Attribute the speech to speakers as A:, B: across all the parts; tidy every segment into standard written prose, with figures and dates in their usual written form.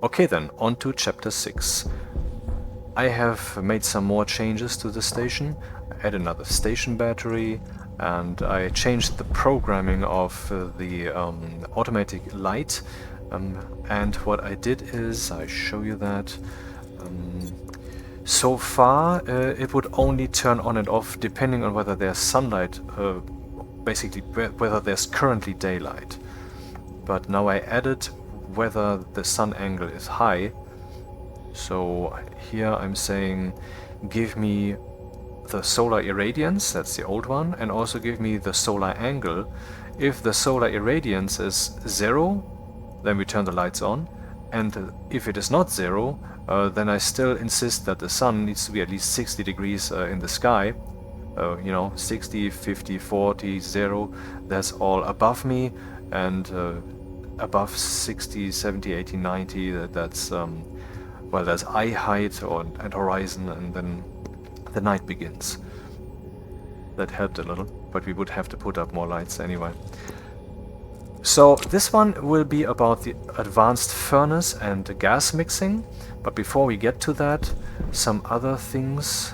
A: Okay then, on to chapter 6. I have made some more changes to the station. I added another station battery, and I changed the programming of the automatic light. And what I did is, I show you that. So far, it would only turn on and off depending on whether there's sunlight, basically whether there's currently daylight. But now I added whether the sun angle is high. So here I'm saying give me the solar irradiance, that's the old one, and also give me the solar angle. If the solar irradiance is 0, then we turn the lights on, and if it is not 0, then I still insist that the sun needs to be at least 60 degrees in the sky. You know, 60, 50, 40, 0, that's all above me, and above 60, 70, 80, 90, that's well, there's eye height and horizon, and then the night begins. That helped a little, but we would have to put up more lights anyway. So this one will be about the advanced furnace and the gas mixing, but before we get to that, some other things.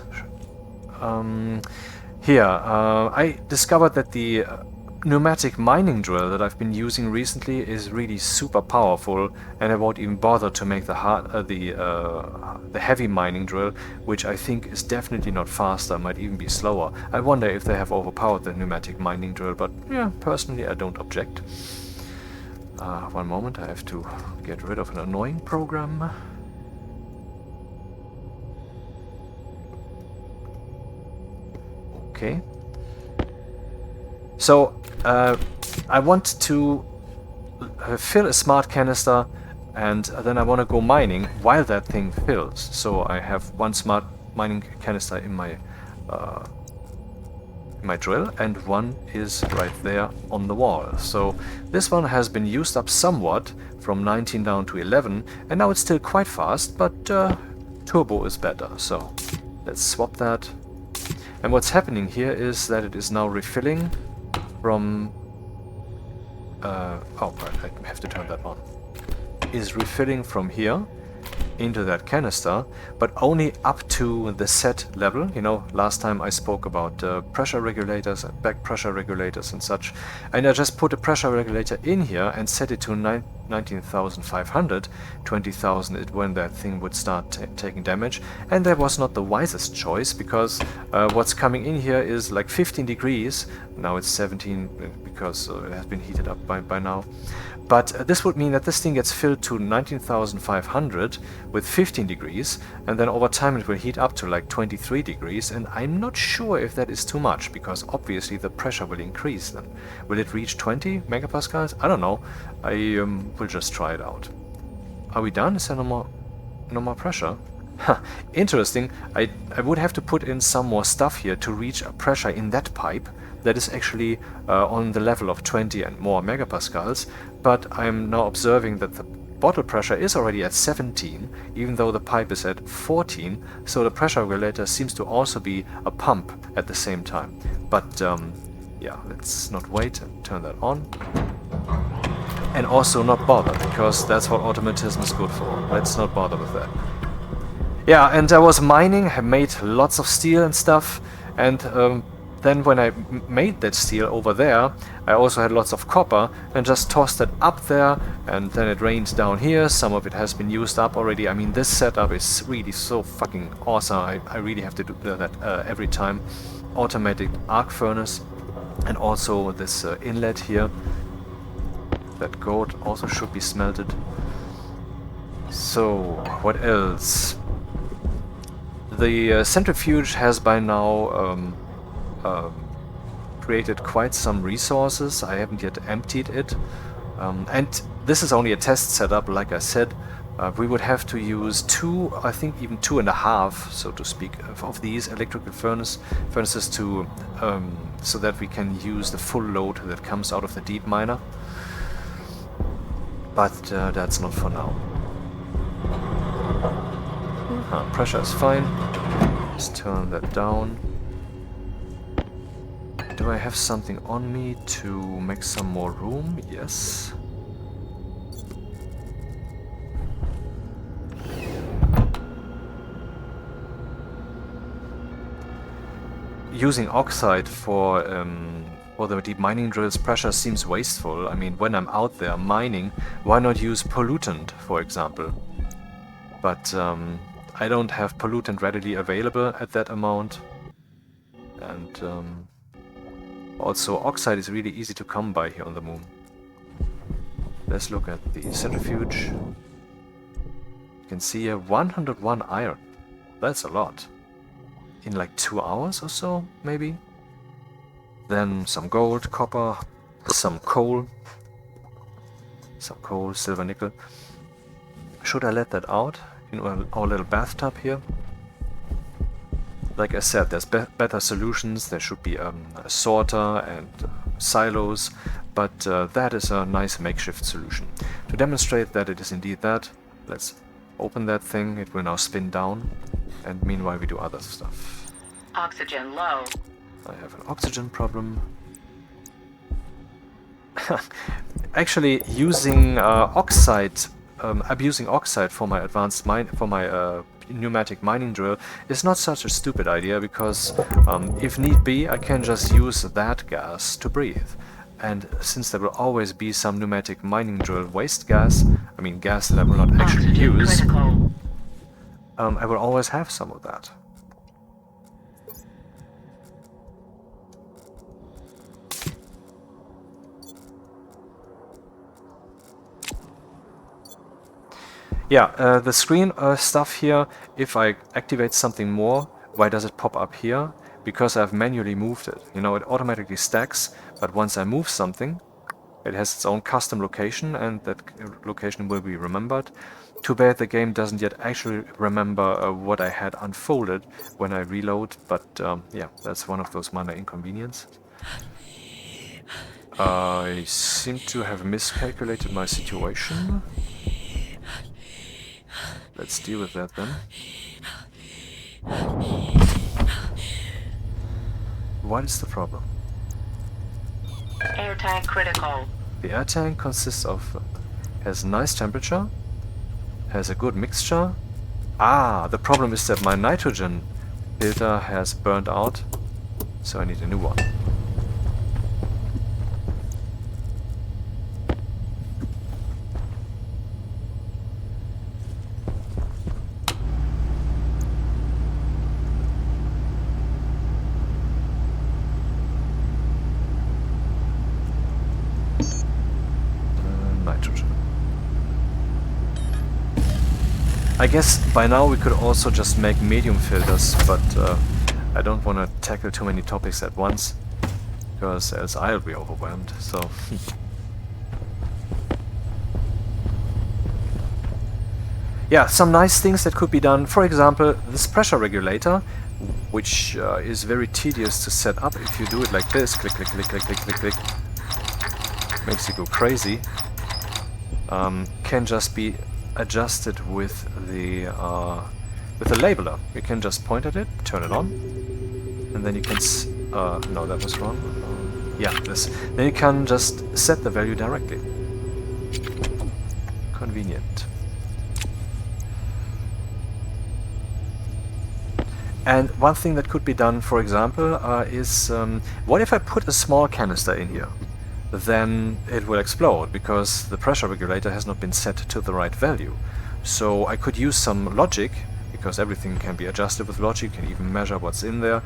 A: Here, I discovered that the pneumatic mining drill that I've been using recently is really super powerful, and I won't even bother to make the heavy mining drill, which I think is definitely not faster, might even be slower. I wonder if they have overpowered the pneumatic mining drill, but yeah, personally I don't object. One moment, I have to get rid of an annoying program. Okay. So, I want to fill a smart canister, and then I want to go mining while that thing fills. So I have one smart mining canister in my drill, and one is right there on the wall. So this one has been used up somewhat, from 19 down to 11, and now it's still quite fast, but turbo is better. So let's swap that. And what's happening here is that it is now refilling from oh, right, I have to turn that on. Is refilling from here into that canister, but only up to the set level. You know, last time I spoke about pressure regulators and back pressure regulators and such, and I just put a pressure regulator in here and set it to 19,500, 20,000 when that thing would start taking damage, and that was not the wisest choice, because what's coming in here is like 15 degrees, now it's 17 because it has been heated up by now. But this would mean that this thing gets filled to 19,500 with 15 degrees, and then over time it will heat up to like 23 degrees, and I'm not sure if that is too much, because obviously the pressure will increase then. Will it reach 20 megapascals? I don't know. I will just try it out. Are we done? Is there no more pressure? Interesting. I would have to put in some more stuff here to reach a pressure in that pipe that is actually on the level of 20 and more megapascals, but I'm now observing that the bottle pressure is already at 17, even though the pipe is at 14, so the pressure regulator seems to also be a pump at the same time. But yeah, let's not wait and turn that on. And also not bother, because that's what automatism is good for. Let's not bother with that. Yeah, and I was mining, I made lots of steel and stuff, and then when I made that steel over there, I also had lots of copper and just tossed it up there, and then it rained down here. Some of it has been used up already. I mean, this setup is really so fucking awesome. I really have to do that every time. Automatic arc furnace, and also this inlet here. That gold also should be smelted. So, what else? The centrifuge has by now created quite some resources. I haven't yet emptied it, and this is only a test setup, like I said. We would have to use two, I think even 2.5, so to speak, of these electrical furnaces to so that we can use the full load that comes out of the deep miner. But that's not for now. Pressure is fine. Let's turn that down. Do I have something on me to make some more room? Yes. using oxide for the deep mining drills pressure seems wasteful. I mean, when I'm out there mining, why not use pollutant, for example? But I don't have pollutant readily available at that amount. And also oxide is really easy to come by here on the moon. Let's look at the centrifuge. You can see here 101 iron. That's a lot. In like 2 hours or so, maybe. Then some gold, copper, some coal, silver, nickel. Should I let that out in our little bathtub here? Like I said, there's better solutions. There should be a sorter and silos, but that is a nice makeshift solution. To demonstrate that it is indeed that, let's open that thing. It will now spin down, and meanwhile we do other stuff.
B: Oxygen low.
A: I have an oxygen problem. Actually, using oxide, abusing oxide for my advanced pneumatic mining drill is not such a stupid idea, because if need be, I can just use that gas to breathe. And since there will always be some pneumatic mining drill waste gas, I mean gas that I will not actually use, I will always have some of that. Yeah, the screen stuff here, if I activate something more, why does it pop up here? Because I've manually moved it. You know, it automatically stacks, but once I move something, it has its own custom location, and that location will be remembered. Too bad the game doesn't yet actually remember what I had unfolded when I reload, but yeah, that's one of those minor inconveniences. I seem to have miscalculated my situation. Let's deal with that then. What is the problem?
B: Air tank critical.
A: The air tank consists of... has nice temperature, has a good mixture. Ah, the problem is that my nitrogen filter has burned out, so I need a new one. I guess by now we could also just make medium filters, but I don't want to tackle too many topics at once, because else I'll be overwhelmed, so... Yeah, some nice things that could be done. For example, this pressure regulator, which is very tedious to set up if you do it like this. Click, click, click, click, click, click, click. Makes you go crazy. Can just be adjusted with the labeler. You can just point at it, turn it on, and then you can no, that was wrong. Yeah, this. Then you can just set the value directly. Convenient. And one thing that could be done, for example, is what if I put a small canister in here? Then it will explode, because the pressure regulator has not been set to the right value. So I could use some logic, because everything can be adjusted with logic, you can even measure what's in there.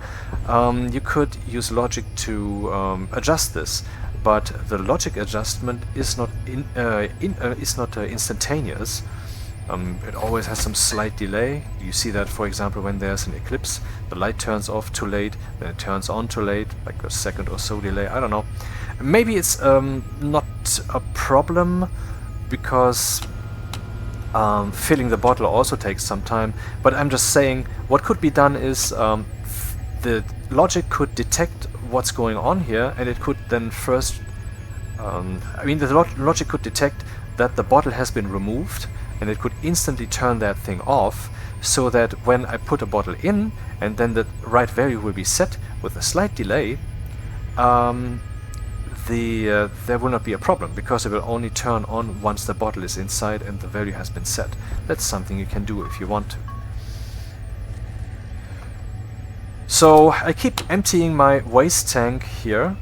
A: You could use logic to adjust this, but the logic adjustment is not instantaneous. It always has some slight delay. You see that, for example, when there's an eclipse, the light turns off too late, then it turns on too late, like a second or so delay, I don't know. Maybe it's not a problem, because filling the bottle also takes some time, but I'm just saying what could be done is the logic could detect what's going on here, and it could then first... I mean, the logic could detect that the bottle has been removed, and it could instantly turn that thing off, so that when I put a bottle in, and then the right value will be set with a slight delay, there will not be a problem, because it will only turn on once the bottle is inside and the value has been set. That's something you can do if you want to. So I keep emptying my waste tank here.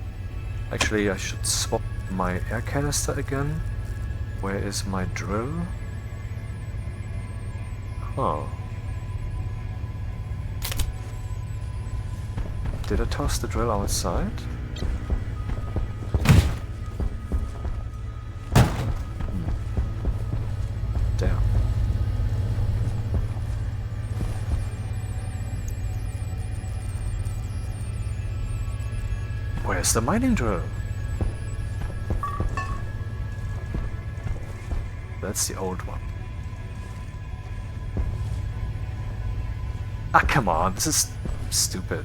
A: Actually, I should swap my air canister again. Where is my drill? Huh. Did I toss the drill outside? Damn. Where's the mining drill? That's the old one. Ah, come on, this is stupid.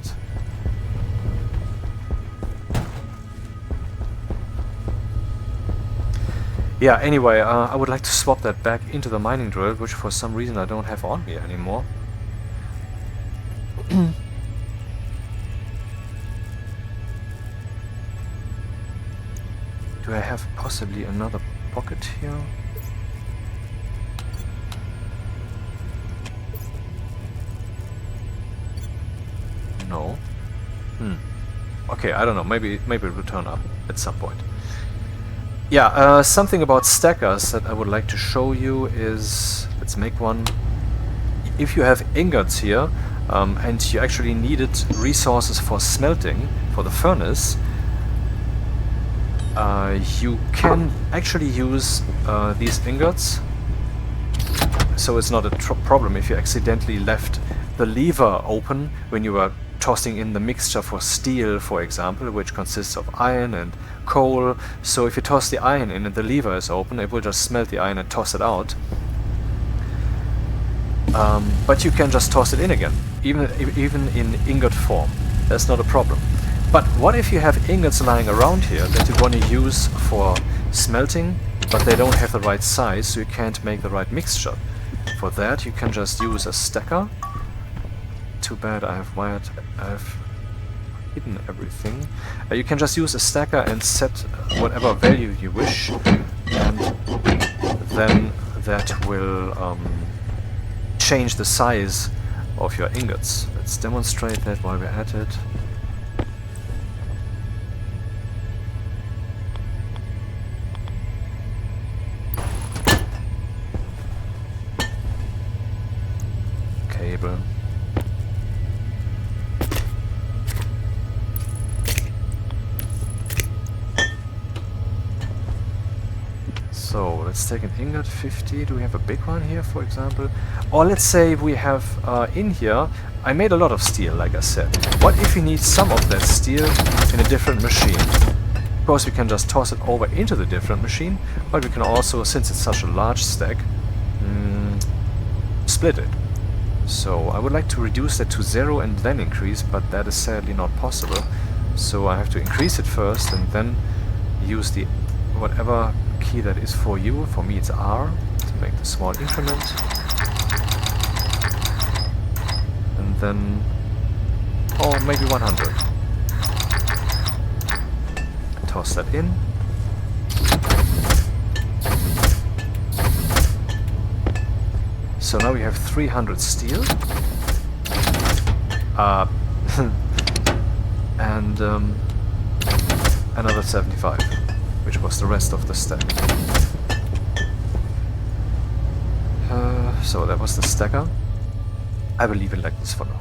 A: Yeah, anyway, I would like to swap that back into the mining drill, which for some reason I don't have on me anymore. Do I have possibly another pocket here? No. Okay, I don't know. Maybe it will turn up at some point. Yeah, something about stackers that I would like to show you is, let's make one. If you have ingots here, and you actually needed resources for smelting, for the furnace, you can actually use these ingots. So it's not a problem if you accidentally left the lever open when you were tossing in the mixture for steel, for example, which consists of iron and coal. So if you toss the iron in and the lever is open, it will just smelt the iron and toss it out. But you can just toss it in again, even in ingot form. That's not a problem. But what if you have ingots lying around here that you want to use for smelting, but they don't have the right size, so you can't make the right mixture? For that, you can just use a stacker. Too bad I've hidden everything. You can just use a stacker and set whatever value you wish, and then that will change the size of your ingots. Let's demonstrate that while we're at it. Cable. So let's take an ingot 50. Do we have a big one here, for example? Or let's say we have in here, I made a lot of steel, like I said. What if we need some of that steel in a different machine? Of course, we can just toss it over into the different machine, but we can also, since it's such a large stack, split it. So I would like to reduce that to 0 and then increase, but that is sadly not possible. So I have to increase it first and then use the whatever key that is for you. For me it's R, to make the small increment. And then, or maybe 100. Toss that in. So now we have 300 steel. And another 75. Which was the rest of the stack. So that was the stacker. I will leave it like this for now.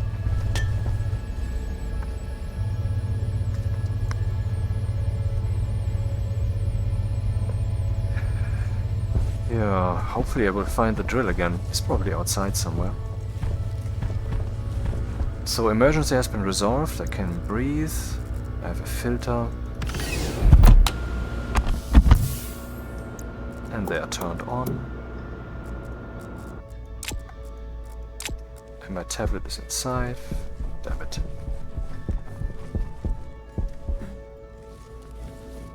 A: Yeah, hopefully I will find the drill again. It's probably outside somewhere. So emergency has been resolved. I can breathe. I have a filter. And they are turned on. And my tablet is inside. Damn it.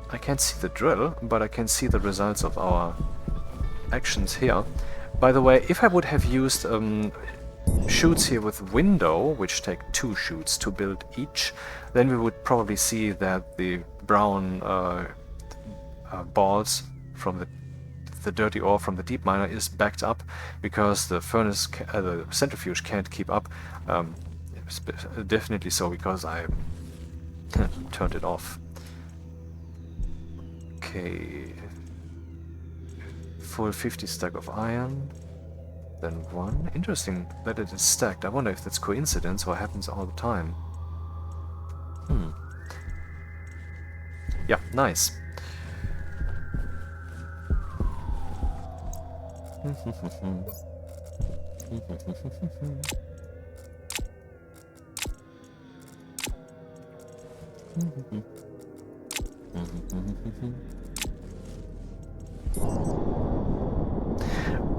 A: I can't see the drill, but I can see the results of our actions here. By the way, if I would have used chutes here with window, which take 2 chutes to build each, then we would probably see that the brown balls from the dirty ore from the deep miner is backed up because the furnace, the centrifuge can't keep up definitely so, because I turned it off. Okay. Full 50 stack of iron. Then 1. Interesting that it is stacked. I wonder if that's coincidence or happens all the time. Yeah, nice.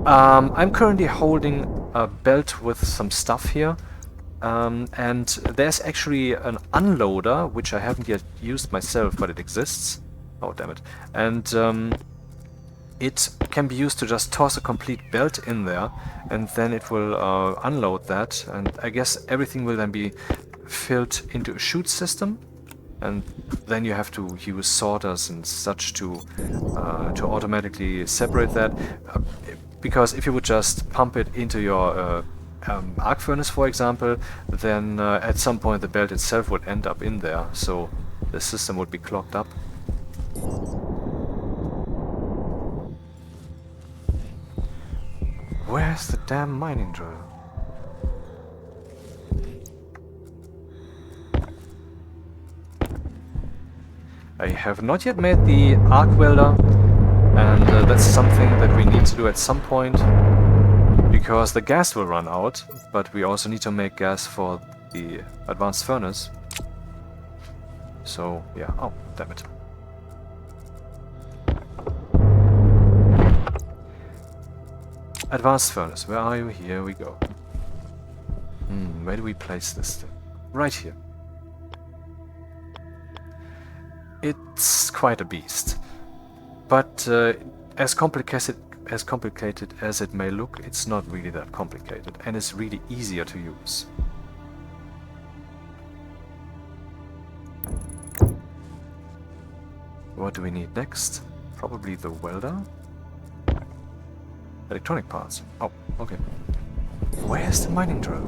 A: I'm currently holding a belt with some stuff here, and there's actually an unloader, which I haven't yet used myself, but it exists. Oh, damn it. And it can be used to just toss a complete belt in there, and then it will unload that, and I guess everything will then be filled into a chute system, and then you have to use sorters and such to automatically separate that. Because if you would just pump it into your arc furnace, for example, then at some point the belt itself would end up in there, so the system would be clogged up. Where's the damn mining drill? I have not yet made the arc welder, and that's something that we need to do at some point, because the gas will run out, but we also need to make gas for the advanced furnace. So, yeah. Oh, damn it. Advanced furnace, where are you? Here we go. Where do we place this thing? Right here. It's quite a beast. But as complicated as it may look, it's not really that complicated, and it's really easier to use. What do we need next? Probably the welder? Electronic parts. Oh, okay. Where's the mining drill?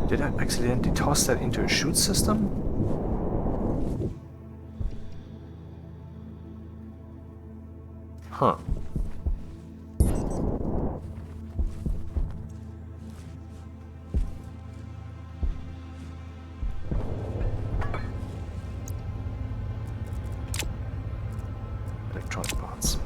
A: Did I accidentally toss that into a chute system? Huh. Electronic parts.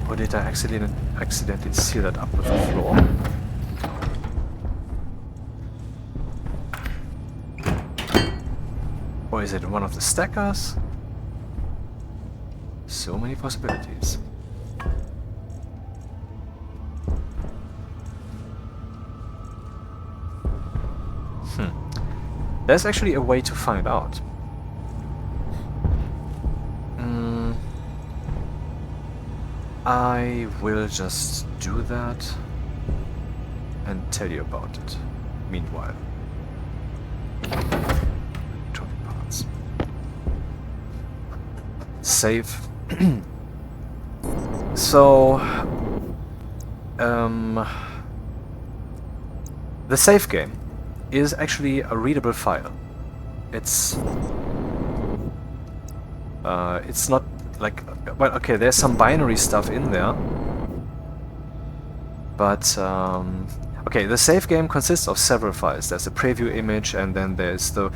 A: Or did I accidentally seal that up with the floor? Or is it one of the stackers? So many possibilities. There's actually a way to find out. I will just do that and tell you about it. Meanwhile. Electronic parts. Save. So, the save game is actually a readable file. It's not like, well, okay, there's some binary stuff in there, but okay, the save game consists of several files. There's a preview image, and then there's the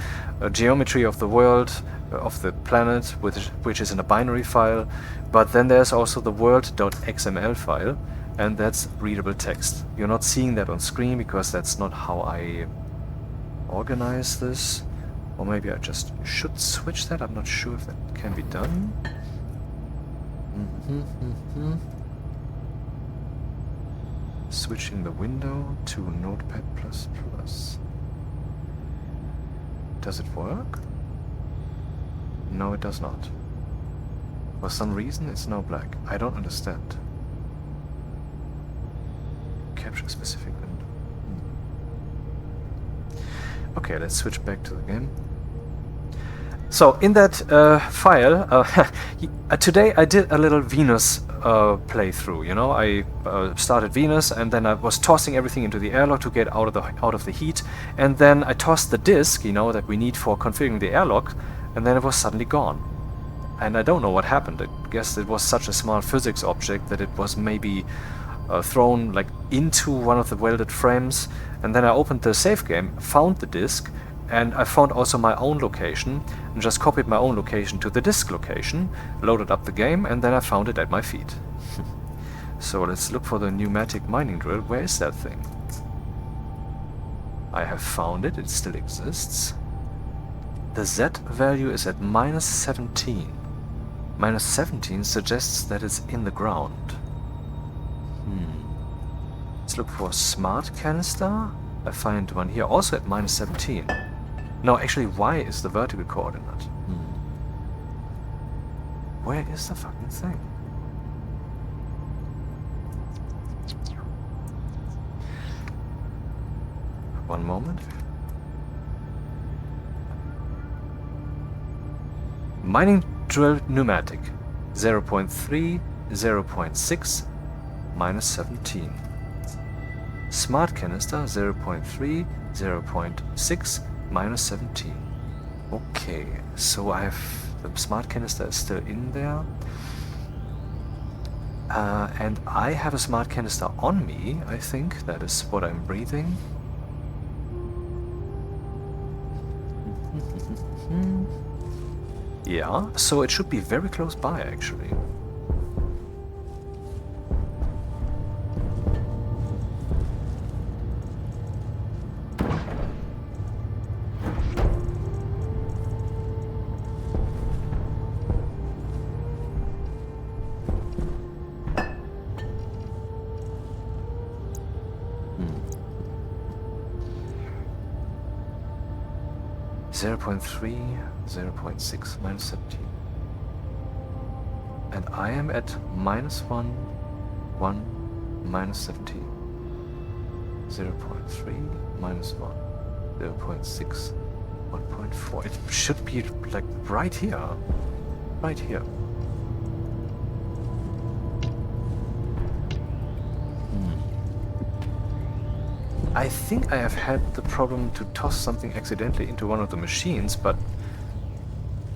A: geometry of the world, of the planet, which is in a binary file, but then there's also the world.xml file, and that's readable text. You're not seeing that on screen because that's not how I organize this, or maybe I just should switch that. I'm not sure if that can be done. Switching the window to Notepad++. Does it work? No, it does not. For some reason it's now black. I don't understand. Capture specific window. Okay, let's switch back to the game. So in that file, today I did a little Venus playthrough. You know, I started Venus, and then I was tossing everything into the airlock to get out of the heat, and then I tossed the disk, you know, that we need for configuring the airlock, and then it was suddenly gone. And I don't know what happened. I guess it was such a small physics object that it was maybe thrown like into one of the welded frames, and then I opened the save game, found the disk, and I found also my own location, and just copied my own location to the disk location, loaded up the game, and then I found it at my feet. So let's look for the pneumatic mining drill. Where is that thing? I have found it, it still exists. The Z value is at -17. -17 suggests that it's in the ground. Let's look for a smart canister. I find one here, also at -17. No, actually, Y is the vertical coordinate. Where is the fucking thing? One moment. Mining drill pneumatic. 0.3, 0.6, -17. Smart canister 0.3, 0.6, -17. Okay, so I have the smart canister is still in there, and I have a smart canister on me. I think that is what I'm breathing. Yeah, so it should be very close by actually. .3, 0.6, -17. And I am at -1, 1, -17. 0.3, -1, 0.6, 1.4. It should be like right here. Right here. I think I have had the problem to toss something accidentally into one of the machines, but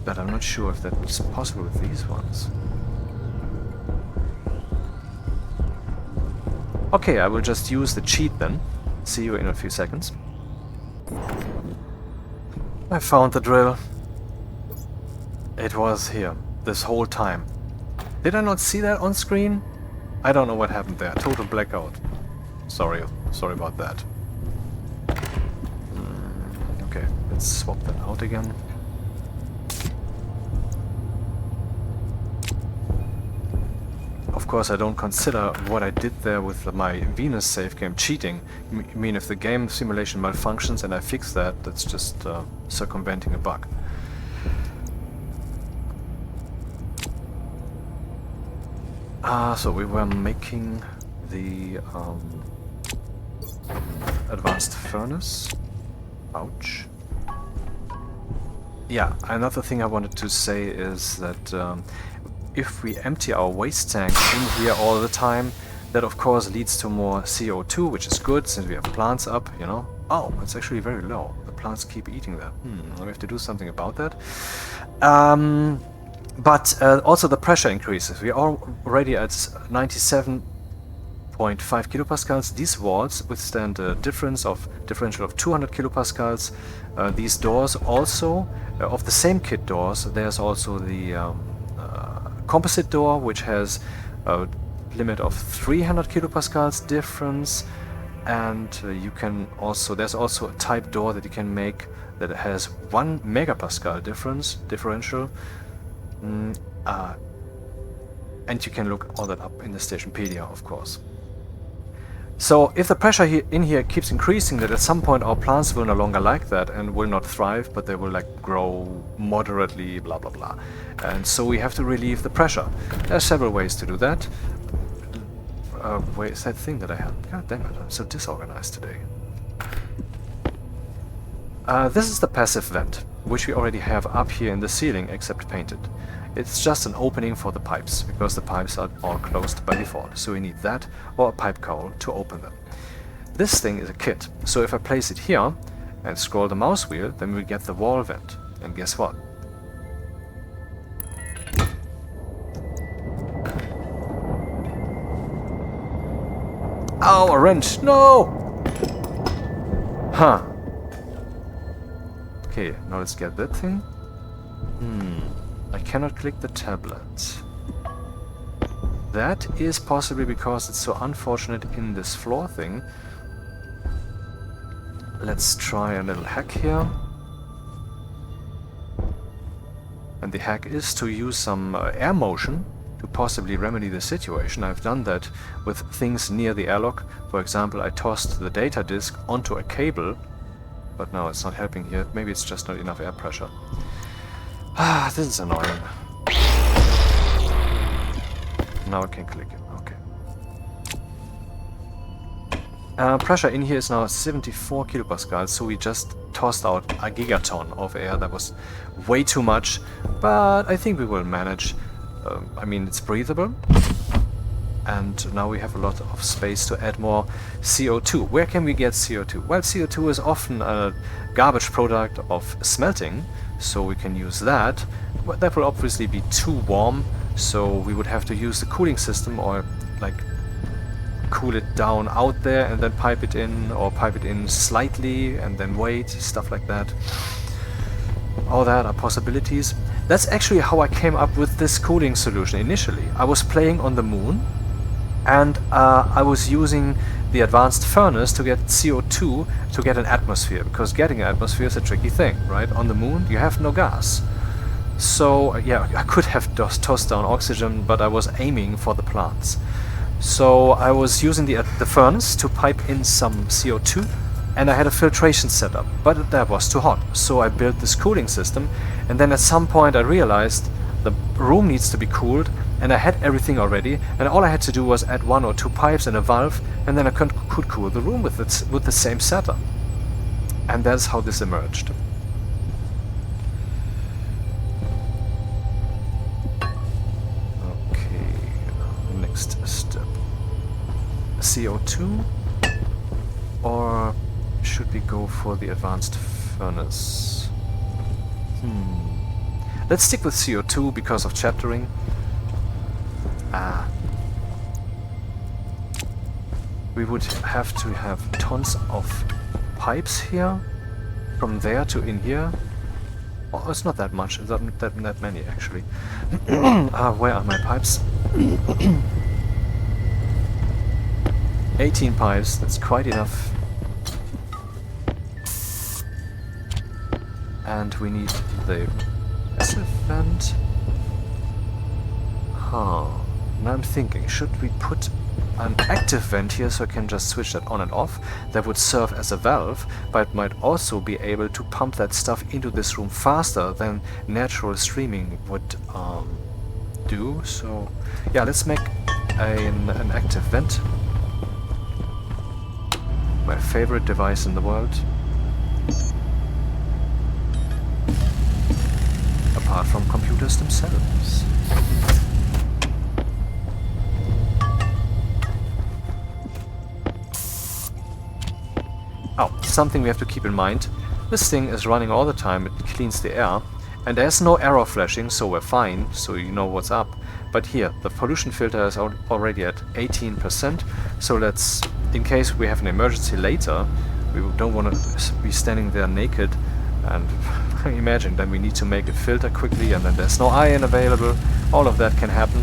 A: I'm not sure if that's possible with these ones. Okay, I will just use the cheat then. See you in a few seconds. I found the drill. It was here this whole time. Did I not see that on screen? I don't know what happened there. Total blackout. Sorry about that. Okay, let's swap that out again. Of course, I don't consider what I did there with my Venus save game cheating. I mean, if the game simulation malfunctions and I fix that, that's just circumventing a bug. So we were making the advanced furnace. Ouch. Yeah, another thing I wanted to say is that if we empty our waste tank in here all the time, that of course leads to more CO2, which is good since we have plants up, you know. Oh, it's actually very low. The plants keep eating that. We have to do something about that. But also the pressure increases. We are already at 97.5 kilopascals. These walls withstand a differential of 200 kilopascals. These doors also, of the same kit doors, there's also the composite door, which has a limit of 300 kilopascals difference, and you can also, there's also a type door that you can make that has 1 megapascal differential, and you can look all that up in the Stationpedia, of course. So if the pressure in here keeps increasing, that at some point our plants will no longer like that and will not thrive, but they will like grow moderately, blah blah blah. And so we have to relieve the pressure. There are several ways to do that. Where is that thing that I had? God damn it, I'm so disorganized today. This is the passive vent. which we already have up here in the ceiling, except painted. It's just an opening for the pipes, because the pipes are all closed by default. So we need that or a pipe cowl to open them. This thing is a kit, so if I place it here and scroll the mouse wheel, then we get the wall vent. And guess what? Oh, a wrench! No! Huh. Okay, now let's get that thing. I cannot click the tablet. That is possibly because it's so unfortunate in this floor thing. Let's try a little hack here. And the hack is to use some air motion to possibly remedy the situation. I've done that with things near the airlock. For example, I tossed the data disk onto a cable, but now it's not helping here. Maybe it's just not enough air pressure. Ah, this is annoying. Now I can click it. Okay. Pressure in here is now 74 kilopascals, so we just tossed out a gigaton of air. That was way too much, but I think we will manage. I mean, it's breathable, and now we have a lot of space to add more CO2. Where can we get CO2? Well, CO2 is often a garbage product of smelting, so we can use that. But that will obviously be too warm, so we would have to use the cooling system, or like cool it down out there and then pipe it in, or pipe it in slightly and then wait, stuff like that. All that are possibilities. That's actually how I came up with this cooling solution initially. I was playing on the moon, and I was using the advanced furnace to get CO2 to get an atmosphere, because getting an atmosphere is a tricky thing, right? On the moon you have no gas. So yeah, I could have just tossed down oxygen, but I was aiming for the plants. So I was using the furnace to pipe in some CO2, and I had a filtration setup, but that was too hot. So I built this cooling system, and then at some point I realized the room needs to be cooled, and I had everything already, and all I had to do was add 1 or 2 pipes and a valve, and then I could cool the room with the same setup. And that's how this emerged. Okay, next step. CO2, or should we go for the advanced furnace? Let's stick with CO2 because of chaptering. We would have to have tons of pipes here, from there to in here. Oh, it's not that much, it's not that many actually. Where are my pipes? 18 pipes, that's quite enough. And we need the passive vent. Now I'm thinking, should we put an active vent here so I can just switch that on and off? That would serve as a valve, but might also be able to pump that stuff into this room faster than natural streaming would do. So yeah, let's make an active vent. My favorite device in the world. Apart from computers themselves. Oh, something we have to keep in mind. This thing is running all the time, it cleans the air, and there's no error flashing, so we're fine, so you know what's up. But here, the pollution filter is already at 18%, so let's, in case we have an emergency later, we don't want to be standing there naked, and imagine then we need to make it filter quickly, and then there's no iron available. All of that can happen.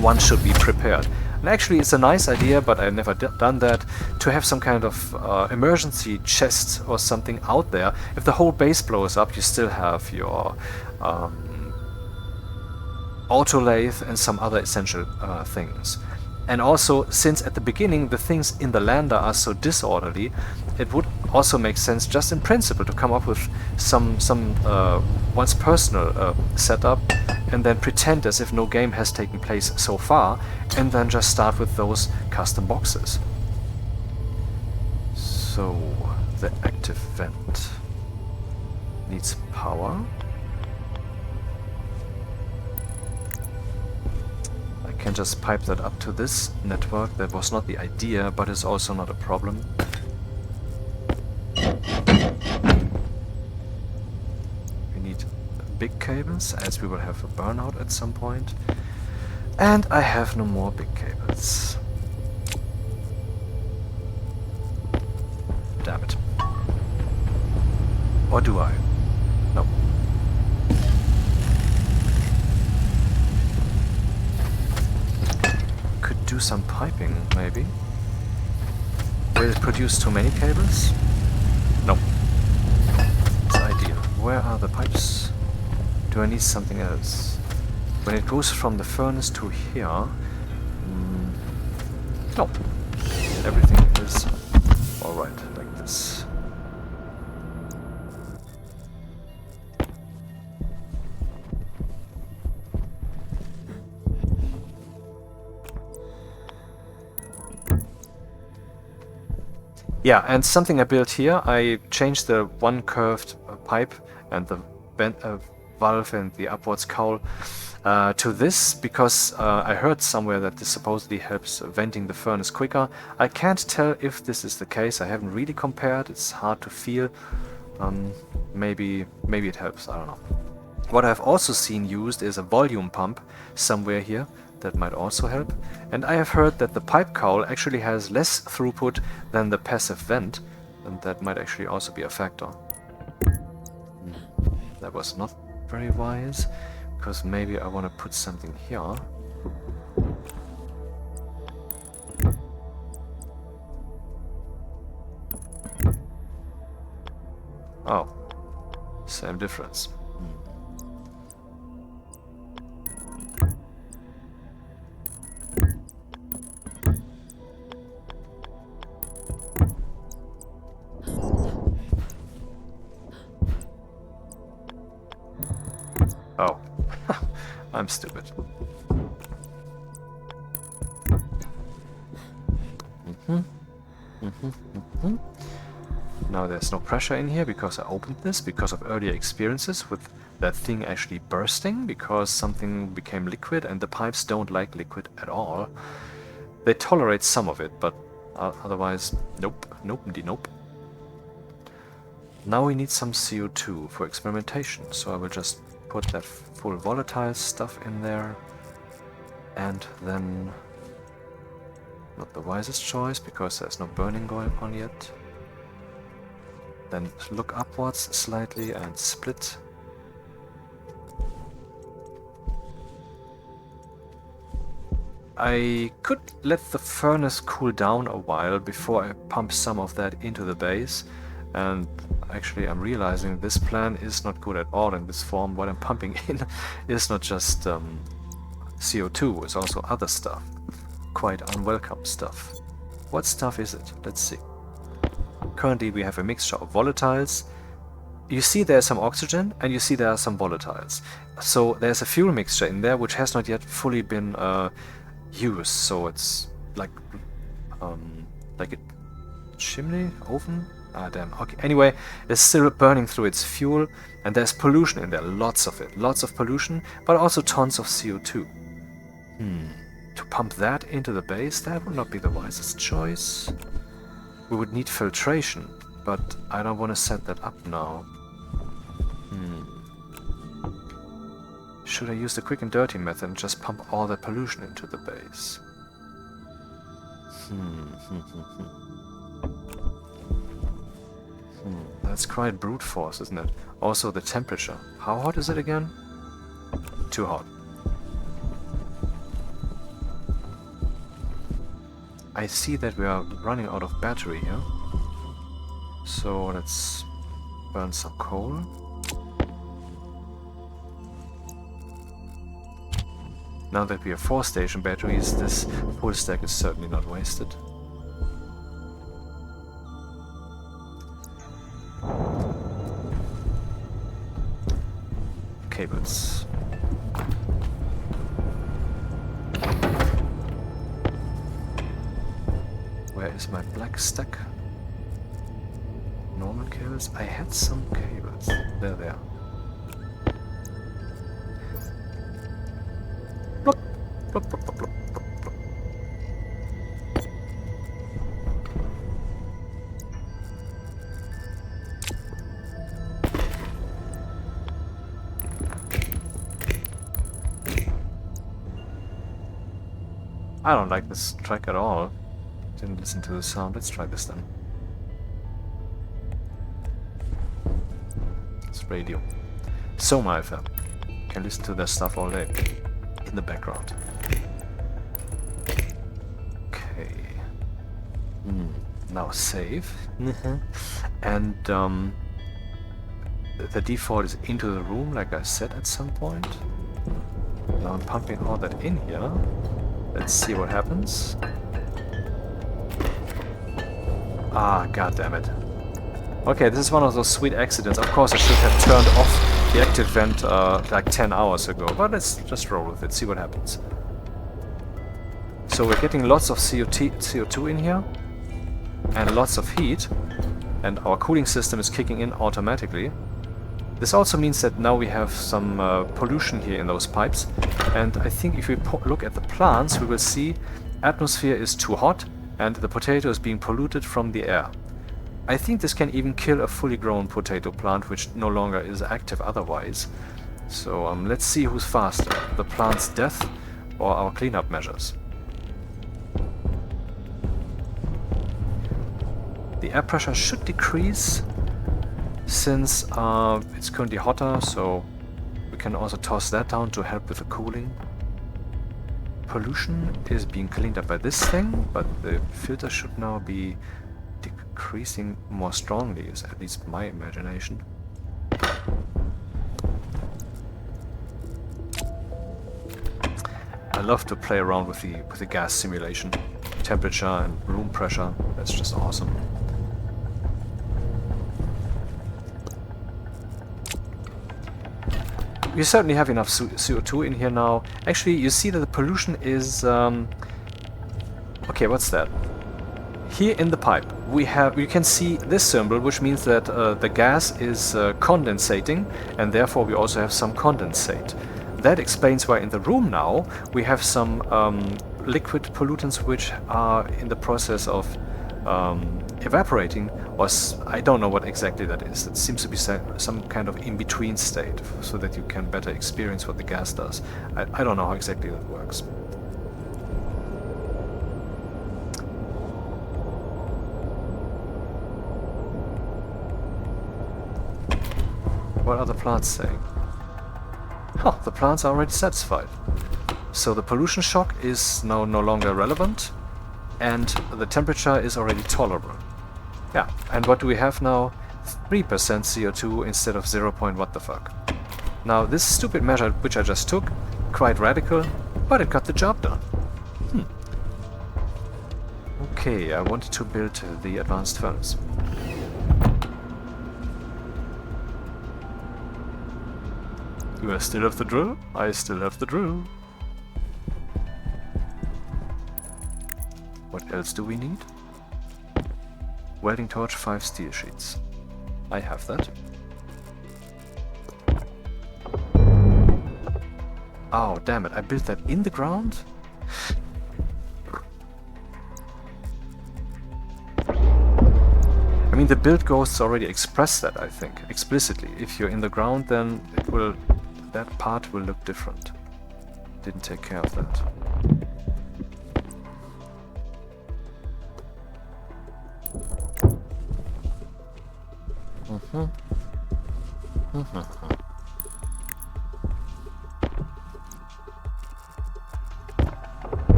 A: One should be prepared. And actually it's a nice idea, but I've never done that, to have some kind of emergency chest or something out there. If the whole base blows up, you still have your auto lathe and some other essential things. And also, since at the beginning the things in the lander are so disorderly, it would also make sense, just in principle, to come up with some one's personal setup, and then pretend as if no game has taken place so far, and then just start with those custom boxes. So, the active vent. needs power. I can just pipe that up to this network. That was not the idea, but it's also not a problem. We need big cables, as we will have a burnout at some point. And I have no more big cables. Damn it. Or do I? No. Could do some piping, maybe. Will it produce too many cables? No. It's ideal. Where are the pipes? Do I need something else? When it goes from the furnace to here... no. Everything is alright like this. Yeah, and something I built here, I changed the one curved pipe and the bent valve and the upwards cowl to this because I heard somewhere that this supposedly helps venting the furnace quicker. I can't tell if this is the case. I haven't really compared. It's hard to feel. Maybe it helps. I don't know. What I've also seen used is a volume pump somewhere here. That might also help. And I have heard that the pipe cowl actually has less throughput than the passive vent, and that might actually also be a factor. That was not very wise, because maybe I want to put something here. Oh, same difference. Oh, I'm stupid. Now there's no pressure in here because I opened this because of earlier experiences with that thing actually bursting because something became liquid and the pipes don't like liquid at all. They tolerate some of it, but otherwise, nope, nope. Now we need some CO2 for experimentation, so I will just put that full volatile stuff in there, and then not the wisest choice because there's no burning going on yet. Then look upwards slightly and split. I could let the furnace cool down a while before I pump some of that into the base, and actually I'm realizing this plan is not good at all in this form. What I'm pumping in is not just CO2, it's also other stuff. Quite unwelcome stuff. What stuff is it? Let's see. Currently we have a mixture of volatiles. You see there's some oxygen and you see there are some volatiles. So there's a fuel mixture in there which has not yet fully been used. So it's like a chimney, oven? Ah, damn. Okay. Anyway, it's still burning through its fuel, and there's pollution in there, lots of it. Lots of pollution, but also tons of CO2. To pump that into the base, that would not be the wisest choice. We would need filtration, but I don't want to set that up now. Should I use the quick and dirty method and just pump all the pollution into the base? That's quite brute force, isn't it? Also the temperature. How hot is it again? Too hot. I see that we are running out of battery here. So let's burn some coal. Now that we have 4 station batteries, this full stack is certainly not wasted. Cables. Where is my black stack? Normal cables? I had some cables. parts. There they are. Plop, plop, plop, plop, plop, plop, plop. I don't like this track at all. Didn't listen to the sound. Let's try this then. It's radio. Soma FM. Can listen to their stuff all day. In the background. Okay. Now save. And the default is into the room, like I said at some point. Now I'm pumping all that in here. Let's see what happens. Ah, god damn it. Okay, this is one of those sweet accidents. Of course, I should have turned off the active vent like 10 hours ago, but let's just roll with it, see what happens. So we're getting lots of CO2 in here, and lots of heat, and our cooling system is kicking in automatically. This also means that now we have some pollution here in those pipes, and I think if we look at the plants, we will see atmosphere is too hot, and the potato is being polluted from the air. I think this can even kill a fully grown potato plant, which no longer is active otherwise. So let's see who's faster, the plant's death or our cleanup measures. The air pressure should decrease since it's currently hotter, so we can also toss that down to help with the cooling. Pollution is being cleaned up by this thing, but the filter should now be decreasing more strongly, is at least my imagination. I love to play around with the gas simulation. Temperature and room pressure, that's just awesome. We certainly have enough CO2 in here now. Actually, you see that the pollution is... okay, what's that? Here in the pipe, you can see this symbol, which means that the gas is condensating, and therefore we also have some condensate. That explains why in the room now we have some liquid pollutants which are in the process of evaporating, or I don't know what exactly that is. It seems to be some kind of in-between state, so that you can better experience what the gas does. I don't know how exactly that works. What are the plants saying? Huh, the plants are already satisfied. So the pollution shock is now no longer relevant, and the temperature is already tolerable. Yeah, and what do we have now? 3% CO2 instead of 0. What the fuck. Now this stupid measure which I just took, quite radical, but it got the job done. Okay, I wanted to build the advanced furnace. Do I still have the drill? I still have the drill. What else do we need? Welding Torch, 5 steel sheets. I have that. Oh, damn it, I built that in the ground? I mean, the build ghosts already express that, I think, explicitly. If you're in the ground, then that part will look different. Didn't take care of that.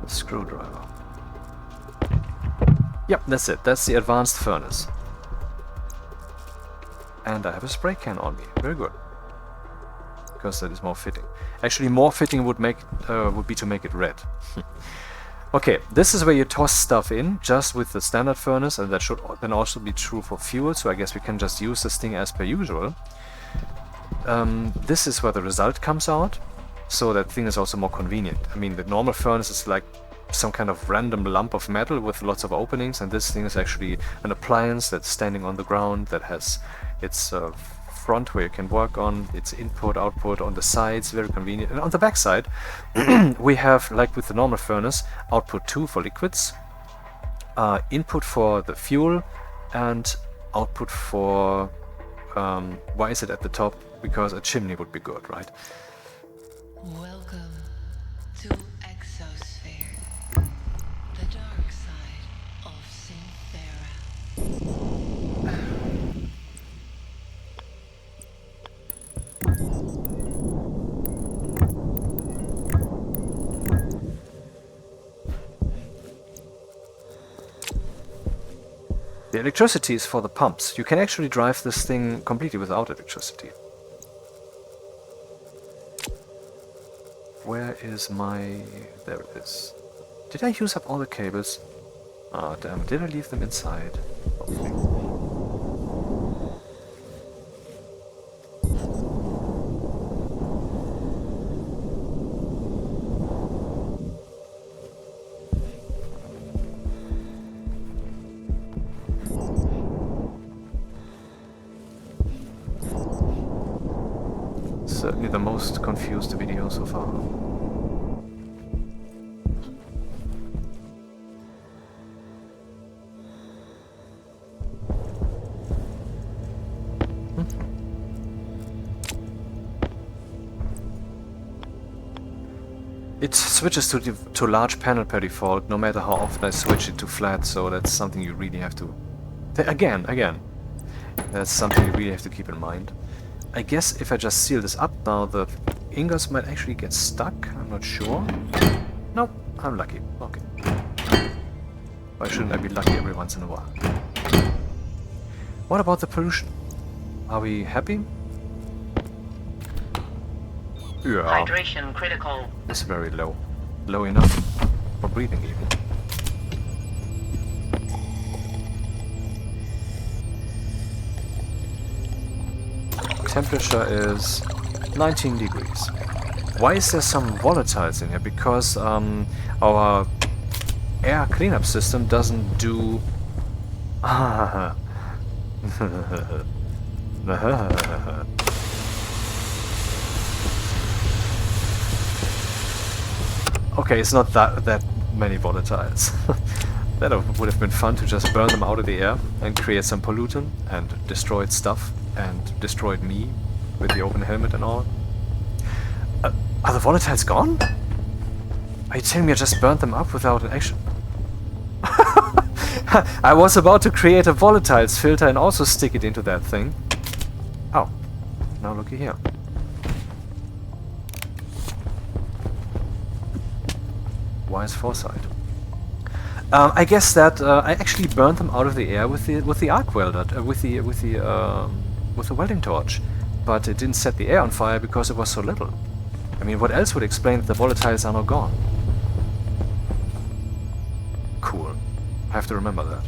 A: Screwdriver. Yep, that's it. That's the advanced furnace. And I have a spray can on me. Very good. Because that is more fitting. Actually, more fitting would be to make it red. Okay, this is where you toss stuff in, just with the standard furnace, and that should then also be true for fuel, so I guess we can just use this thing as per usual. This is where the result comes out, so that thing is also more convenient. I mean, the normal furnace is like some kind of random lump of metal with lots of openings, and this thing is actually an appliance that's standing on the ground that has its front where you can work on, its input, output on the sides, very convenient. And on the back side, we have, like with the normal furnace, output 2 for liquids, input for the fuel, and output for, why is it at the top? Because a chimney would be good, right?
C: Welcome to Exosphere, the dark side of Synthera.
A: The electricity is for the pumps. You can actually drive this thing completely without electricity. Where is my... there it is. Did I use up all the cables? Ah, damn, did I leave them inside? Hopefully. Certainly the most confused video so far. It switches to large panel per default, no matter how often I switch it to flat, so that's something you really have to... Again, that's something you really have to keep in mind. I guess if I just seal this up now, the ingots might actually get stuck. I'm not sure. Nope, I'm lucky. Okay. Why shouldn't I be lucky every once in a while? What about the pollution? Are we happy? Yeah.
B: Hydration critical.
A: It's very low. Low enough for breathing even. Temperature is 19 degrees. Why is there some volatiles in here? Because our air cleanup system doesn't do... Okay, it's not that many volatiles. That would have been fun to just burn them out of the air and create some pollutant and destroyed stuff and destroyed me with the open helmet and all. Are the volatiles gone? Are you telling me I just burned them up without an action? I was about to create a volatiles filter and also stick it into that thing. Oh, now looky here. Wise foresight. I guess that I actually burned them out of the air with the arc welder, with the welding torch, but it didn't set the air on fire because it was so little. I mean, what else would explain that the volatiles are now gone? Cool. I have to remember that.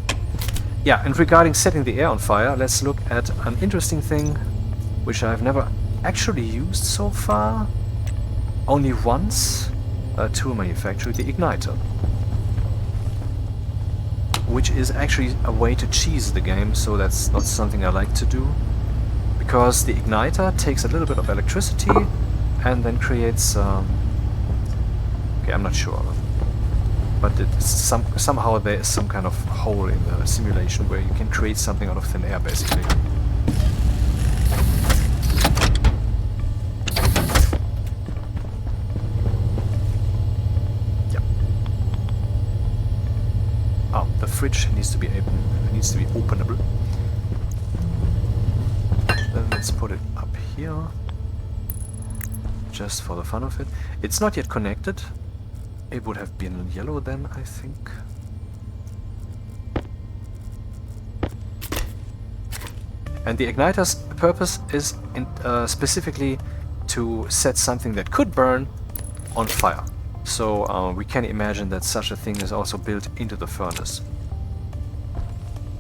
A: Yeah, and regarding setting the air on fire, let's look at an interesting thing which I've never actually used so far. Only once. Tool manufacturer, the igniter, which is actually a way to cheese the game, so that's not something I like to do, because the igniter takes a little bit of electricity and then creates okay, I'm not sure, but it's somehow there is some kind of hole in the simulation where you can create something out of thin air, basically. The fridge needs to be openable. Then let's put it up here, just for the fun of it. It's not yet connected. It would have been yellow then, I think. And the igniter's purpose is specifically to set something that could burn on fire. So we can imagine that such a thing is also built into the furnace.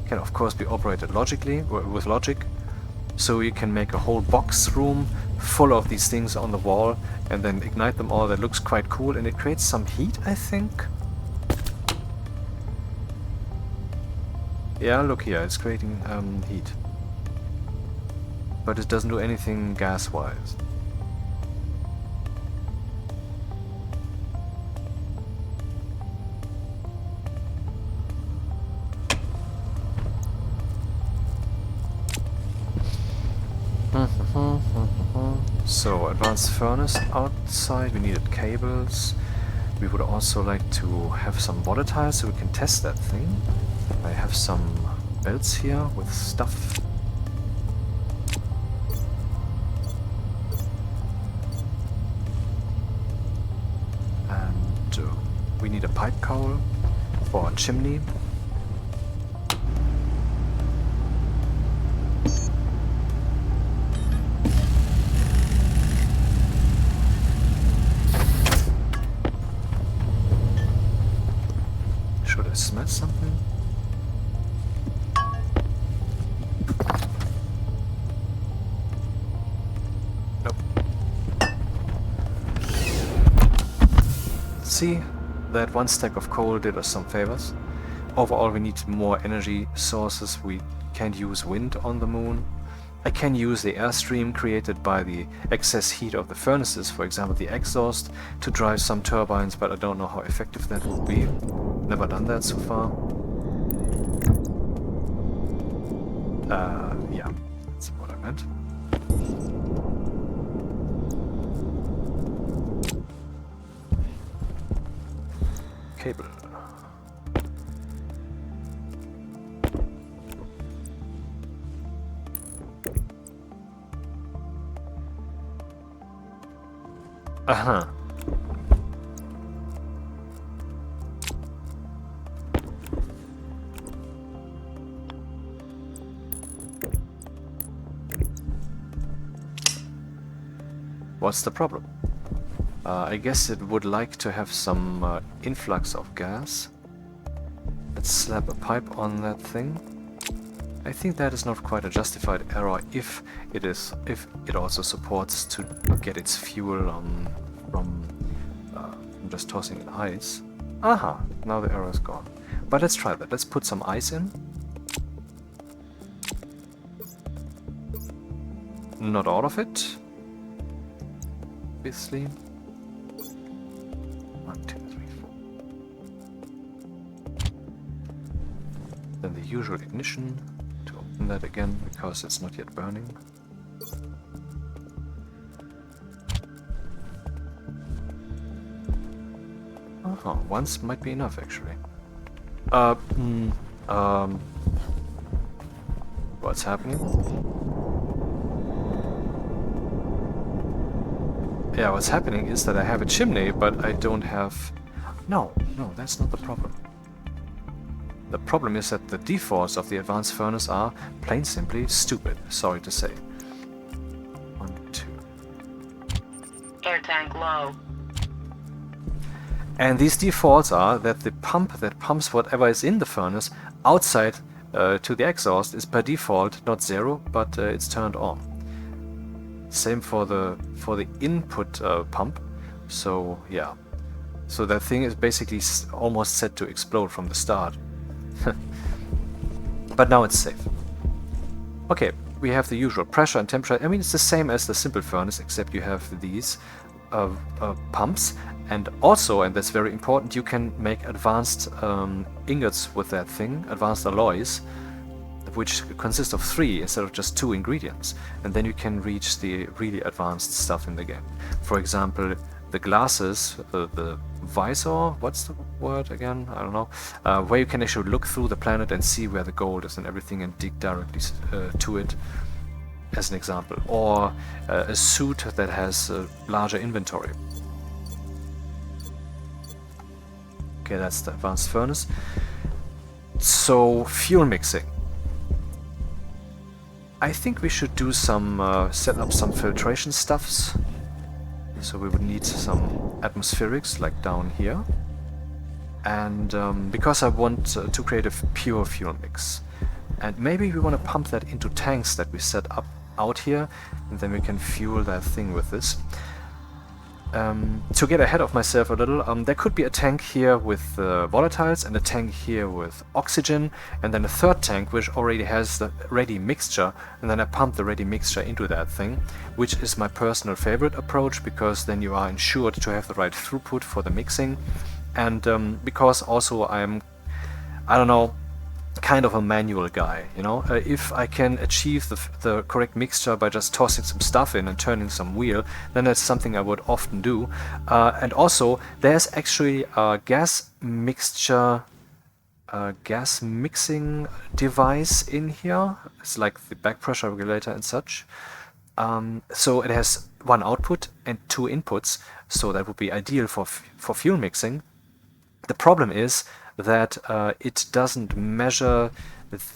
A: Can of course be operated logically, with logic. So you can make a whole box room full of these things on the wall and then ignite them all. That looks quite cool, and it creates some heat, I think. Yeah, look here, it's creating heat. But it doesn't do anything gas-wise. So, advanced furnace outside, we needed cables. We would also like to have some volatiles so we can test that thing. I have some belts here with stuff. And we need a pipe cowl for a chimney. Should I smash something? Nope. See, that one stack of coal did us some favors. Overall, we need more energy sources. We can't use wind on the moon. I can use the airstream created by the excess heat of the furnaces, for example the exhaust, to drive some turbines, but I don't know how effective that would be. Never done that so far. Yeah, that's what I meant. Cable. Uh-huh. What's the problem? I guess it would like to have some influx of gas. Let's slap a pipe on that thing. I think that is not quite a justified error if it also supports to get its fuel from just tossing in ice. Aha! Now the error is gone. But let's try that. Let's put some ice in. Not all of it. Obviously. 1, 2, 3, 4. Then the usual ignition. Open that again because it's not yet burning. Once might be enough actually. What's happening? Yeah, what's happening is that I have a chimney, but I don't have... No, that's not the problem. The problem is that the defaults of the advanced furnace are plain simply stupid, sorry to say. 1, 2.
B: Air tank low.
A: And these defaults are that the pump that pumps whatever is in the furnace outside to the exhaust is by default not 0, but it's turned on. Same for the input pump. So yeah, so that thing is basically almost set to explode from the start. But now it's safe. Okay, we have the usual pressure and temperature. I mean, it's the same as the simple furnace, except you have these pumps. And also, and that's very important, you can make advanced ingots with that thing, advanced alloys, which consist of 3 instead of just 2 ingredients. And then you can reach the really advanced stuff in the game. For example, the glasses, the visor, what's the word again? I don't know. Where you can actually look through the planet and see where the gold is and everything and dig directly to it, as an example. Or a suit that has a larger inventory. Okay, that's the advanced furnace. So, fuel mixing. I think we should do some, set up some filtration stuffs. So we would need some atmospherics, like down here. And because I want to create a pure fuel mix. And maybe we want to pump that into tanks that we set up out here, and then we can fuel that thing with this. to get ahead of myself a little, there could be a tank here with volatiles and a tank here with oxygen, and then a third tank which already has the ready mixture, and then I pump the ready mixture into that thing, which is my personal favorite approach, because then you are ensured to have the right throughput for the mixing, and because also I don't know, kind of a manual guy, you know. If I can achieve the correct mixture by just tossing some stuff in and turning some wheel, then that's something I would often do. And also, there's actually a gas mixture, gas mixing device in here. It's like the back pressure regulator and such. So it has one output and two inputs, so that would be ideal for fuel mixing. The problem is that it doesn't measure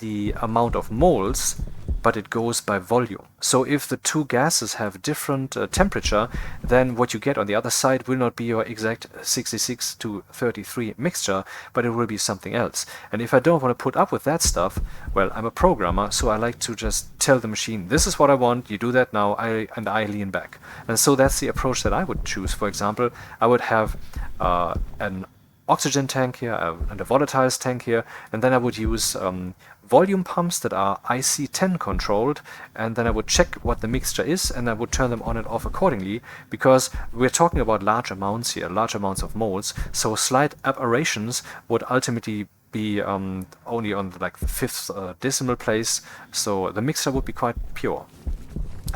A: the amount of moles, but it goes by volume. So if the two gases have different temperature, then what you get on the other side will not be your exact 66 to 33 mixture, but it will be something else. And if I don't want to put up with that stuff, well, I'm a programmer, so I like to just tell the machine, this is what I want, you do that now, and I lean back. And so that's the approach that I would choose. For example, I would have an oxygen tank here and a volatiles tank here, and then I would use volume pumps that are IC10 controlled, and then I would check what the mixture is, and I would turn them on and off accordingly, because we're talking about large amounts here, large amounts of moles, so slight aberrations would ultimately be only on like the 5th decimal place, so the mixture would be quite pure.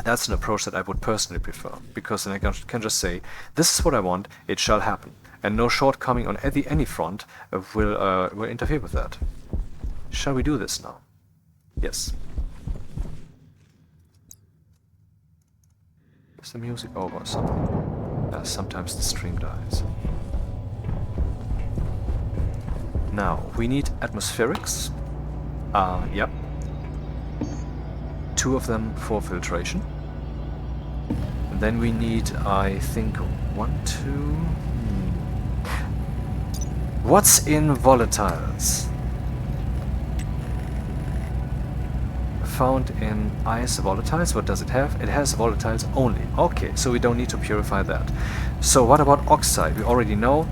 A: That's an approach that I would personally prefer, because then I can just say, this is what I want, it shall happen. And no shortcoming on any front will interfere with that. Shall we do this now? Yes. Is the music over or something? Sometimes the stream dies. Now, we need atmospherics. Yep. 2 of them for filtration. And then we need, I think, 1, 2... What's in volatiles? Found in ice volatiles. What does it have? It has volatiles only. Okay, so we don't need to purify that. So what about oxide? We already know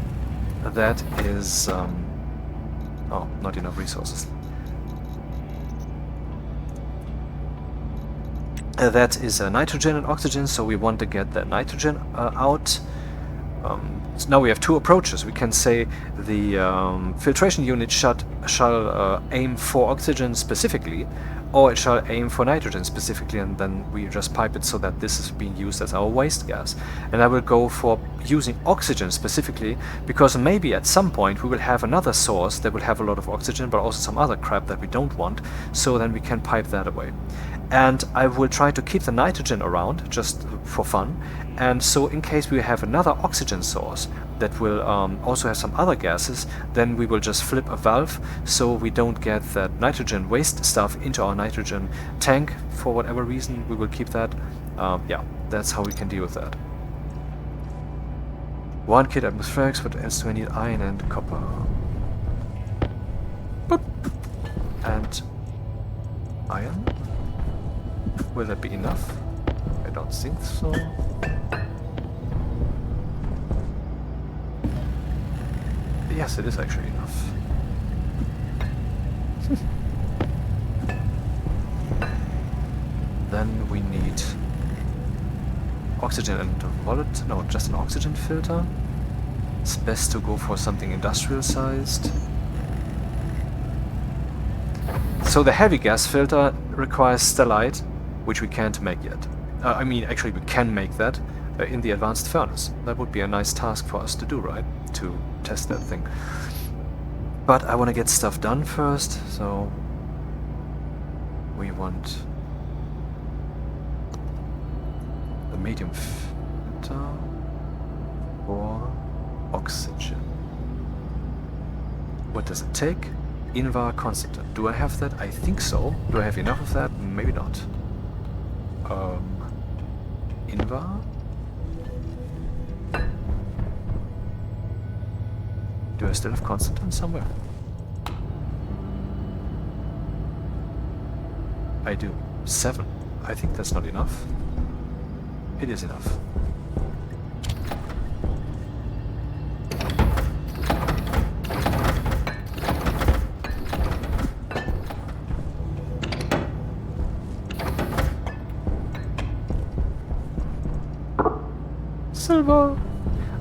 A: that is... oh, not enough resources. That is nitrogen and oxygen, so we want to get the nitrogen out. So now we have 2 approaches. We can say the filtration unit shall aim for oxygen specifically, or it shall aim for nitrogen specifically, and then we just pipe it so that this is being used as our waste gas. And I will go for using oxygen specifically, because maybe at some point we will have another source that will have a lot of oxygen, but also some other crap that we don't want, so then we can pipe that away. And I will try to keep the nitrogen around, just for fun, and so in case we have another oxygen source that will also have some other gases, then we will just flip a valve so we don't get that nitrogen waste stuff into our nitrogen tank. For whatever reason, we will keep that. Yeah, that's how we can deal with that. 1 kit atmospherics, but else do I need iron and copper? Boop. And iron? Will that be enough? I don't think so. Yes, it is actually enough. Then we need oxygen and volatile. No, just an oxygen filter. It's best to go for something industrial sized. So the heavy gas filter requires stellite, which we can't make yet. I mean, actually we can make that in the advanced furnace. That would be a nice task for us to do, right? To test that thing. But I want to get stuff done first, so we want the medium filter or oxygen. What does it take? Invar constant. Do I have that? I think so. Do I have enough of that? Maybe not. Invar? Do I still have constant somewhere? I do. 7. I think that's not enough. It is enough. Silver!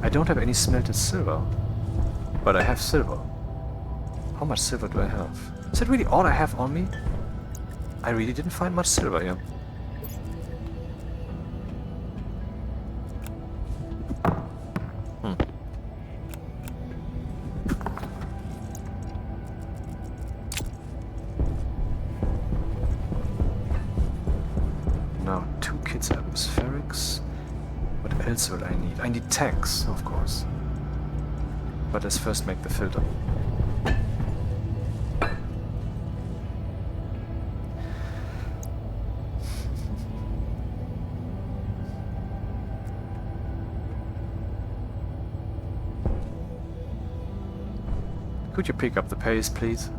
A: I don't have any smelted silver. But I have silver. How much silver do I have? Is that really all I have on me? I really didn't find much silver here. Now, 2 kits atmospherics. What else will I need? I need tanks, of course. But let's first make the filter. Could you pick up the pace, please?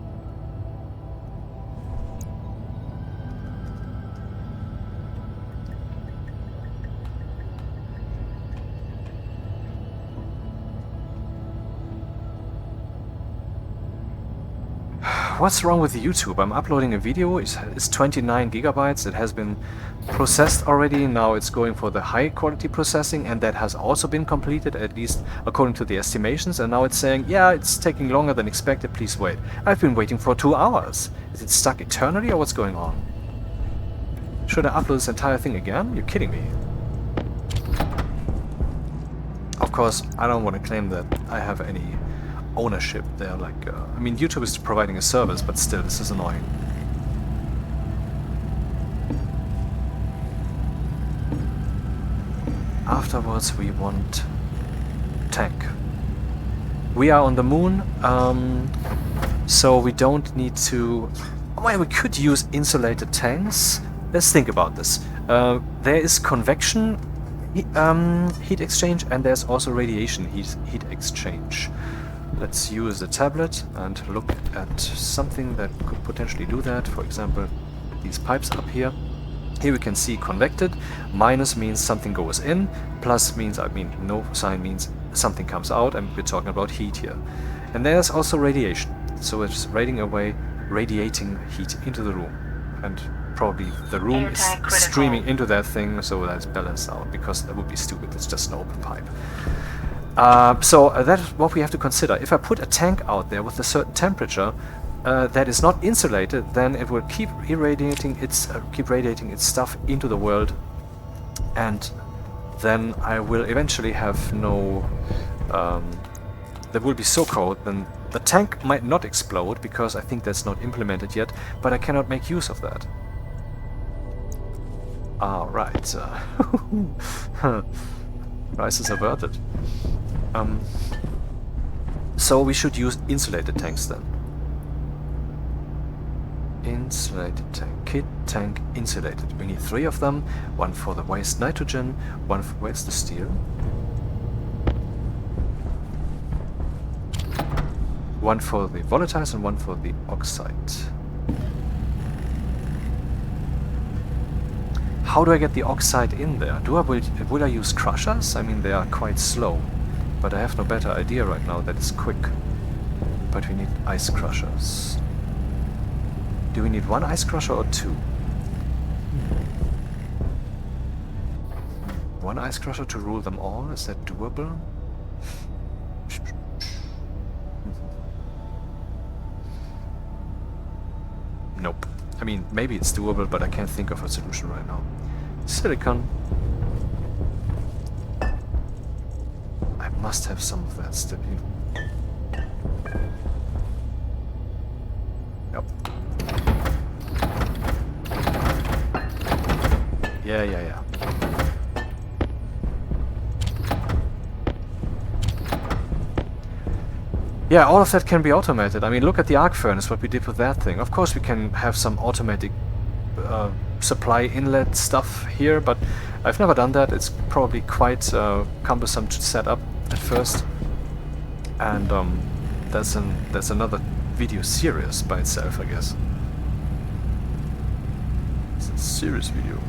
A: What's wrong with YouTube? I'm uploading a video, it's 29 gigabytes, it has been processed already, now it's going for the high quality processing, and that has also been completed, at least according to the estimations, and now it's saying, yeah, it's taking longer than expected, please wait. I've been waiting for 2 hours. Is it stuck eternally or what's going on? Should I upload this entire thing again? You're kidding me. Of course, I don't want to claim that I have any ownership there, like, I mean, YouTube is providing a service, but still, this is annoying. Afterwards, we want tank. We are on the moon, so we don't need to... Well, we could use insulated tanks. Let's think about this. There is convection heat exchange, and there's also radiation heat exchange. Let's use the tablet and look at something that could potentially do that. For example, these pipes up here. Here we can see convected. Minus means something goes in. Plus means, I mean, no sign means something comes out, and we're talking about heat here. And there's also radiation. So it's radiating heat into the room. And probably the room is streaming into that thing, so that's balanced out, because that would be stupid. It's just an open pipe. So that's what we have to consider. If I put a tank out there with a certain temperature that is not insulated, then it will keep irradiating its stuff into the world, and then I will eventually have no. That will be so cold, then the tank might not explode because I think that's not implemented yet, but I cannot make use of that. Alright. Crisis averted. So we should use insulated tanks then. Insulated tank. Kit tank insulated. We need 3 of them. 1 for the waste nitrogen, 1 for... Where's the steel? 1 for the volatiles and 1 for the oxite. How do I get the oxide in there? Will I use crushers? I mean, they are quite slow. But I have no better idea right now that is quick. But we need ice crushers. Do we need 1 ice crusher or 2? 1 ice crusher to rule them all? Is that doable? Nope. I mean, maybe it's doable, but I can't think of a solution right now. Silicon. I must have some of that still here. Yep. Yeah. Yeah, all of that can be automated. I mean, look at the arc furnace, what we did with that thing. Of course we can have some automatic supply inlet stuff here, but I've never done that. It's probably quite cumbersome to set up at first. And that's another video series by itself, I guess. It's a serious video.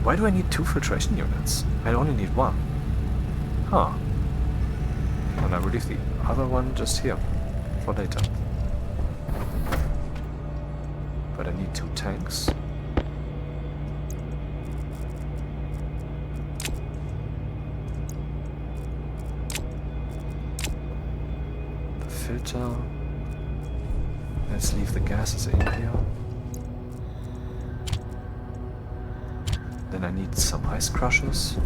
A: Why do I need 2 filtration units? I only need 1. Huh. And I will leave the other one just here for later. But I need 2 tanks. filter. Let's leave the gases in here. Then I need some ice crushers.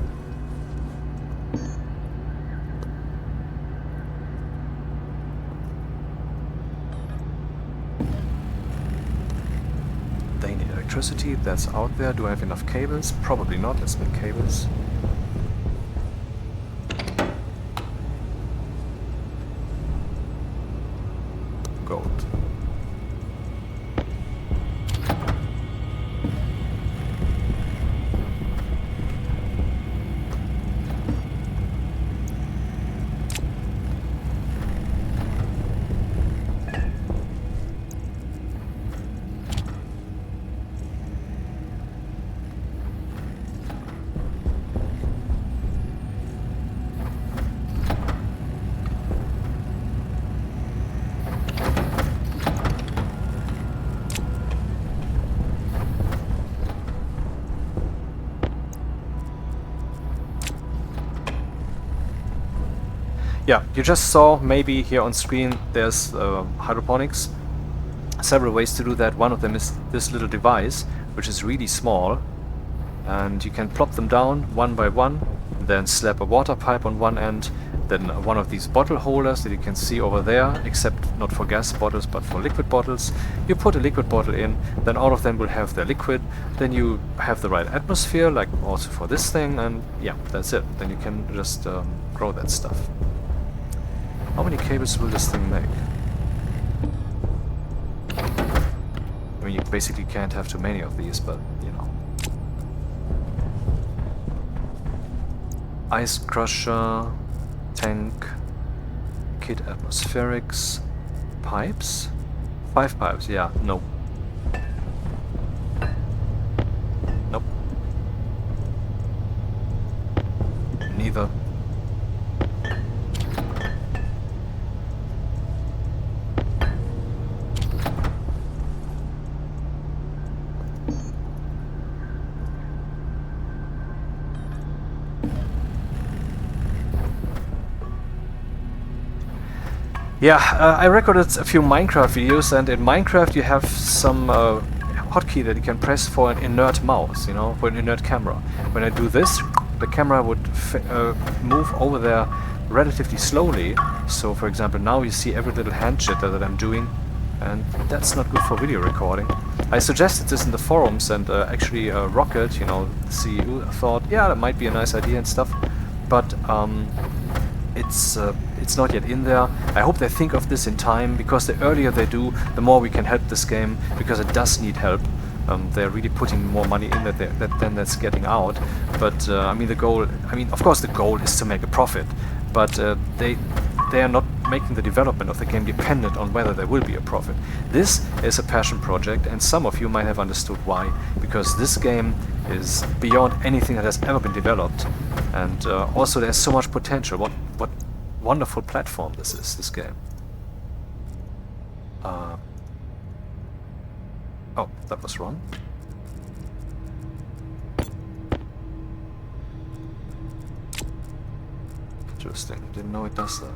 A: They need electricity, that's out there. Do I have enough cables? Probably not, let's make cables. Gold. Yeah, you just saw maybe here on screen there's hydroponics. Several ways to do that. One of them is this little device, which is really small, and you can plop them down one by one, then slap a water pipe on one end, then one of these bottle holders that you can see over there, except not for gas bottles but for liquid bottles. You put a liquid bottle in, then all of them will have their liquid, then you have the right atmosphere, like also for this thing, and yeah, that's it. Then you can just grow that stuff. How many cables will this thing make? I mean, you basically can't have too many of these, but, you know. Ice crusher, tank, kit atmospherics, pipes? 5 pipes, yeah, no. Nope. Neither. Yeah, I recorded a few Minecraft videos, and in Minecraft you have some hotkey that you can press for an inert mouse, you know, for an inert camera. When I do this, the camera would move over there relatively slowly. So, for example, now you see every little hand jitter that I'm doing, and that's not good for video recording. I suggested this in the forums, and actually Rocket, you know, the CEO, thought, yeah, that might be a nice idea and stuff, but it's not yet in there. I hope they think of this in time, because the earlier they do, the more we can help this game, because it does need help. They're really putting more money in than that's getting out. But I mean, the goal, I mean, of course the goal is to make a profit, but they are not making the development of the game dependent on whether there will be a profit. This is a passion project, and some of you might have understood why, because this game is beyond anything that has ever been developed, and also there's so much potential. What wonderful platform this is, this game. Oh, that was wrong. Interesting, didn't know it does that.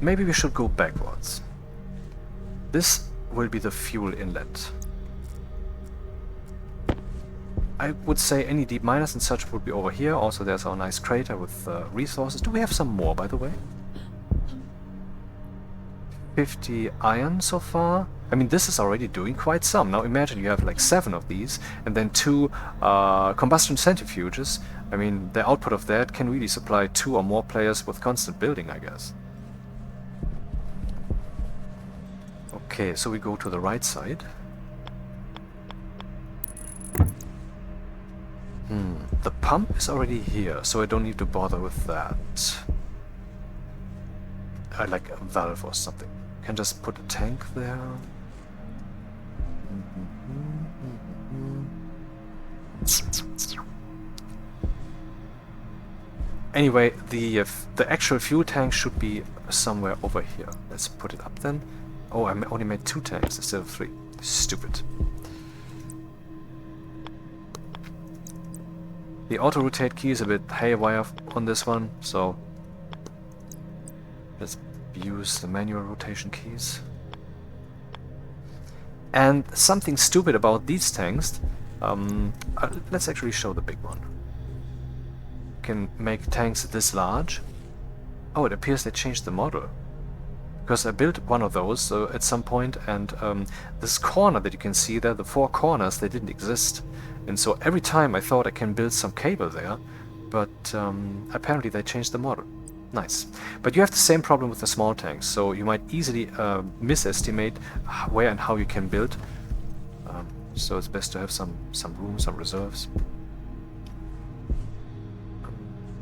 A: Maybe we should go backwards. This will be the fuel inlet. I would say any deep miners and such would be over here. Also, there's our nice crater with resources. Do we have some more, by the way? 50 iron so far. I mean, this is already doing quite some. Now imagine you have like 7 of these, and then 2 combustion centrifuges. I mean, the output of that can really supply 2 or more players with constant building, I guess. Okay, so we go to the right side. The pump is already here, so I don't need to bother with that. I like a valve or something. Can just put a tank there. Anyway, the actual fuel tank should be somewhere over here. Let's put it up then. Oh, I only made 2 tanks instead of 3. Stupid. The auto-rotate key is a bit haywire on this one, so let's use the manual rotation keys. And something stupid about these tanks, let's actually show the big one. Can make tanks this large. Oh, it appears they changed the model. Because I built one of those at some point, and this corner that you can see there, the 4 corners, they didn't exist. And so every time I thought I can build some cable there, but apparently they changed the model. Nice. But you have the same problem with the small tanks, so you might easily misestimate where and how you can build. So it's best to have some room, some reserves.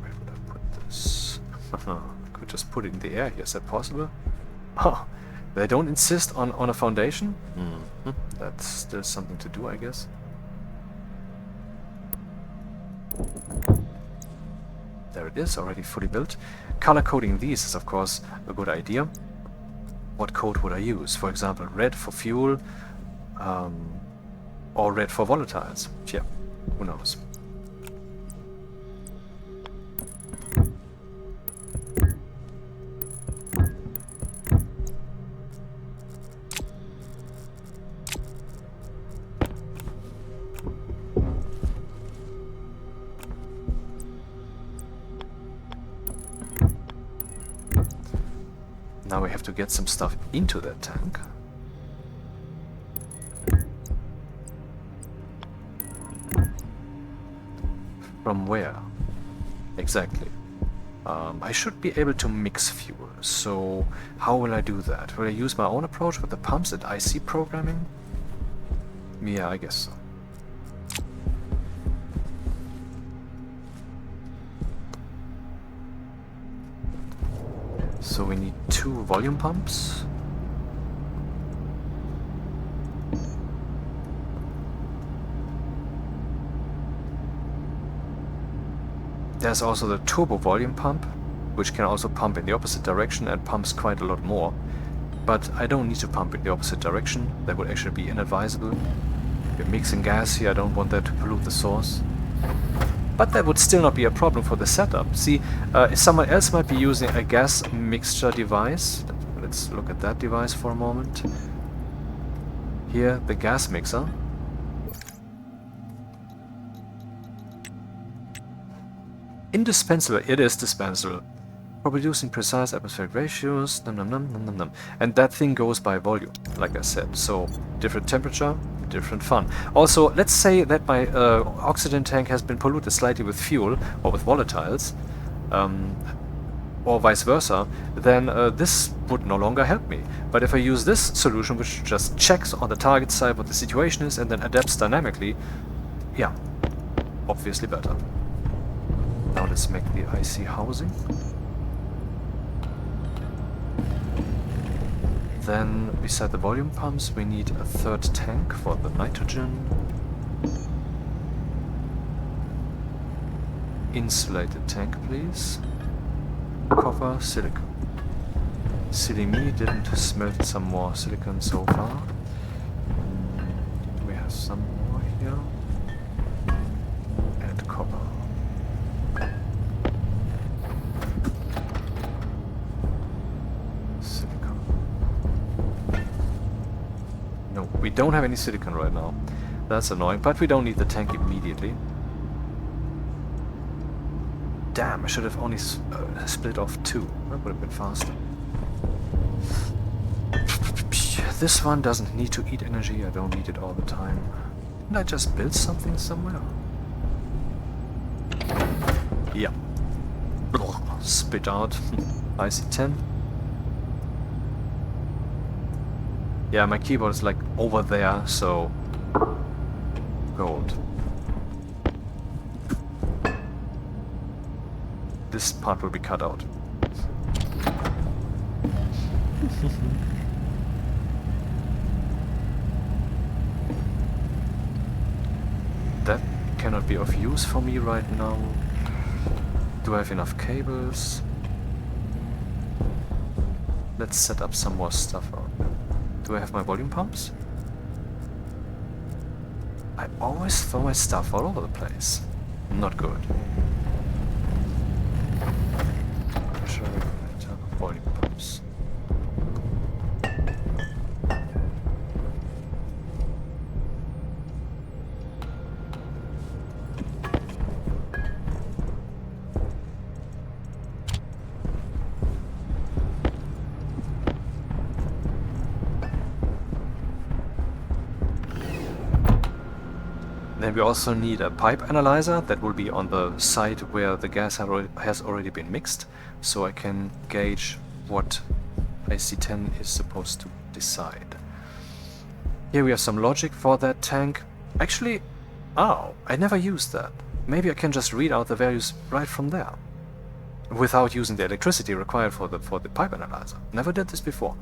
A: Where would I put this? I could just put it in the air here. Is that possible? Oh, they don't insist on a foundation? Mm-hmm. That's still something to do, I guess. There it is, already fully built. Color coding these is of course a good idea. What code would I use? For example, red for fuel, or red for volatiles. Yeah, who knows. Now we have to get some stuff into that tank. From where? Exactly. I should be able to mix fuel, so how will I do that? Will I use my own approach with the pumps and IC programming? Yeah, I guess so. So we need 2 volume pumps. There's also the turbo volume pump, which can also pump in the opposite direction and pumps quite a lot more. But I don't need to pump in the opposite direction. That would actually be inadvisable. We're mixing gas here, I don't want that to pollute the source. But that would still not be a problem for the setup. See, someone else might be using a gas mixture device. Let's look at that device for a moment. Here, the gas mixer. Indispensable, it is dispensable. For producing precise atmospheric ratios, and that thing goes by volume, like I said. So, different temperature, different fun. Also, let's say that my oxygen tank has been polluted slightly with fuel or with volatiles, or vice versa, then this would no longer help me. But if I use this solution, which just checks on the target side what the situation is and then adapts dynamically, yeah, obviously better. Now let's make the IC housing. Then, beside the volume pumps, we need a 3rd tank for the nitrogen. Insulated tank, please. Copper, silicon. Silly me, didn't smelt some more silicon so far. We have some more here. And copper. We don't have any silicon right now. That's annoying, but we don't need the tank immediately. Damn, I should have only split off 2. That would have been faster. This one doesn't need to eat energy, I don't need it all the time. Didn't I just build something somewhere? Yeah. Spit out. IC10. Yeah, my keyboard is like over there, so gold. This part will be cut out. That cannot be of use for me right now. Do I have enough cables? Let's set up some more stuff around here. Do I have my volume pumps? I always throw my stuff all over the place. Not good. Pressure regulator, volume pumps. Then we also need a pipe analyzer that will be on the side where the gas has already been mixed, so I can gauge what IC10 is supposed to decide. Here we have some logic for that tank. Actually, oh, I never used that. Maybe I can just read out the values right from there, without using the electricity required for the pipe analyzer. Never did this before.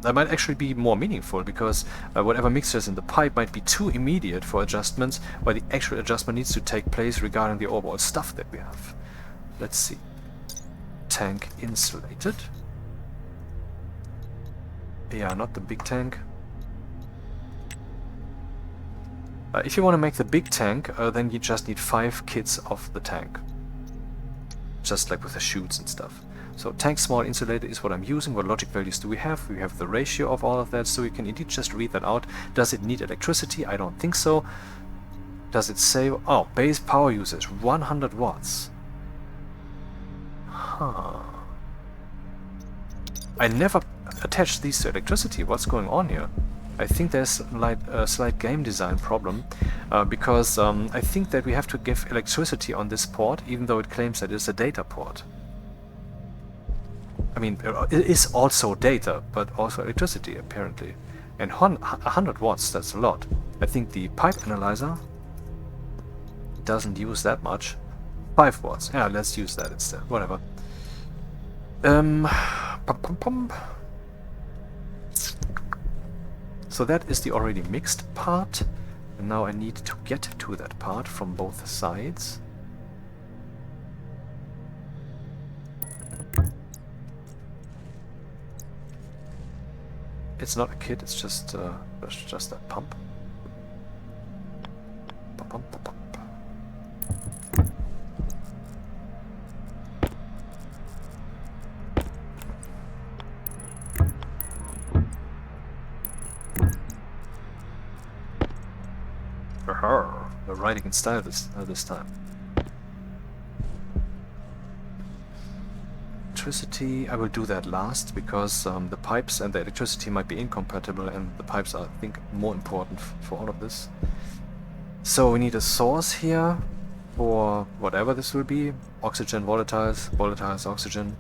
A: That might actually be more meaningful, because whatever mixtures in the pipe might be too immediate for adjustments, while the actual adjustment needs to take place regarding the overall stuff that we have. Let's see. Tank insulated. Yeah, not the big tank. If you want to make the big tank, then you just need 5 kits of the tank. Just like with the chutes and stuff. So tank small insulated is what I'm using. What logic values do we have? We have the ratio of all of that, so you can indeed just read that out. Does it need electricity? I don't think so. Does it say... Oh, base power usage, 100 watts. Huh. I never attached these to electricity. What's going on here? I think there's like a slight game design problem, because I think that we have to give electricity on this port, even though it claims that it's a data port. I mean, it is also data, but also electricity, apparently. And 100 watts, that's a lot. I think the pipe analyzer doesn't use that much. 5 watts. Yeah, let's use that instead. Whatever. So that is the already mixed part. And now I need to get to that part from both sides. It's not a kit, it's just a pump. Pump. We're riding in style this time. Electricity, I will do that last, because the pipes and the electricity might be incompatible, and the pipes are, I think, more important for all of this. So we need a source here for whatever this will be. Oxygen, volatiles, oxygen.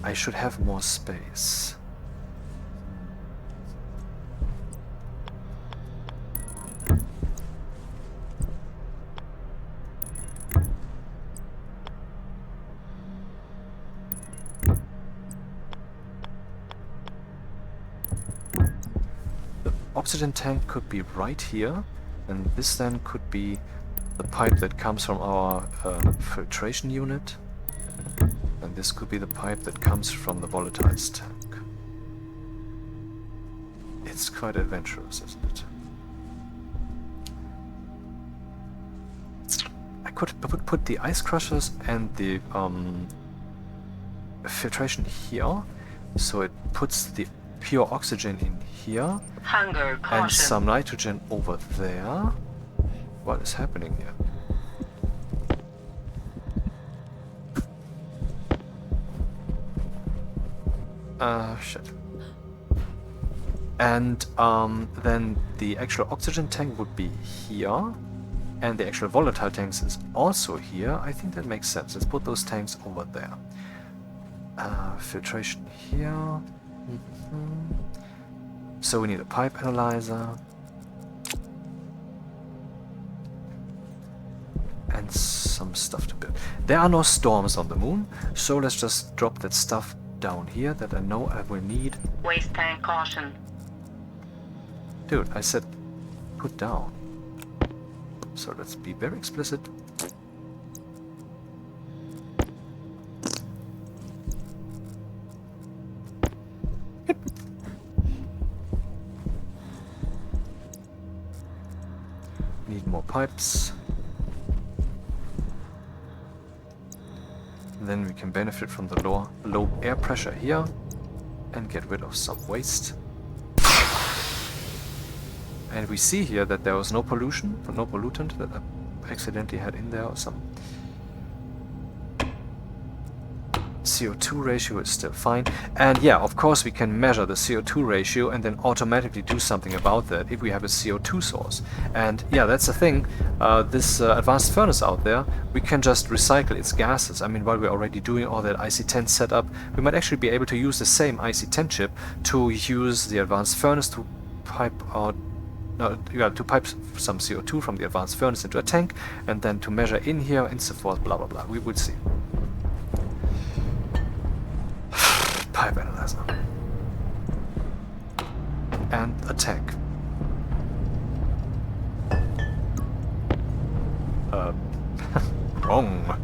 A: I should have more space. Oxygen tank could be right here, and this then could be the pipe that comes from our filtration unit, and this could be the pipe that comes from the volatiles tank. It's quite adventurous, isn't it? I could put the ice crushers and the filtration here, so it puts the pure oxygen in here,
B: Hunger, caution.
A: and some nitrogen over there. What is happening here? Shit. And then the actual oxygen tank would be here, and the actual volatile tanks is also here. I think that makes sense. Let's put those tanks over there. Filtration here. So we need a pipe analyzer and some stuff to build. There are no storms on the moon, so let's just drop that stuff down here that I know I will need.
B: Waste tank, caution.
A: Dude, I said put down. So let's be very explicit. Need more pipes. Then we can benefit from the low air pressure here and get rid of some waste. And we see here that there was no pollution, no pollutant that I accidentally had in there or some. CO2 ratio is still fine. And yeah, of course we can measure the CO2 ratio and then automatically do something about that if we have a CO2 source. And yeah, that's the thing. This advanced furnace out there, we can just recycle its gases. I mean, while we're already doing all that IC10 setup, we might actually be able to use the same IC10 chip to use the advanced furnace to pipe out to pipe some CO2 from the advanced furnace into a tank and then to measure in here and so forth, blah blah blah. We will see. Pipe analyzer. And attack. Wrong.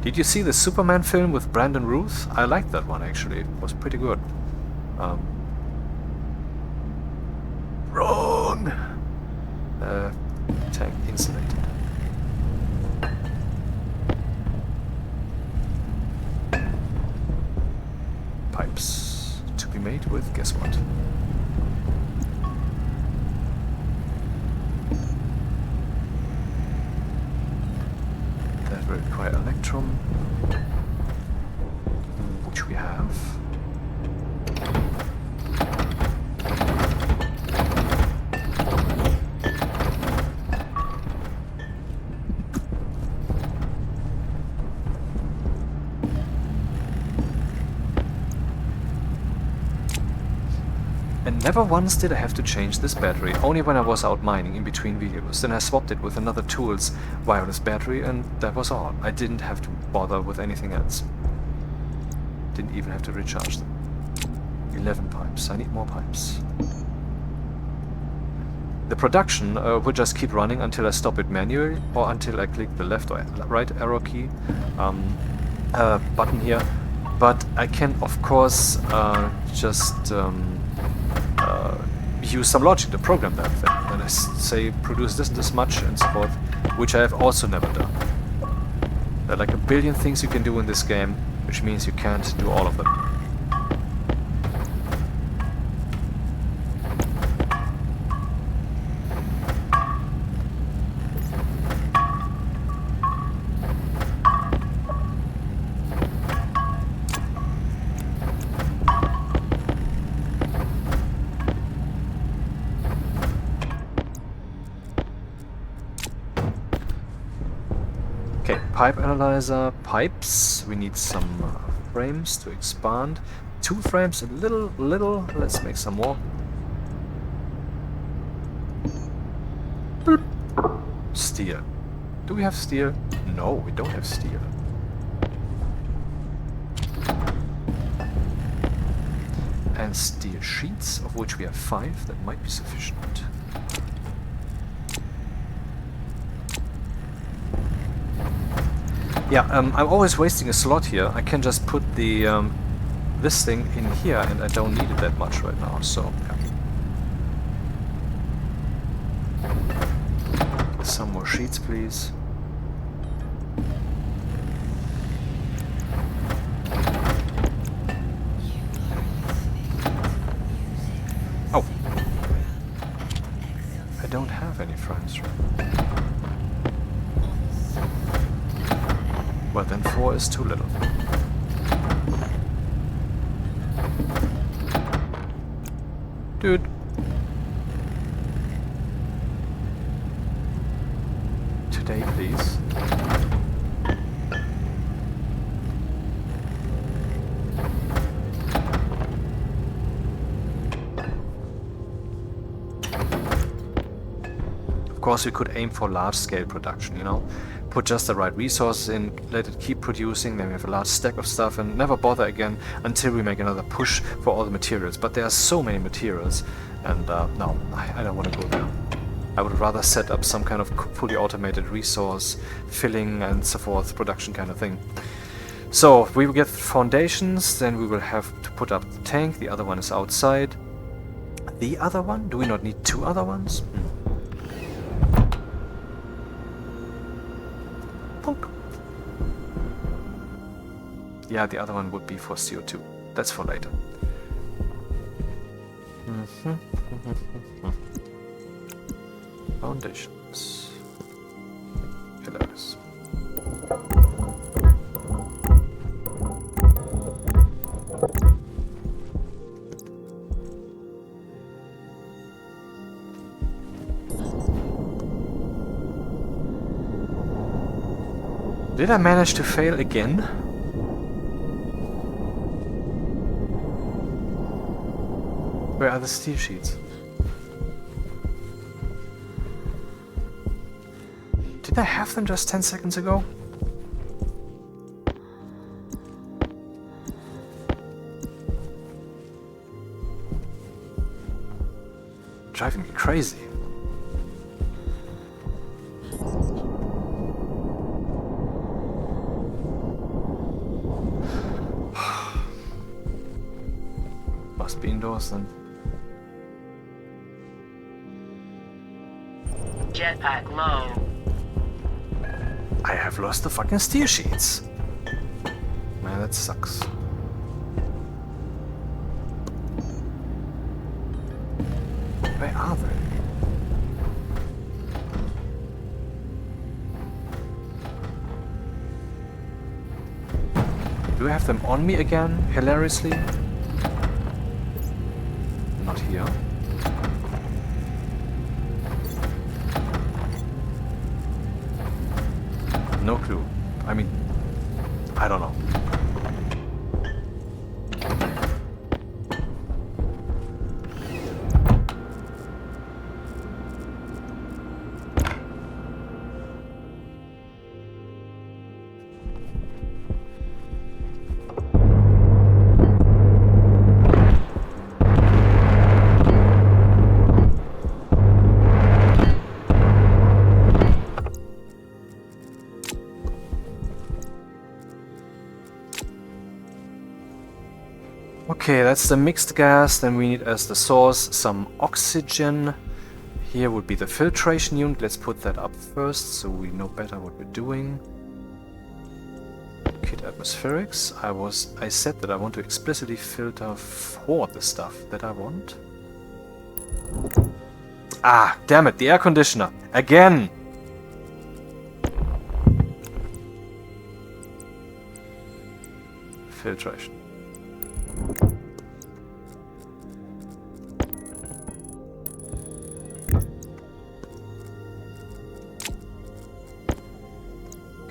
A: Did you see the Superman film with Brandon Routh? I liked that one actually. It was pretty good. Wrong! Tank insulated. Pipes to be made with, guess what? That will require electrum, which we have. Never once did I have to change this battery, only when I was out mining in between videos. Then I swapped it with another tool's wireless battery and that was all. I didn't have to bother with anything else. Didn't even have to recharge them. 11 pipes. I need more pipes. The production will just keep running until I stop it manually or until I click the left or right arrow key button here. But I can of course just use some logic to program that thing. And I say produce this much and so forth, which I have also never done. There are like a billion things you can do in this game, which means you can't do all of them. Pipe analyzer, pipes. We need some frames to expand. 2 frames, a little. Let's make some more. Boop. Steel. Do we have steel? No, we don't have steel. And steel sheets, of which we have 5. That might be sufficient. Yeah, I'm always wasting a slot here. I can just put the this thing in here and I don't need it that much right now, so yeah. Some more sheets, please. Oh. I don't have any frames right now. Well, then 4 is too little. Dude. Today, please. Of course, we could aim for large-scale production, you know? Put just the right resources in, let it keep producing, then we have a large stack of stuff and never bother again until we make another push for all the materials. But there are so many materials and no, I don't want to go there. I would rather set up some kind of fully automated resource filling and so forth production kind of thing. So if we get foundations, then we will have to put up the tank. The other one is outside. The other one? Do we not need two other ones? Punk. Yeah, the other one would be for CO2. That's for later. Foundations. Pillars. Did I manage to fail again? Where are the steel sheets? Did I have them just 10 seconds ago? Driving me crazy. Must be indoors then.
B: Jetpack low.
A: I have lost the fucking steel sheets. Man, that sucks. Where are they? Do I have them on me again, hilariously? Not here. No clue. I mean, I don't know. Okay, that's the mixed gas. Then we need as the source some oxygen. Here would be the filtration unit. Let's put that up first so we know better what we're doing. Kit atmospherics. I said that I want to explicitly filter for the stuff that I want. Ah, damn it, the air conditioner. Again! Filtration.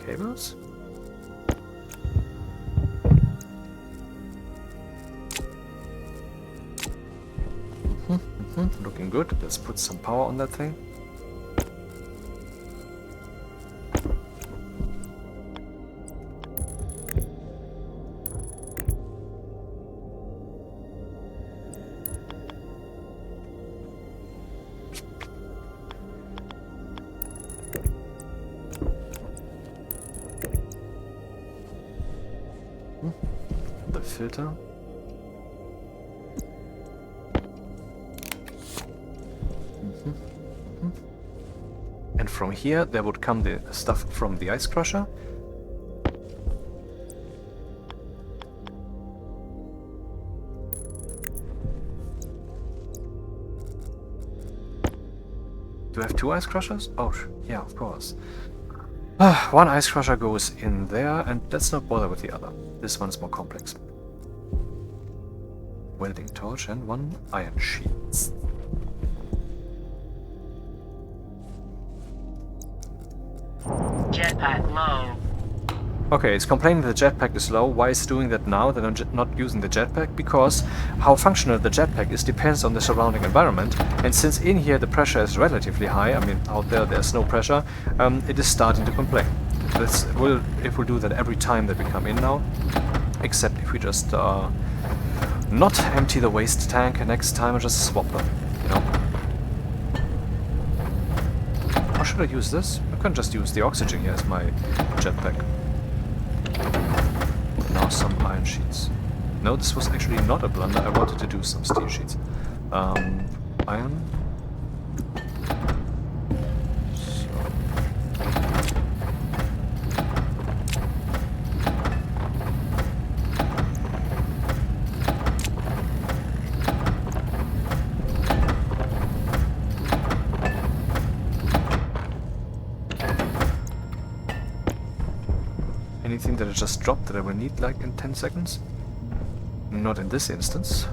A: Cables. Looking good. Let's put some power on that thing. The filter. And from here there would come the stuff from the ice crusher. Do I have two ice crushers? Oh, yeah, of course. One ice crusher goes in there, and let's not bother with the other. This one's more complex. Welding torch and one iron sheet.
B: Jetpack low.
A: Okay, it's complaining the jetpack is low. Why is it doing that now that I'm not using the jetpack? Because how functional the jetpack is depends on the surrounding environment. And since in here the pressure is relatively high, I mean out there's no pressure, it is starting to complain. It will do that every time that we come in now. Except if we just not empty the waste tank and next time I just swap them, you know. Or should I use this? I can just use the oxygen here as my jetpack. some iron sheets. No, this was actually not a blunder. I wanted to do some steel sheets. Iron. Anything that I just dropped that I will need like in 10 seconds? Not in this instance.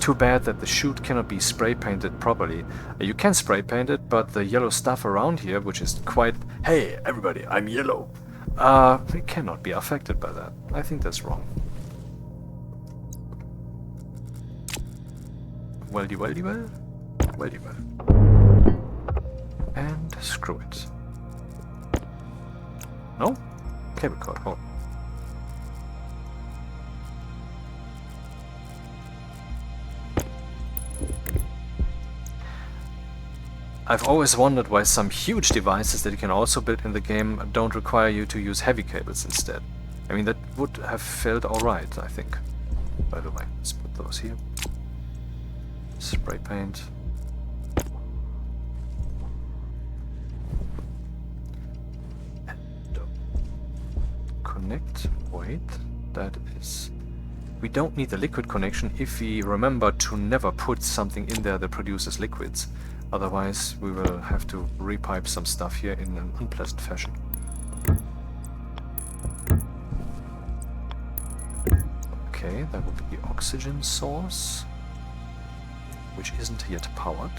A: Too bad that the chute cannot be spray painted properly. You can spray paint it, but the yellow stuff around here, which is quite... Hey, everybody, I'm yellow! It cannot be affected by that. I think that's wrong. Weldy, weldy, well? Weldy, well. And screw it. No? Cable cord. Oh. I've always wondered why some huge devices that you can also build in the game don't require you to use heavy cables instead. I mean, that would have felt alright, I think. By the way, let's put those here. Spray paint. Connect. Wait, that is... We don't need the liquid connection if we remember to never put something in there that produces liquids. Otherwise, we will have to repipe some stuff here in an unpleasant fashion. Okay, that will be the oxygen source, which isn't yet powered.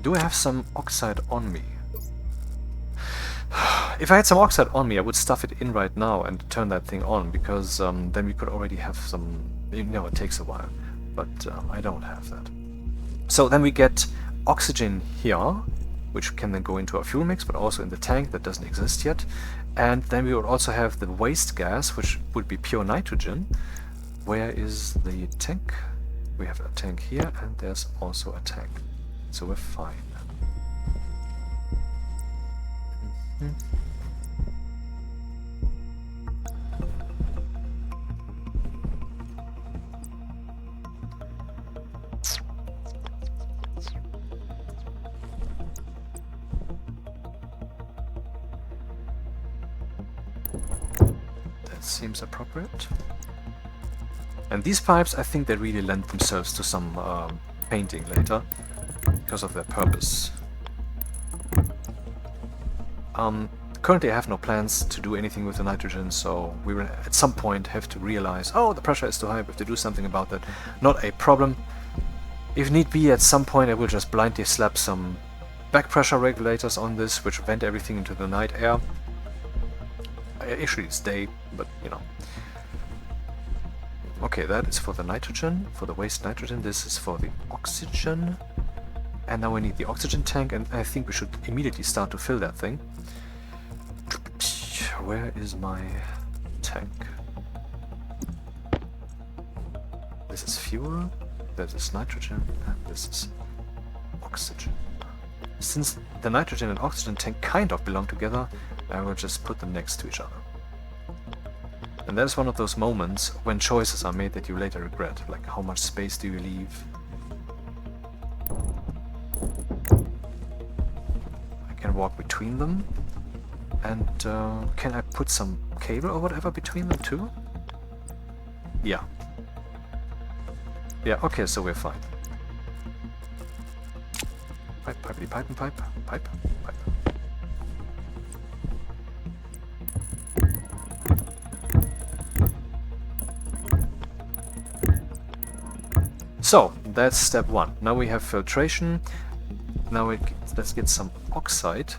A: Do I have some oxide on me? If I had some oxide on me, I would stuff it in right now and turn that thing on, because then we could already have some... You know, it takes a while, but I don't have that. So then we get oxygen here, which can then go into a fuel mix, but also in the tank that doesn't exist yet. And then we would also have the waste gas, which would be pure nitrogen. Where is the tank? We have a tank here, and there's also a tank. So we're fine. That seems appropriate. And these pipes, I think they really lend themselves to some painting later, because of their purpose. Currently I have no plans to do anything with the nitrogen, so we will at some point have to realize, oh, the pressure is too high, we have to do something about that. Not a problem. If need be, at some point I will just blindly slap some back pressure regulators on this, which vent everything into the night air. Actually it's day, but you know. Okay, that is for the nitrogen, for the waste nitrogen. This is for the oxygen. And now we need the oxygen tank, and I think we should immediately start to fill that thing. Where is my tank? This is fuel, that is nitrogen, and this is oxygen. Since the nitrogen and oxygen tank kind of belong together, I will just put them next to each other. And that is one of those moments when choices are made that you later regret, like how much space do you leave? I can walk between them, and can I put some cable or whatever between them too? Yeah. Yeah, okay, so we're fine. Pipe, pipey, pipe, and pipe, pipe, pipe. So, that's step one. Now we have filtration. Now let's get some oxide.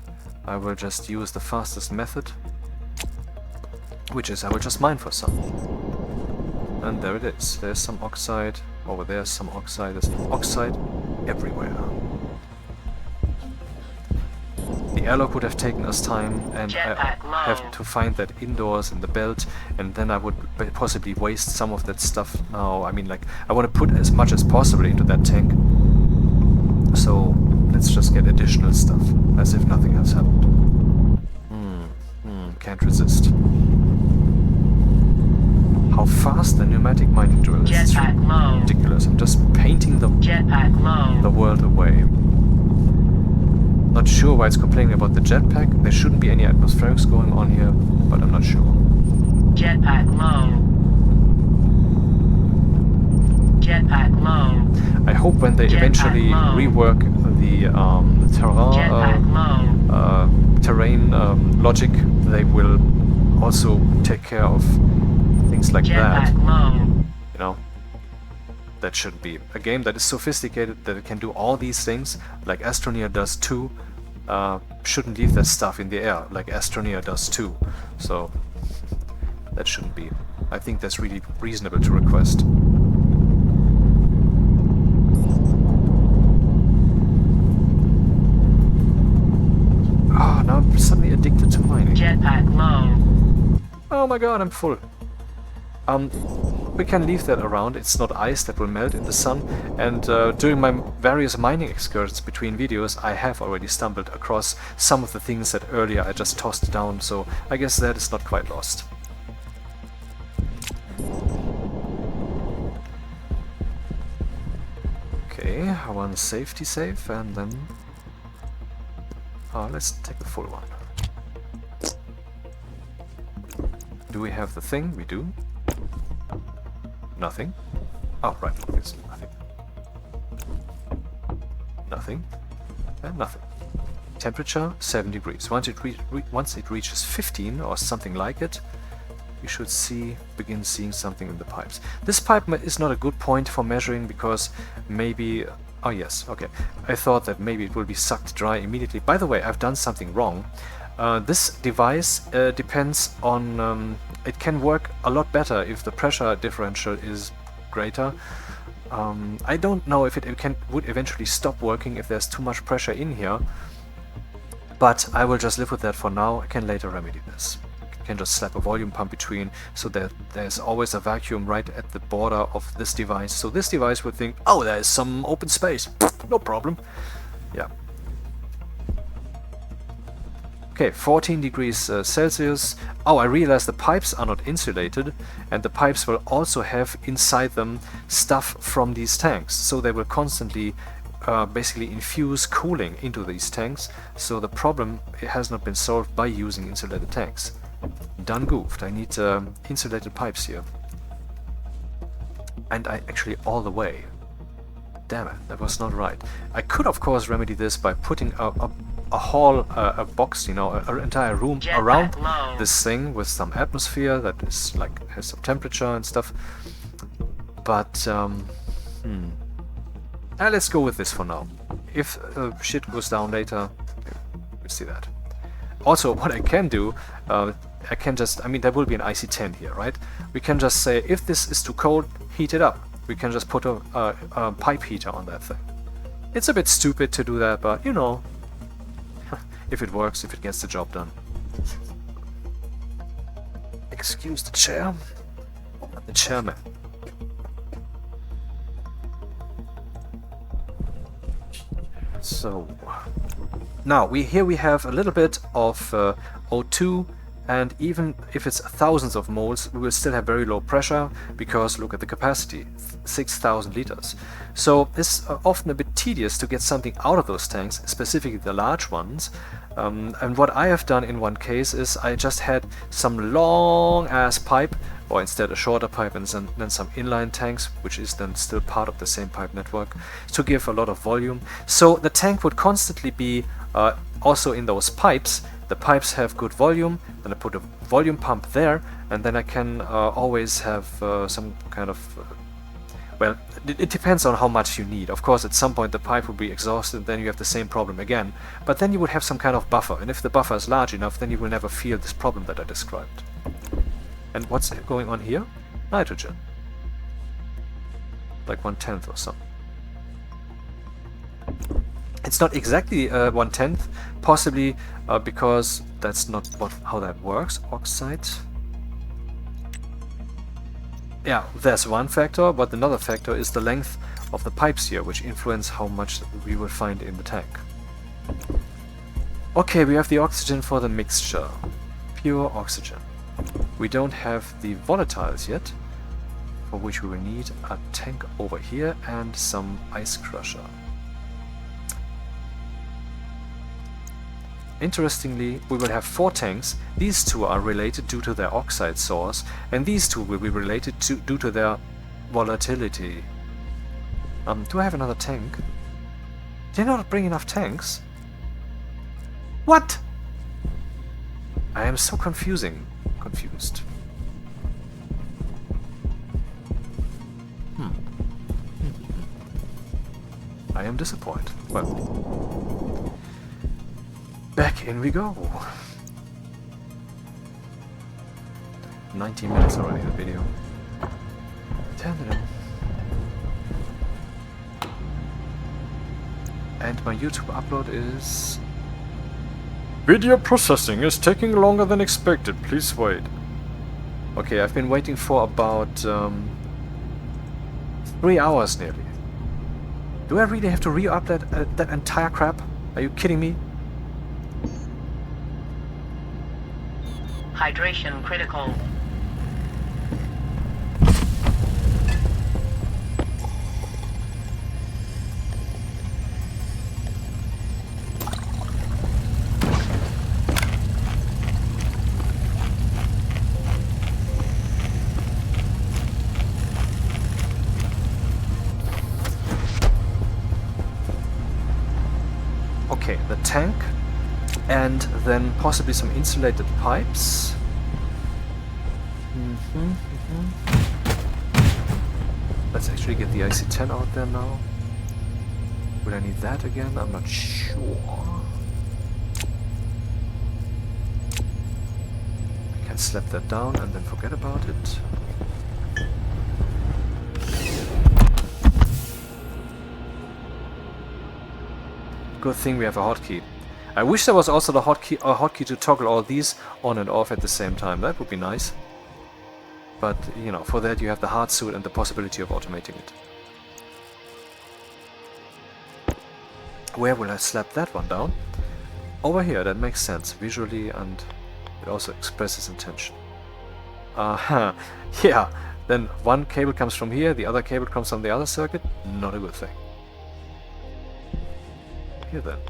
A: I will just use the fastest method, which is I will just mine for some. And there it is. There's some oxide. Over there's some oxide. There's oxide everywhere. airlock would have taken us time, and I
B: Jetpack low.
A: have to find that indoors in the belt, and then I would possibly waste some of that stuff now. I mean, like, I want to put as much as possible into that tank. So let's just get additional stuff, as if nothing has happened. Can't resist. How fast the pneumatic mining drill is. It's
B: Jetpack low.
A: ridiculous. I'm just painting the
B: Jetpack low.
A: world away. Not sure why it's complaining about the jetpack. There shouldn't be any atmospherics going on here, but I'm not sure.
B: Jetpack low. Jetpack low.
A: I hope when they
B: Jetpack
A: eventually
B: low.
A: rework the
B: Jetpack low.
A: terrain logic, they will also take care of things like that.
B: Jetpack low.
A: You know, that shouldn't be a game that is sophisticated, that it can do all these things like Astroneer does too. Shouldn't leave that stuff in the air like Astroneer does too. So that shouldn't be. I think that's really reasonable to request. Ah, now I'm suddenly addicted to mining.
B: Jetpack low.
A: Oh my god, I'm full. We can leave that around. It's not ice that will melt in the sun. And during my various mining excursions between videos, I have already stumbled across some of the things that earlier I just tossed down. So I guess that is not quite lost. Okay, one safety save, and then let's take the full one. Do we have the thing? We do. Nothing. Oh, right, obviously nothing. Nothing. And nothing. Temperature 7 degrees. Once it reaches 15 or something like it, you should begin seeing something in the pipes. This pipe is not a good point for measuring because maybe... Oh yes, okay. I thought that maybe it will be sucked dry immediately. By the way, I've done something wrong. This device depends on... it can work a lot better if the pressure differential is greater. I don't know if it would eventually stop working if there's too much pressure in here, but I will just live with that for now. I can later remedy this. I can just slap a volume pump between so that there's always a vacuum right at the border of this device. So this device would think, oh, there's some open space. No problem. Yeah. Okay, 14 degrees Celsius. Oh, I realized the pipes are not insulated, and the pipes will also have inside them stuff from these tanks. So they will constantly basically infuse cooling into these tanks. So the problem has not been solved by using insulated tanks. Done goofed. I need insulated pipes here. And I actually all the way. Damn it, that was not right. I could of course remedy this by putting a box, you know, an entire room around this thing with some atmosphere that is like has some temperature and stuff. But let's go with this for now. If shit goes down later, we'll see that. Also, what I can do, I can just, I mean, there will be an IC10 here, right? We can just say, if this is too cold, heat it up. We can just put a pipe heater on that thing. It's a bit stupid to do that, but you know, if it works, if it gets the job done. Excuse the chair. The chairman. So now here we have a little bit of O2, and even if it's thousands of moles, we will still have very low pressure because look at the capacity, 6,000 liters. So it's often a bit tedious to get something out of those tanks, specifically the large ones. And what I have done in one case is I just had some long ass pipe, or instead a shorter pipe, and then some inline tanks, which is then still part of the same pipe network, to give a lot of volume. So the tank would constantly be also in those pipes. The pipes have good volume, then I put a volume pump there, and then I can always have some kind of... well, it depends on how much you need. Of course, at some point the pipe will be exhausted, then you have the same problem again. But then you would have some kind of buffer, and if the buffer is large enough, then you will never feel this problem that I described. And what's going on here? Nitrogen. Like 1/10 or something. It's not exactly 1/10, possibly because that's not how that works. Oxite. Yeah, there's one factor, but another factor is the length of the pipes here, which influence how much we will find in the tank. Okay, we have the oxygen for the mixture. Pure oxygen. We don't have the volatiles yet, for which we will need a tank over here and some ice crusher. Interestingly, we will have 4 tanks. These 2 are related due to their oxide source, and these 2 will be related due to their volatility. Do I have another tank? Did I not bring enough tanks? What? I am so confused. I am disappointed. Well, back in we go. 19 minutes already the video. And my YouTube upload is... Video processing is taking longer than expected. Please wait. Okay, I've been waiting for about 3 hours nearly. Do I really have to re-upload that entire crap? Are you kidding me?
B: Hydration critical.
A: Okay, the tank, and then possibly some insulated pipes. Let's actually get the IC-10 out there now. Will I need that again? I'm not sure. I can slap that down and then forget about it. Good thing we have a hotkey. I wish there was also a hotkey to toggle all these on and off at the same time. That would be nice. But, you know, for that you have the hard suit and the possibility of automating it. Where will I slap that one down? Over here, that makes sense visually, and it also expresses intention. Aha, yeah, then one cable comes from here, the other cable comes from the other circuit. Not a good thing. Here then.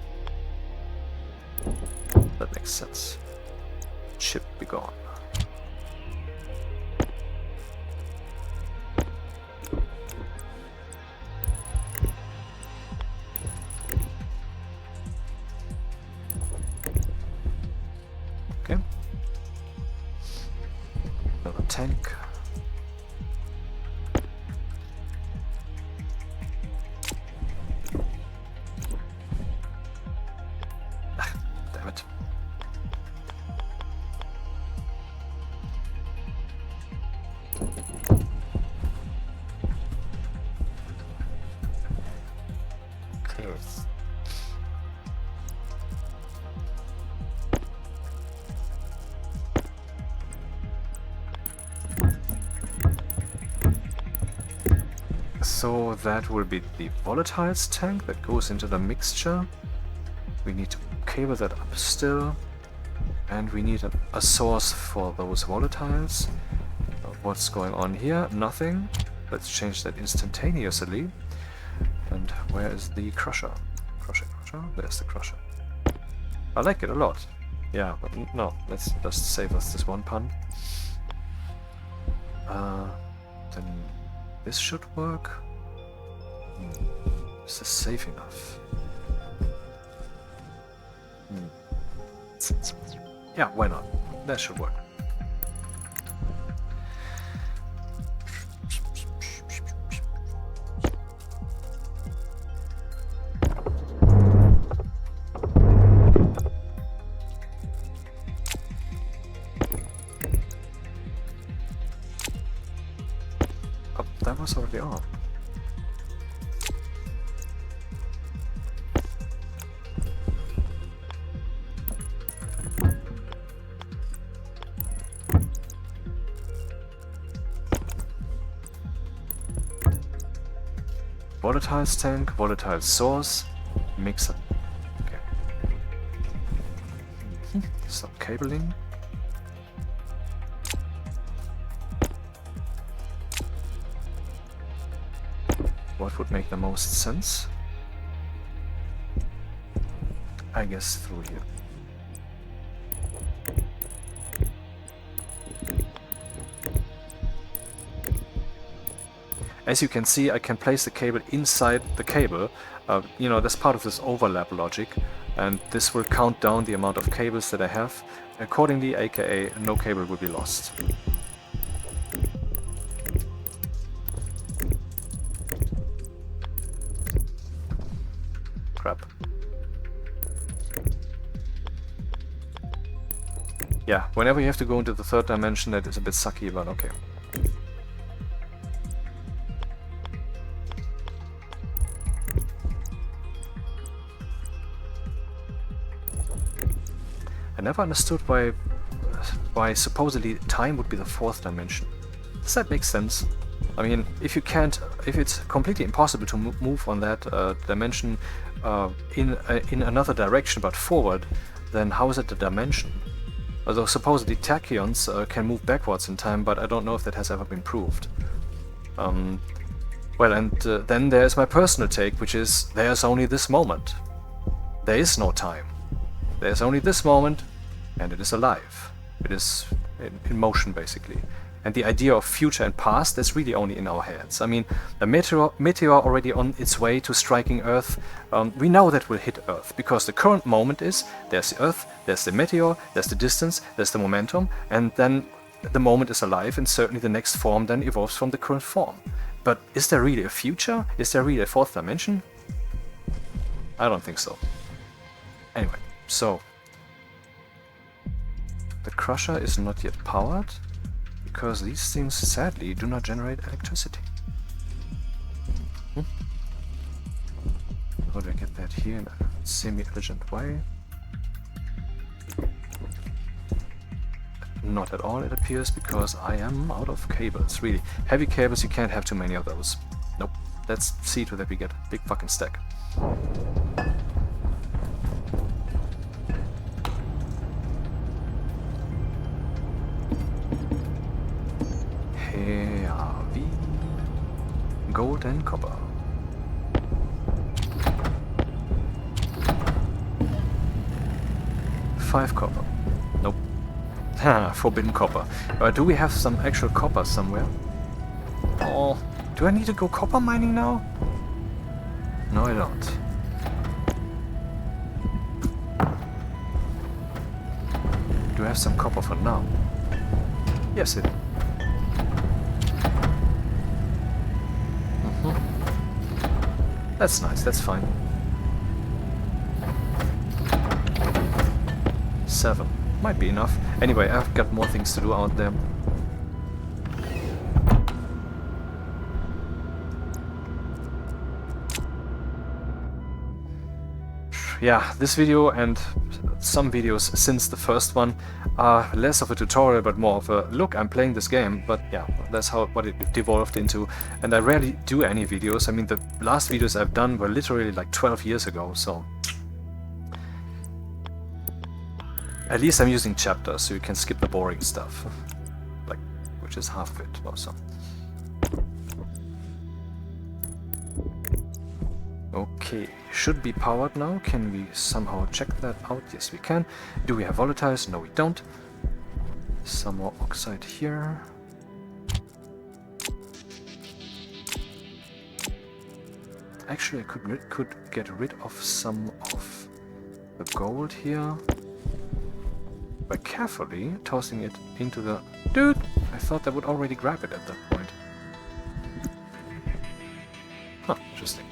A: That makes sense. Chip be gone. Okay. Another tank. Damn it. Close. So that will be the volatiles tank that goes into the mixture. We need to cable that up still, and we need a source for those volatiles. What's going on here? Nothing. Let's change that instantaneously. And where is the crusher? Crusher. There's the crusher. I like it a lot. Yeah, but no, let's just save us this one pun. Then this should work. Is this safe enough? Yeah, why not? That should work. Oh, that was already on. volatiles tank, volatile source, mixer. Okay. Some cabling. What would make the most sense? I guess through here. As you can see, I can place the cable inside the cable. You know, that's part of this overlap logic, and this will count down the amount of cables that I have. Accordingly, aka no cable will be lost. Crap. Yeah, whenever you have to go into the third dimension, that is a bit sucky, but okay. I never understood why supposedly time would be the fourth dimension. Does that make sense? I mean, if it's completely impossible to move on that dimension in another direction but forward, then how is it a dimension? Although supposedly tachyons can move backwards in time, but I don't know if that has ever been proved. Well, and then there's my personal take, which is there's only this moment. There is no time. There's only this moment, and it is alive. It is in motion, basically. And the idea of future and past, that's really only in our heads. I mean, a meteor already on its way to striking Earth, we know that will hit Earth, because the current moment is, there's the Earth, there's the meteor, there's the distance, there's the momentum, and then the moment is alive, and certainly the next form then evolves from the current form. But is there really a future? Is there really a fourth dimension? I don't think so. Anyway, so the crusher is not yet powered, because these things sadly do not generate electricity. How do I get that here in a semi-elegant way? Not at all, it appears, because I am out of cables. Really, heavy cables, you can't have too many of those. Nope. Let's see to that we get a big fucking stack. Here are we. Gold and copper. Five copper. Nope. Forbidden copper. Do we have some actual copper somewhere? Oh, do I need to go copper mining now? No, I don't. Do I have some copper for now? Yes, it. That's nice, that's fine. 7. Might be enough. Anyway, I've got more things to do out there. Yeah, this video and some videos since the first one are less of a tutorial but more of a look, I'm playing this game, but yeah, that's what it devolved into. And I rarely do any videos. I mean, the last videos I've done were literally like 12 years ago, so at least I'm using chapters so you can skip the boring stuff, like, which is half of it or so. Okay, should be powered now. Can we somehow check that out? Yes, we can. Do we have volatiles? No, we don't. Some more oxide here. Actually, I could get rid of some of the gold here by carefully tossing it into the... Dude! I thought that would already grab it at that point. Huh, interesting.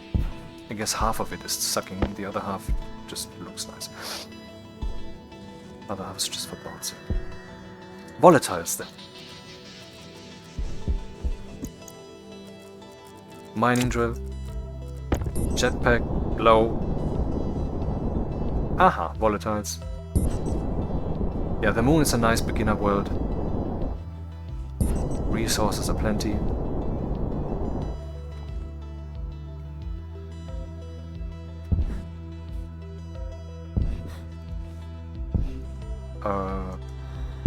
A: I guess half of it is sucking, the other half just looks nice. Other half is just for bouncing. Volatiles then. Mining drill. Jetpack. Blow. Aha, volatiles. Yeah, the moon is a nice beginner world. Resources are plenty.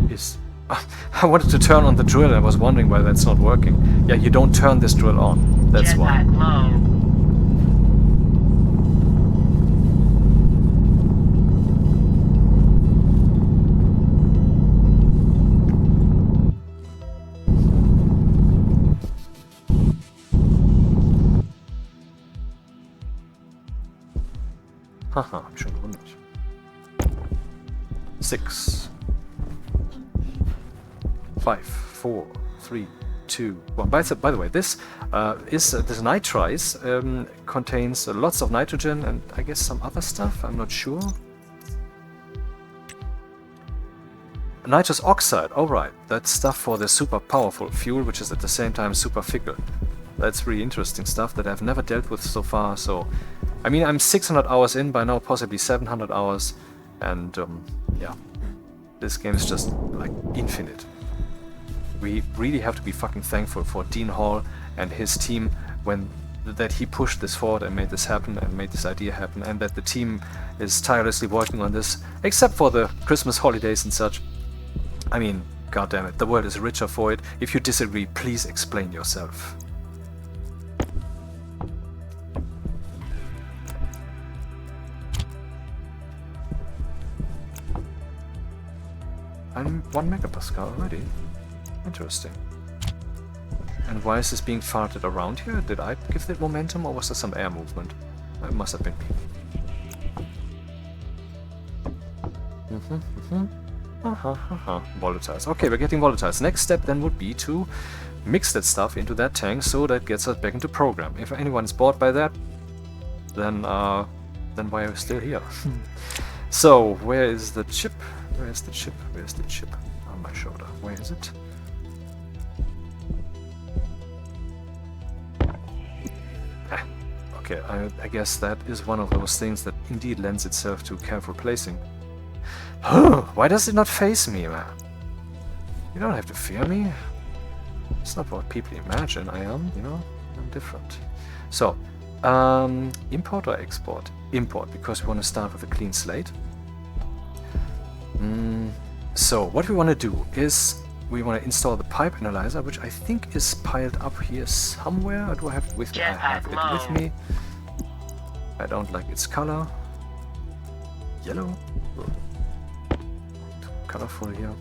A: is... I wanted to turn on the drill and I was wondering why that's not working. Yeah, you don't turn this drill on. That's why.
B: Jetpack low.
A: Haha, hab ich schon gewundert. 6 5 4 3 2 1. By the way, this this nitrize contains lots of nitrogen and I guess some other stuff. I'm not sure. Nitrous oxide. All right, that's stuff for the super powerful fuel, which is at the same time super fickle. That's really interesting stuff that I've never dealt with so far. So, I mean, I'm 600 hours in by now, possibly 700 hours, and yeah, this game is just like infinite. We really have to be fucking thankful for Dean Hall and his team that he pushed this forward and made this happen and made this idea happen, and that the team is tirelessly working on this, except for the Christmas holidays and such. I mean, god damn it, the world is richer for it. If you disagree, please explain yourself. I'm 1 megapascal already. Interesting. And why is this being farted around here? Did I give it momentum or was there some air movement? It must have been me. Volatiles. Okay, we're getting volatiles. Next step then would be to mix that stuff into that tank so that gets us back into program. If anyone is bored by that, then why are we still here? So, where is the chip? Where's the chip? Where's the chip? On my shoulder. Where is it? Okay, I guess that is one of those things that indeed lends itself to careful placing. Why does it not face me, man? You don't have to fear me. It's not what people imagine I am, you know? I'm different. So, import or export? Import, because we want to start with a clean slate. So, what we want to do is we want to install the pipe analyzer, which I think is piled up here somewhere. Or do I have it with me? I have it with me. I don't like its color. Yellow. Too colorful here.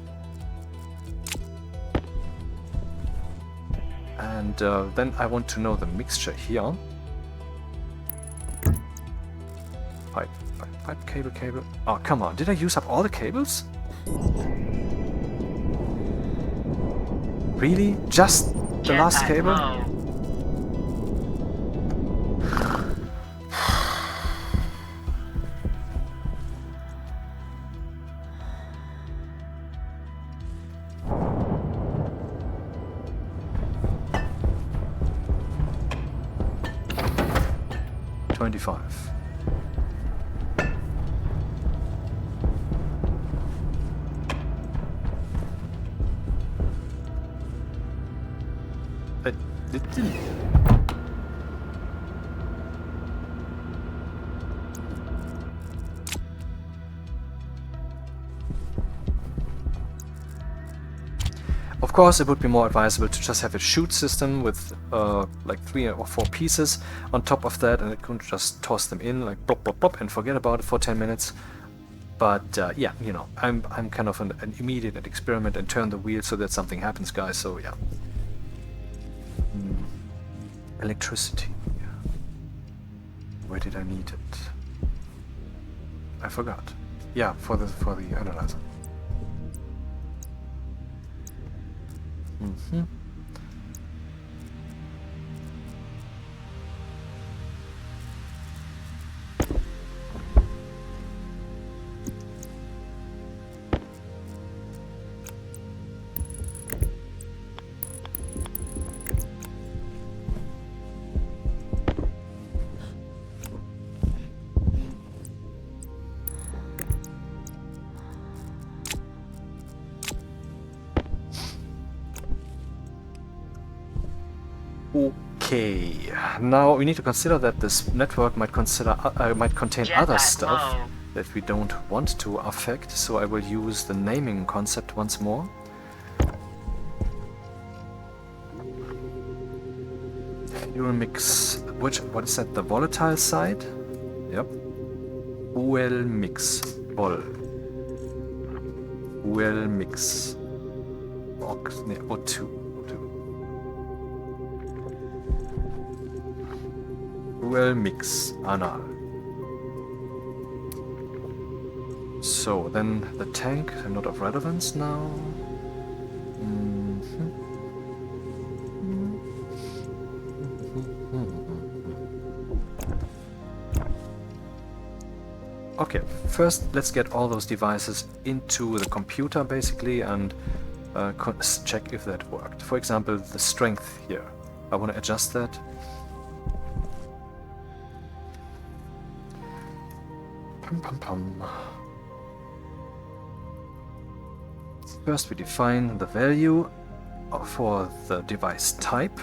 A: And then I want to know the mixture here. Pipe, cable. Oh, come on. Did I use up all the cables? Really? Just the last cable?
B: Low.
A: Of course, it would be more advisable to just have a chute system with like 3 or 4 pieces on top of that, and it could just toss them in like plop plop plop and forget about it for 10 minutes. But yeah, you know, I'm kind of an immediate experiment and turn the wheel so that something happens, guys. So yeah, electricity. Where did I need it? I forgot. Yeah, for the analyzer. Okay, now we need to consider that this network might contain other stuff that we don't want to affect, so I will use the naming concept once more. Fuel mix, what is that, the volatile side? Yep. Fuel mix, vol. Fuel mix. O2. Fuel mix, anal. So, then the tank, not of relevance now. Okay, first let's get all those devices into the computer basically and check if that worked. For example, the strength here. I want to adjust that. Pum, pum, pum. First we define the value for the device type.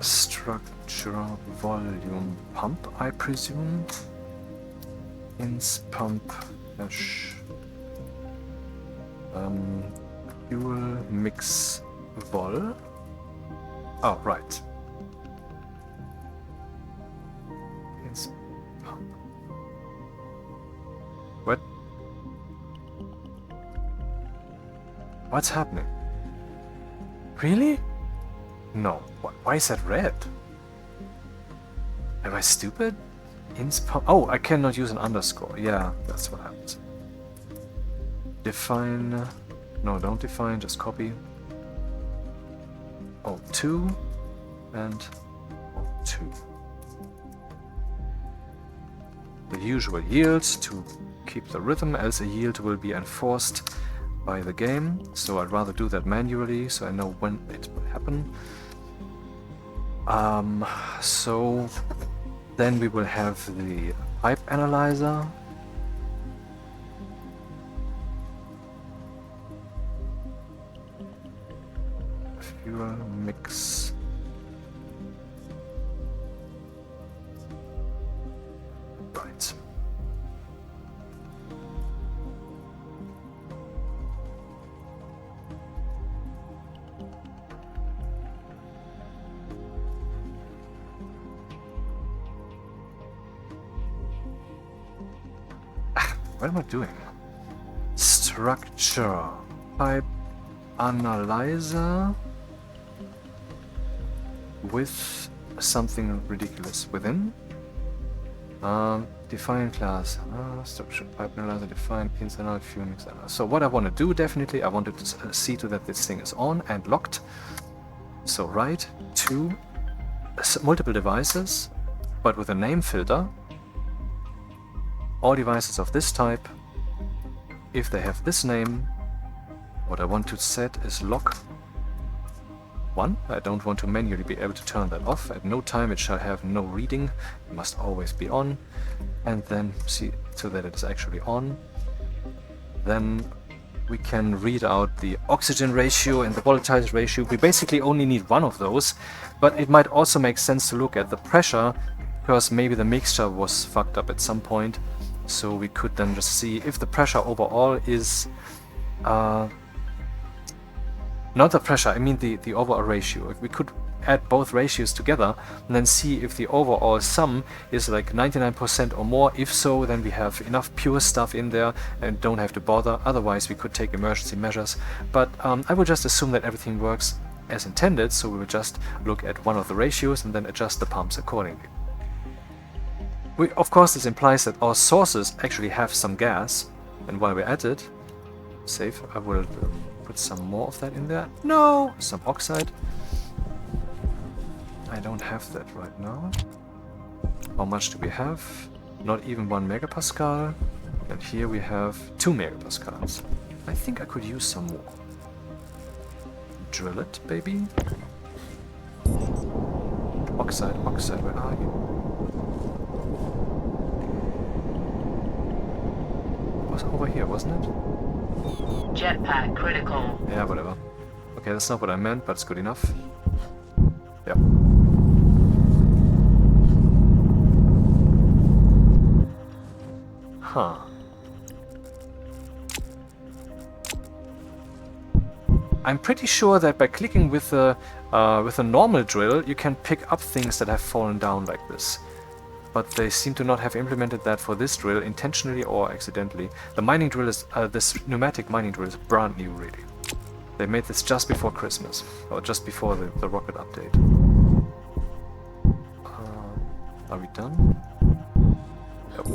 A: Structure volume pump, I presume. Ins pump dash fuel mix vol. Oh, right. Ins pump. What? What's happening? Really? No. Why is that red? Am I stupid? Ins pump. Oh, I cannot use an underscore. Yeah, that's what happens. Define. No, don't define, just copy. O2 and O2. The usual yields to keep the rhythm, else a yield will be enforced by the game. So I'd rather do that manually so I know when it will happen. So then we will have the pipe analyzer. Fuel mix. Right. What am I doing? Structure. Pipe analyzer with something ridiculous within. Define class. Structure. Pipe analyzer. Define internal fuel mix analyzer. So what I want to do, definitely, I want to see to that this thing is on and locked. So write to multiple devices, but with a name filter. All devices of this type, if they have this name, what I want to set is lock 1. I don't want to manually be able to turn that off. At no time it shall have no reading. It must always be on. And then see so that it is actually on. Then we can read out the oxygen ratio and the volatiles ratio. We basically only need one of those, but it might also make sense to look at the pressure, because maybe the mixture was fucked up at some point. So we could then just see if the pressure overall is not the pressure, I mean the overall ratio. If we could add both ratios together and then see if the overall sum is like 99% or more. If so, then we have enough pure stuff in there and don't have to bother. Otherwise we could take emergency measures. But I will just assume that everything works as intended, so we will just look at one of the ratios and then adjust the pumps accordingly. Of course, this implies that our sources actually have some gas, and while we're at it, save, I will put some more of that in there. No! Some oxide. I don't have that right now. How much do we have? Not even 1 megapascal. And here we have 2 megapascals. I think I could use some more. Drill it, baby. Oxide, oxide, where are you? Was over here, wasn't it?
B: Jetpack critical.
A: Yeah, whatever. Okay, that's not what I meant, but it's good enough. Yep. Huh. I'm pretty sure that by clicking with a normal drill, you can pick up things that have fallen down like this. But they seem to not have implemented that for this drill, intentionally or accidentally. The mining drill is, this pneumatic mining drill is brand new, really. They made this just before Christmas, or just before the rocket update. Are we done? Yep.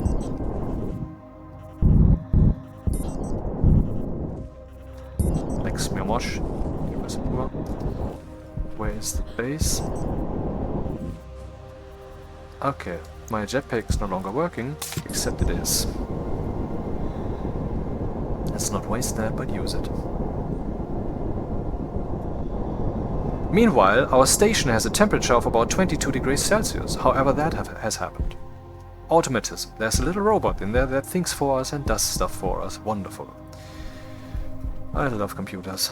A: Lex Mirmosh. Where is the base? Okay, my jetpack is no longer working, except it is. Let's not waste that, but use it. Meanwhile, our station has a temperature of about 22 degrees Celsius, however that has happened. Automatism. There's a little robot in there that thinks for us and does stuff for us. Wonderful. I love computers.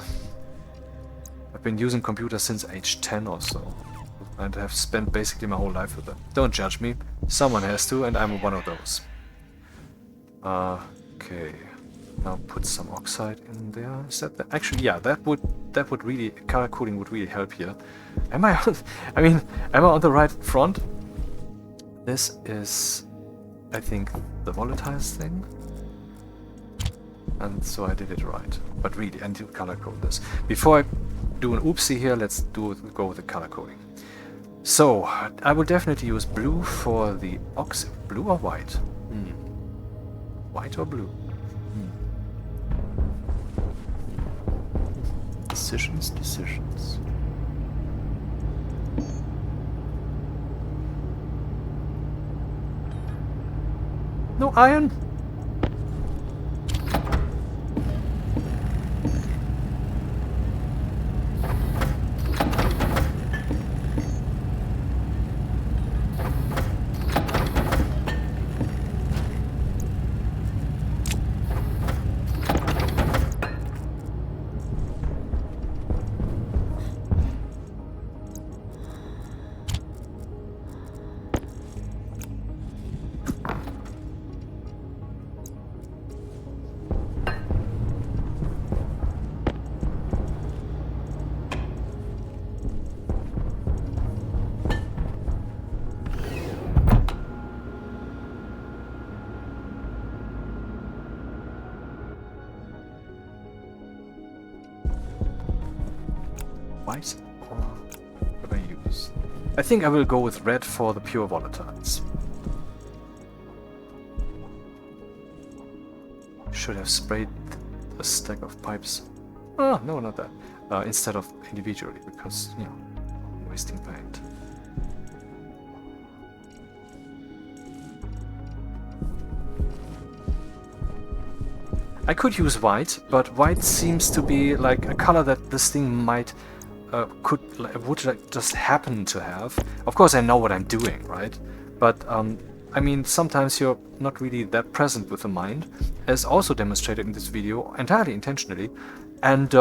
A: I've been using computers since age 10 or so, and have spent basically my whole life with them. Don't judge me. Someone has to, and I'm one of those. Okay. Now put some oxide in there. Is that actually? Yeah, that would really, color coding would really help here. Am I? I mean, am I on the right front? This is, I think, the volatiles thing, and so I did it right. But really, I need to color code this before I do an oopsie here. Let's go with the color coding. So I will definitely use blue for the oxide. Blue or white? White or blue? Decisions. No iron? White or what do I use? I think I will go with red for the pure volatiles. Should have sprayed a stack of pipes. Oh, no, not that. Instead of individually, because, you know, wasting paint. I could use white, but white seems to be like a color that this thing might would just happen to have. Of course, I know what I'm doing, right? But I mean, sometimes you're not really that present with the mind, as also demonstrated in this video, entirely intentionally, and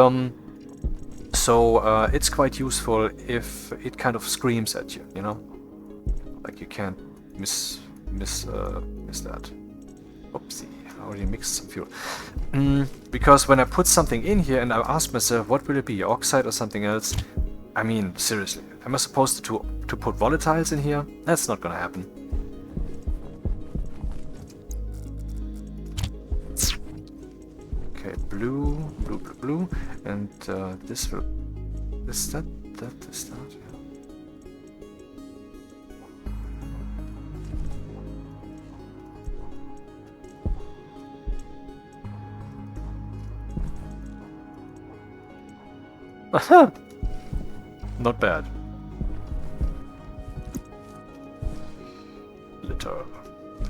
A: so it's quite useful if it kind of screams at you, you know, like you can't miss that. Oopsie. I already mixed some fuel. Because when I put something in here and I ask myself, what will it be, oxide or something else? I mean, seriously, am I supposed to put volatiles in here? That's not gonna happen. Okay, blue, and this will... Is that? Yeah. Not bad.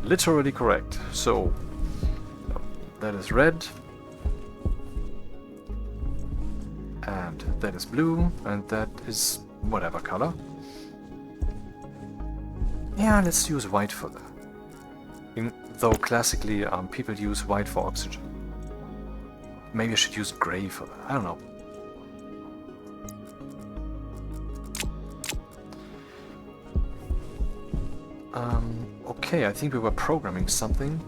A: Literally correct. So that is red, and that is blue, and that is whatever color. Yeah, let's use white for that. Though classically, people use white for oxygen. Maybe I should use gray for that. I don't know. Okay, I think we were programming something.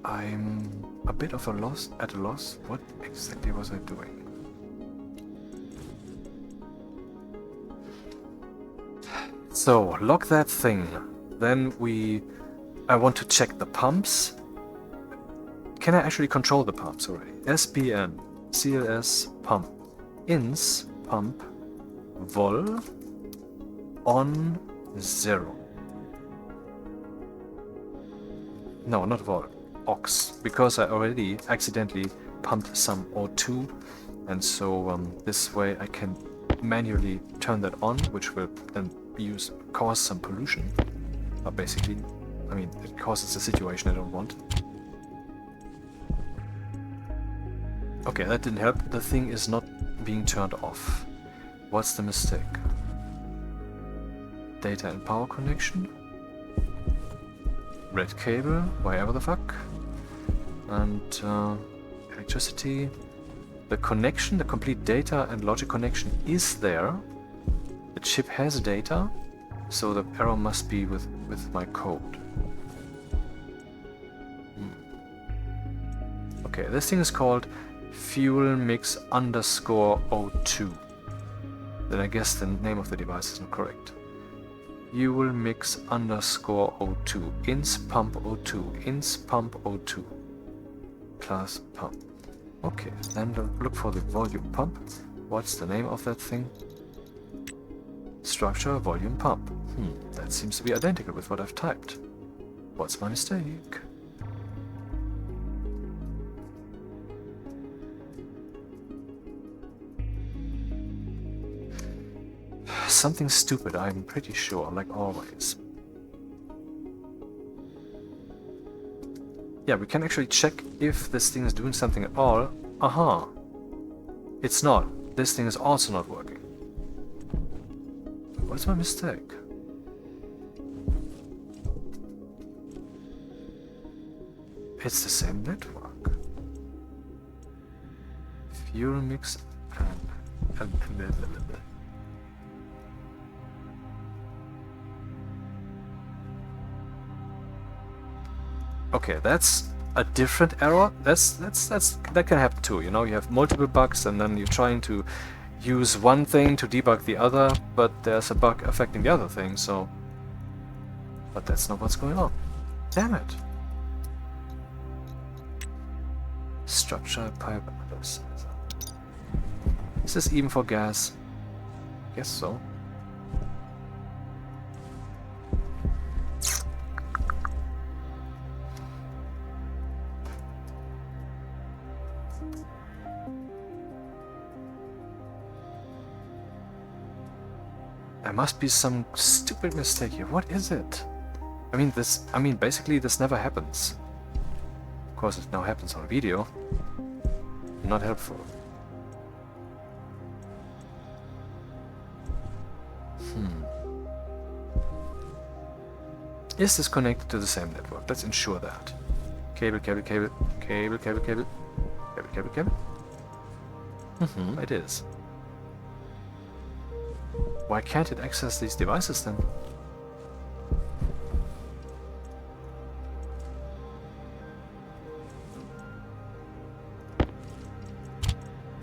A: I'm a bit of at a loss. What exactly was I doing? So, lock that thing. Then I want to check the pumps. Can I actually control the pumps already? SPN, CLS, pump, ins, pump, vol, on, 0. No, not vol, ox, because I already accidentally pumped some O2, and so this way I can manually turn that on, which will then cause some pollution. Basically, I mean, it causes a situation I don't want. Okay, that didn't help. The thing is not being turned off. What's the mistake? Data and power connection. Red cable, wherever the fuck. And electricity. The connection, the complete data and logic connection is there. The chip has data, so the error must be with my code. Okay, this thing is called fuel mix underscore O2. Then I guess the name of the device isn't correct. Fuel mix underscore O2. Ins pump O2. Ins pump O2. Class pump. Okay, then look for the volume pump. What's the name of that thing? Structure volume pump. That seems to be identical with what I've typed. What's my mistake? Something stupid, I'm pretty sure, like always. Yeah, we can actually check if this thing is doing something at all. Aha! It's not. This thing is also not working. What's my mistake? It's the same network. Fuel mix and okay, that's a different error. That can happen too. You know, you have multiple bugs, and then you're trying to use one thing to debug the other, but there's a bug affecting the other thing. So, but that's not what's going on. Damn it! Structure pipe. Is this even for gas? Guess so. There must be some stupid mistake here. What is it? I mean, basically this never happens. Of course, it now happens on video. Not helpful. Is this connected to the same network? Let's ensure that. Cable, cable, cable, cable, cable, cable, cable, cable, cable. It is. Why can't it access these devices then?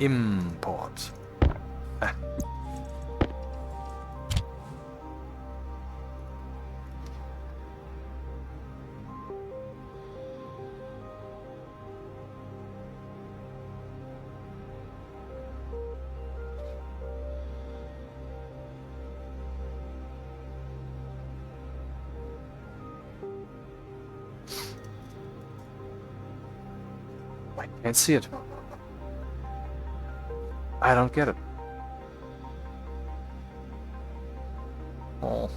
A: Import. I can't see it. I don't get it. Oh.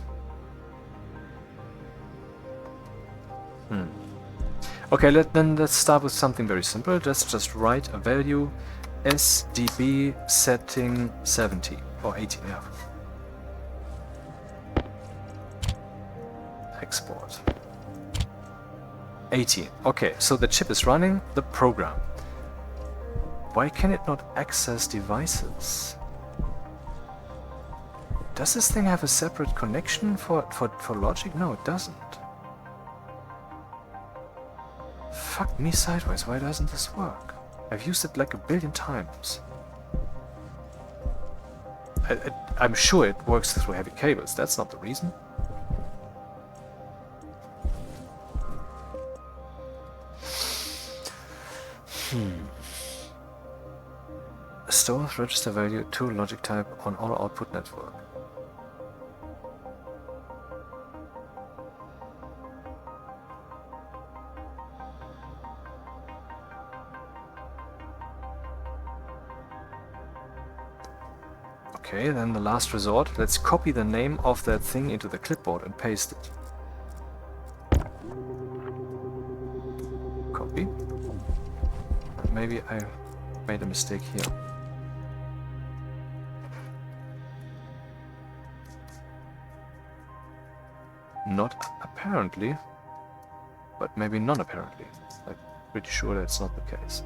A: Okay, let's start with something very simple. Just write a value SDB setting 70 or 80. Yeah. Export. 18. Okay, so the chip is running the program. Why can it not access devices? Does this thing have a separate connection for logic? No, it doesn't. Fuck me sideways, why doesn't this work? I've used it like a billion times. I'm sure it works through heavy cables, that's not the reason. Stores register value to logic type on all output network. Okay, then the last resort. Let's copy the name of that thing into the clipboard and paste it. Copy. Maybe I made a mistake here. Not apparently, but maybe non-apparently. I'm pretty sure that's not the case.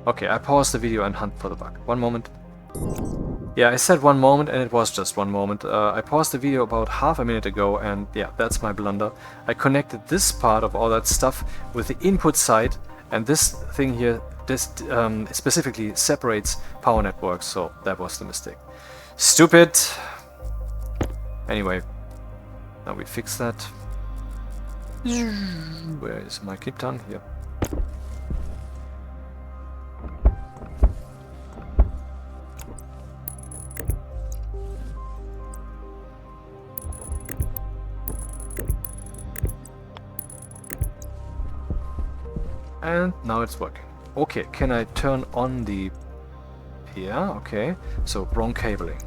A: Okay, I paused the video and hunt for the bug. One moment. Yeah, I said 1 moment and it was just 1 moment. I paused the video about half a minute ago and yeah, that's my blunder. I connected this part of all that stuff with the input side, and this thing here specifically separates power networks, so that was the mistake. Stupid! Anyway, now we fix that. Where is my clip tongue? Here. And now it's working. Okay, can I turn on the... Yeah, okay. So, wrong cabling.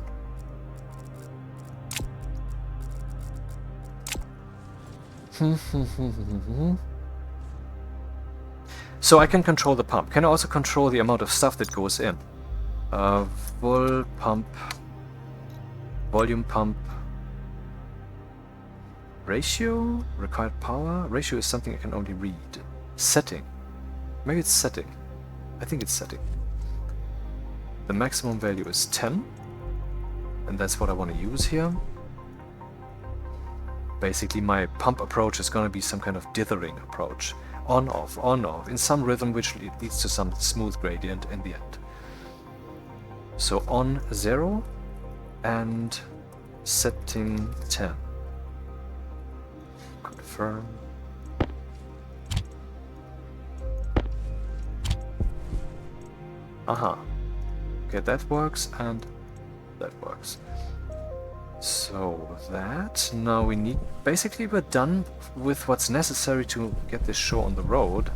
A: So I can control the pump. Can I also control the amount of stuff that goes in? Vol pump, volume pump, ratio, required power. Ratio is something I can only read. Setting. Maybe it's setting. I think it's setting. The maximum value is 10. And that's what I want to use here. Basically, my pump approach is going to be some kind of dithering approach. On, off, in some rhythm which leads to some smooth gradient in the end. So on 0 and setting 10. Confirm. Aha. Okay, that works and that works. So that, now we need, basically we're done with what's necessary to get this show on the road.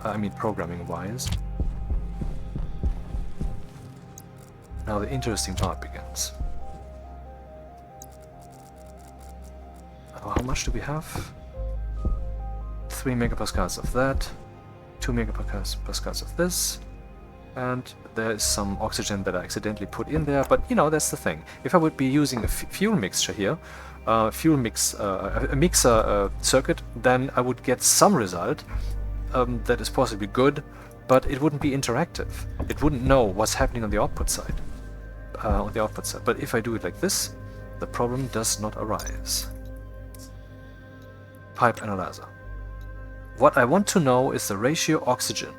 A: I mean programming wise. Now the interesting part begins. How much do we have? 3 megapascals of that, 2 megapascals of this. And there is some oxygen that I accidentally put in there, but you know, that's the thing. If I would be using a fuel mixture here, a mixer circuit, then I would get some result that is possibly good, but it wouldn't be interactive. It wouldn't know what's happening on the output side. But if I do it like this, the problem does not arise. Pipe analyzer. What I want to know is the ratio oxygen.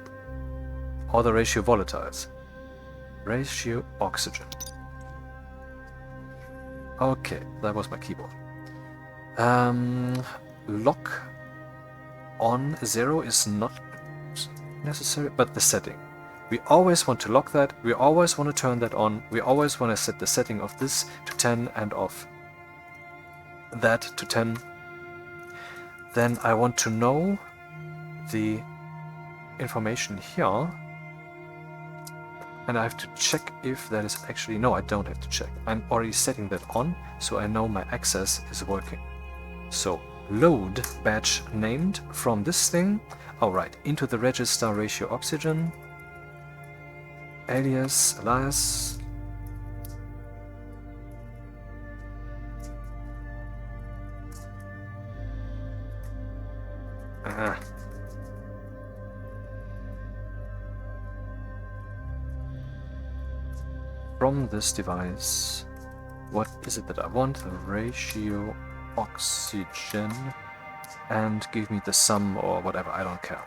A: Or the ratio volatiles. Ratio oxygen. Okay, that was my keyboard. Lock on 0 is not necessary, but the setting. We always want to lock that, we always want to turn that on, we always want to set the setting of this to 10 and of that to 10. Then I want to know the information here. And I have to check if that is actually... No, I don't have to check. I'm already setting that on, so I know my access is working. So, load batch named from this thing. Alright, into the register ratio oxygen. Alias. from this device, what is it that I want? The ratio oxygen, and give me the sum or whatever, I don't care.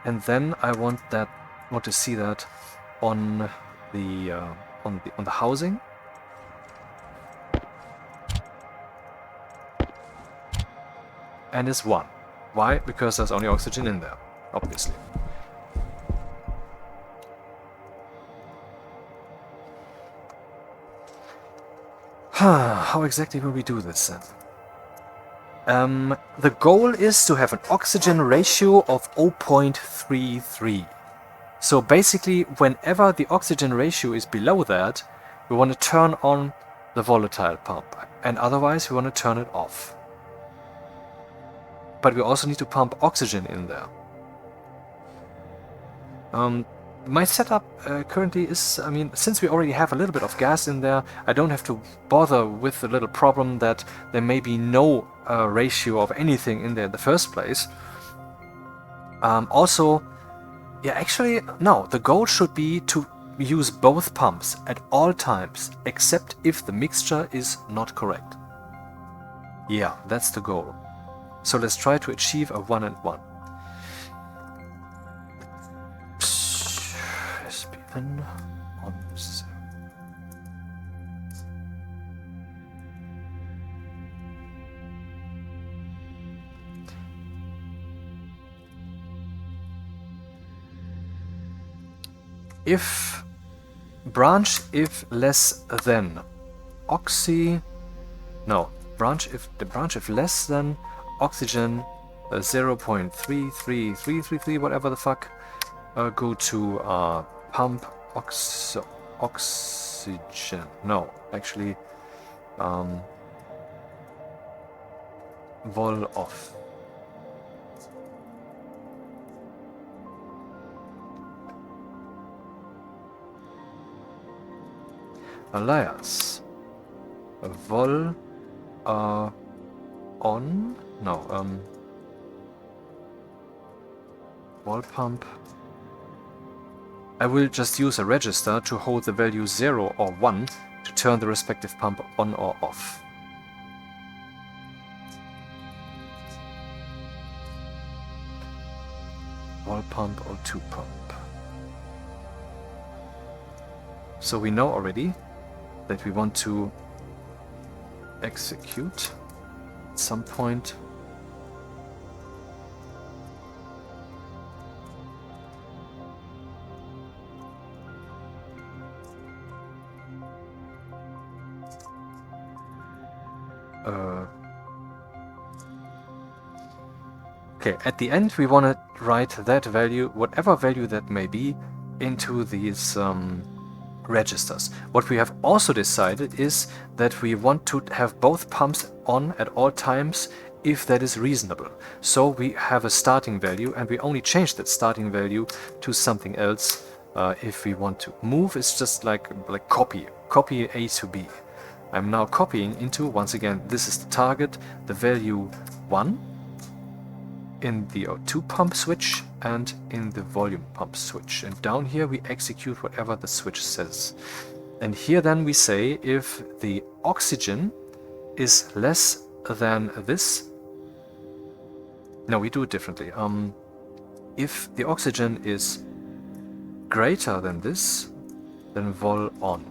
A: And then I want to see that on the housing. And it's 1. Why? Because there's only oxygen in there, obviously. How exactly will we do this then? The goal is to have an oxygen ratio of 0.33. So basically, whenever the oxygen ratio is below that, we want to turn on the volatile pump, and otherwise we want to turn it off. But we also need to pump oxygen in there. My setup currently is, I mean, since we already have a little bit of gas in there, I don't have to bother with the little problem that there may be no ratio of anything in there in the first place. Also, yeah, actually, no, the goal should be to use both pumps at all times, except if the mixture is not correct. Yeah, that's the goal. So let's try to achieve a 1 and 1. SPN on 0. If branch if less than branch if less than oxygen 0.33333, whatever the fuck, go to pump oxygen. No, actually, vol off. Alias vol on. No, wall pump. I will just use a register to hold the value 0 or 1 to turn the respective pump on or off. Wall pump or 2 pump. So we know already that we want to execute at some point okay, at the end we want to write that value, whatever value that may be, into these registers. What we have also decided is that we want to have both pumps on at all times if that is reasonable. So we have a starting value and we only change that starting value to something else if we want to. Move is just like copy A to B. I'm now copying into, once again, this is the target, the value 1 in the O2 pump switch and in the volume pump switch. And down here we execute whatever the switch says. And here then we say if the oxygen is less than this. No, we do it differently. If the oxygen is greater than this, then vol on.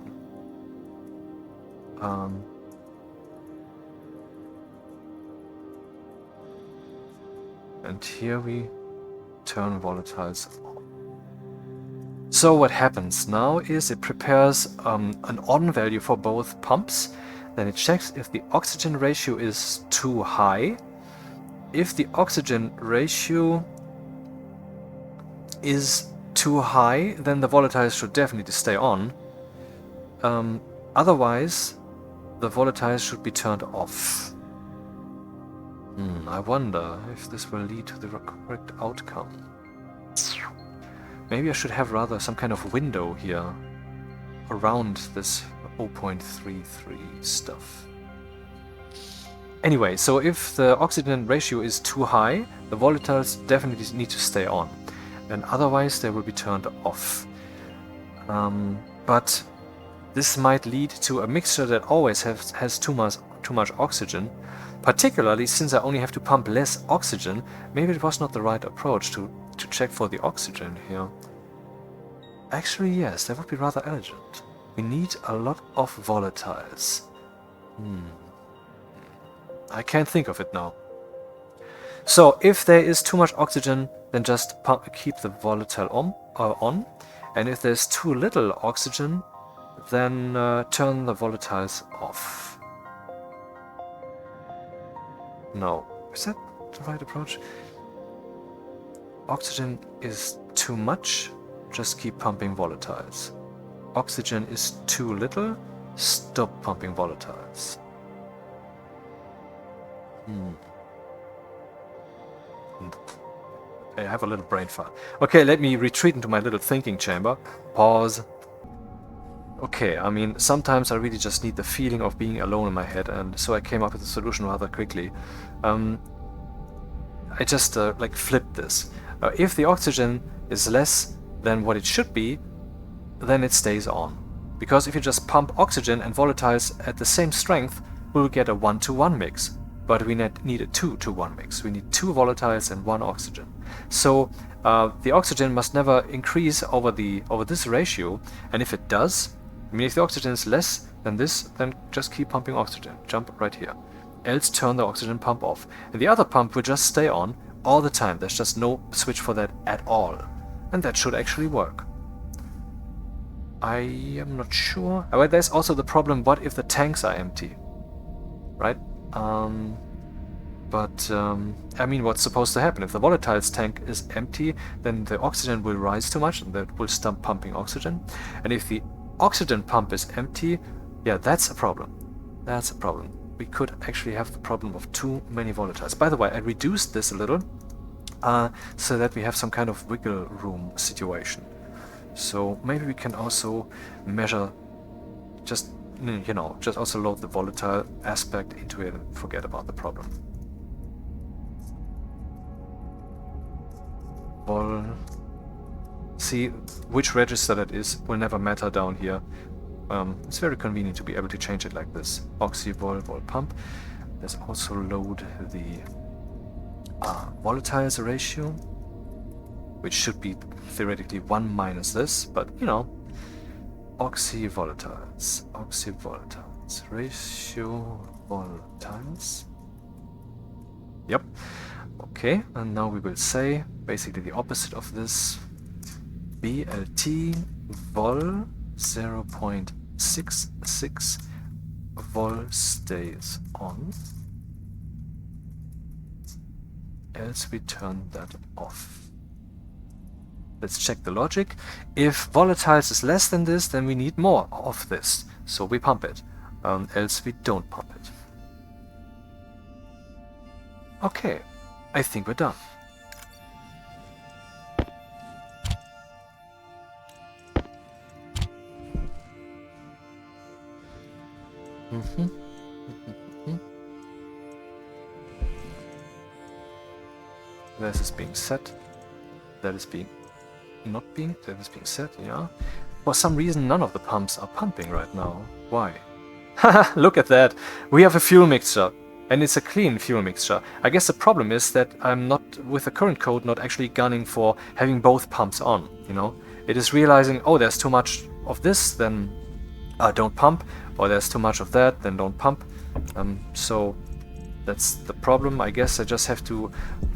A: And here we turn volatiles on. So what happens now is it prepares an on value for both pumps. Then it checks if the oxygen ratio is too high. If the oxygen ratio is too high, then the volatiles should definitely stay on. Otherwise, the volatiles should be turned off. I wonder if this will lead to the correct outcome. Maybe I should have rather some kind of window here around this 0.33 stuff. Anyway, so if the oxygen ratio is too high, the volatiles definitely need to stay on, and otherwise they will be turned off. But this might lead to a mixture that always has too much oxygen. Particularly since I only have to pump less oxygen, maybe it was not the right approach to check for the oxygen here. Actually, yes, that would be rather elegant. We need a lot of volatiles. I can't think of it now. So, if there is too much oxygen, then just keep the volatile on. And if there's too little oxygen, then turn the volatiles off. No. Is that the right approach? Oxygen is too much, just keep pumping volatiles. Oxygen is too little, stop pumping volatiles. I have a little brain fart. Okay, let me retreat into my little thinking chamber. Pause. Okay, I mean, sometimes I really just need the feeling of being alone in my head, and so I came up with a solution rather quickly. I just like flipped this. If the oxygen is less than what it should be, then it stays on. Because if you just pump oxygen and volatiles at the same strength, we'll get a 1-to-1 mix. But we need a 2-to-1 mix. We need 2 volatiles and 1 oxygen. So the oxygen must never increase over this ratio, and if it does, I mean, if the oxygen is less than this, then just keep pumping oxygen. Jump right here. Else turn the oxygen pump off. And the other pump will just stay on all the time. There's just no switch for that at all. And that should actually work. I am not sure. Well, there's also the problem, what if the tanks are empty? Right? I mean, what's supposed to happen? If the volatiles tank is empty, then the oxygen will rise too much, and that will stop pumping oxygen. And if the oxygen pump is empty, yeah, that's a problem. That's a problem. We could actually have the problem of too many volatiles. By the way, I reduced this a little, so that we have some kind of wiggle room situation. So maybe we can also measure, just also load the volatile aspect into it and forget about the problem. See, which register that is will never matter down here. It's very convenient to be able to change it like this. Oxy-vol pump. Let's also load the volatiles ratio, which should be theoretically 1 minus this, but oxy-volatiles, ratio volatiles. Yep. Okay, and now we will say basically the opposite of this. BLT vol 0.66 vol stays on, else we turn that off. Let's check the logic. If volatiles is less than this, then we need more of this, so we pump it, else we don't pump it. Okay, I think we're done. This is being set. That is being set, yeah. For some reason none of the pumps are pumping right now. Why? Haha, look at that! We have a fuel mixture. And it's a clean fuel mixture. I guess the problem is that I'm not, with the current code, not actually gunning for having both pumps on, It is realizing, oh, there's too much of this, then don't pump, or there's too much of that, then don't pump. So that's the problem. I guess I just have to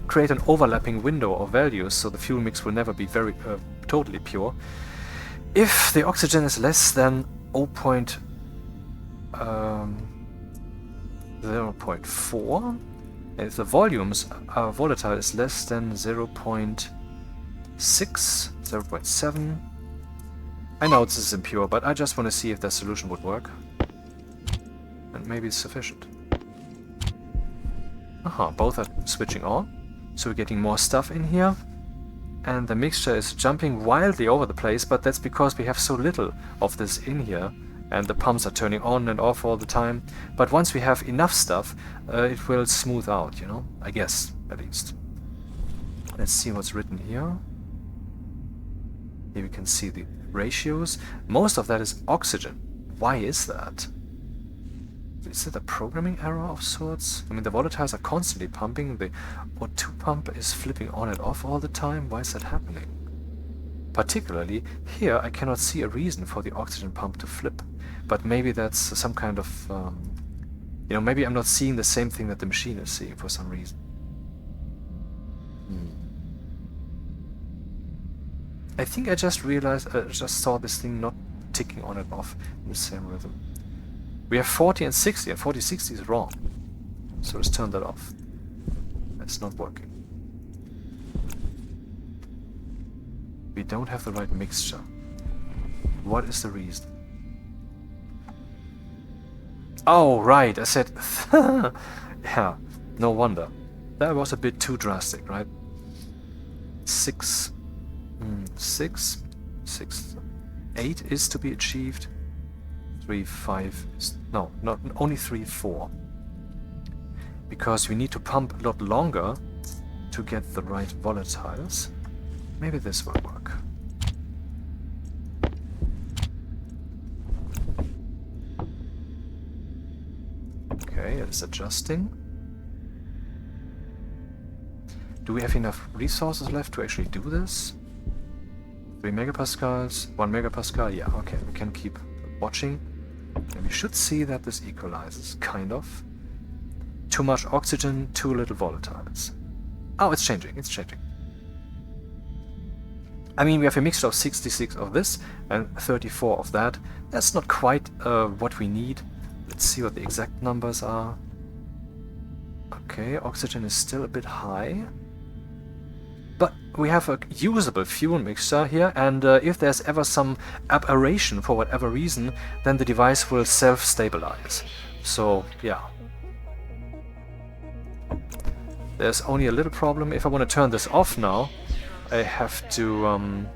A: create an overlapping window of values, so the fuel mix will never be very totally pure. If the oxygen is less than 0.4, and if the volumes are volatile is less than 0.6, 0.7. I know this is impure, but I just want to see if the solution would work. And maybe it's sufficient. Both are switching on, so we're getting more stuff in here. And the mixture is jumping wildly over the place, but that's because we have so little of this in here. And the pumps are turning on and off all the time. But once we have enough stuff, it will smooth out, I guess, at least. Let's see what's written here. Here we can see the ratios. Most of that is oxygen. why is that? Is it a programming error of sorts? I mean, the volatiles are constantly pumping, the O2 pump is flipping on and off all the time. Why is that happening? Particularly, here I cannot see a reason for the oxygen pump to flip. But maybe that's some kind of... you know, maybe I'm not seeing the same thing that the machine is seeing for some reason. I think I just realized, just saw this thing not ticking on and off in the same rhythm. We have 40 and 60, and 40-60 is wrong. So let's turn that off. That's not working. We don't have the right mixture. What is the reason? Oh, right, I said... yeah, no wonder. That was a bit too drastic, right? 6... 8 is to be achieved. 3, 5... No, not only 3, 4. Because we need to pump a lot longer to get the right volatiles. Maybe this will work. Okay, it's adjusting. Do we have enough resources left to actually do this? 3 megapascals, 1 megapascal, yeah, okay, we can keep watching. And we should see that this equalizes, kind of. Too much oxygen, too little volatiles. Oh, it's changing, it's changing. I mean, we have a mixture of 66 of this and 34 of that. That's not quite what we need. Let's see what the exact numbers are. Okay, oxygen is still a bit high. But we have a usable fuel mixture here, and if there's ever some aberration for whatever reason, then the device will self-stabilize. So, yeah. There's only a little problem. If I want to turn this off now, I have to...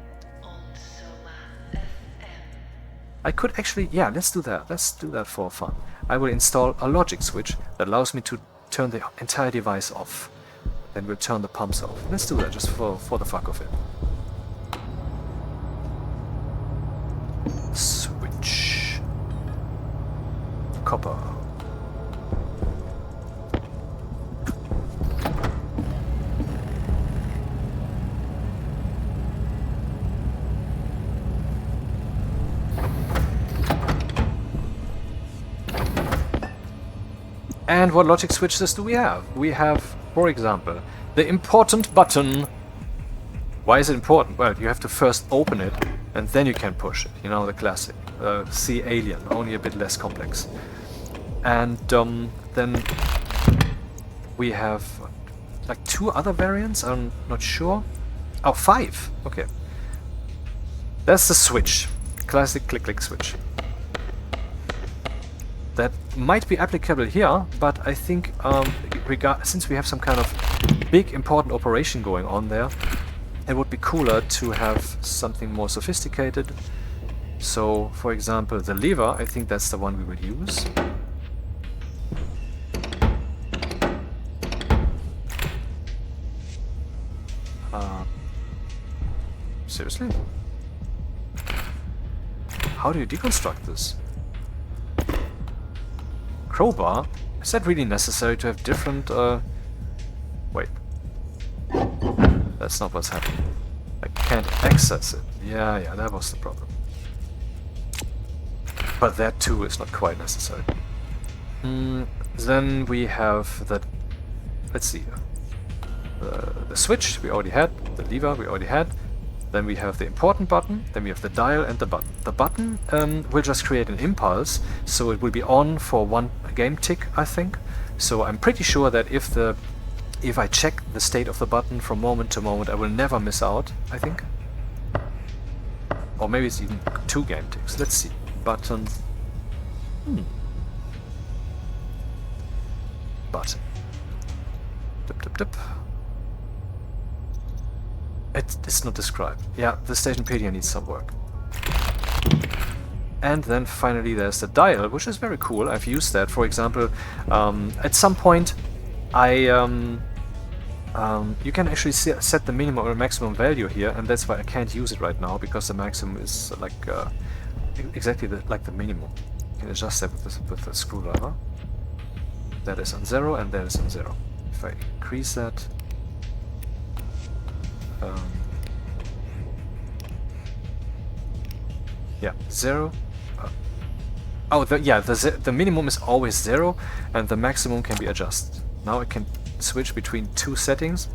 A: I could actually... Yeah, let's do that. Let's do that for fun. I will install a logic switch that allows me to turn the entire device off. Then we'll turn the pumps off. Let's do that just for the fuck of it. Switch. Copper. And what logic switches do we have? We have, for example, the important button. Why is it important? Well, you have to first open it, and then you can push it. You know, the classic. See Alien, only a bit less complex. And then we have like 2 other variants, I'm not sure. Oh, 5! Okay. That's the switch. Classic click-click switch. That might be applicable here, but I think since we have some kind of big important operation going on there, it would be cooler to have something more sophisticated. So, for example, the lever, I think that's the one we will use. Seriously? How do you deconstruct this? Crowbar? Is that really necessary to have different, Wait. That's not what's happening. I can't access it. Yeah, that was the problem. But that too is not quite necessary. Then we have the... Let's see. The switch we already had. The lever we already had. Then we have the important button, then we have the dial and the button. The button will just create an impulse, so it will be on for 1 game tick, I think. So I'm pretty sure that if I check the state of the button from moment to moment, I will never miss out, I think. Or maybe it's even 2 game ticks. Let's see. Button. Button. Dip, dip, dip. It's not described. Yeah, the Stationpedia needs some work. And then finally there's the dial, which is very cool. I've used that, for example, at some point you can actually set the minimum or maximum value here, and that's why I can't use it right now, because the maximum is like exactly like the minimum. You can adjust that with the screwdriver. That is on 0 and that is on 0. If I increase that, yeah, 0. Oh, the minimum is always 0 and the maximum can be adjusted. Now it can switch between two settings.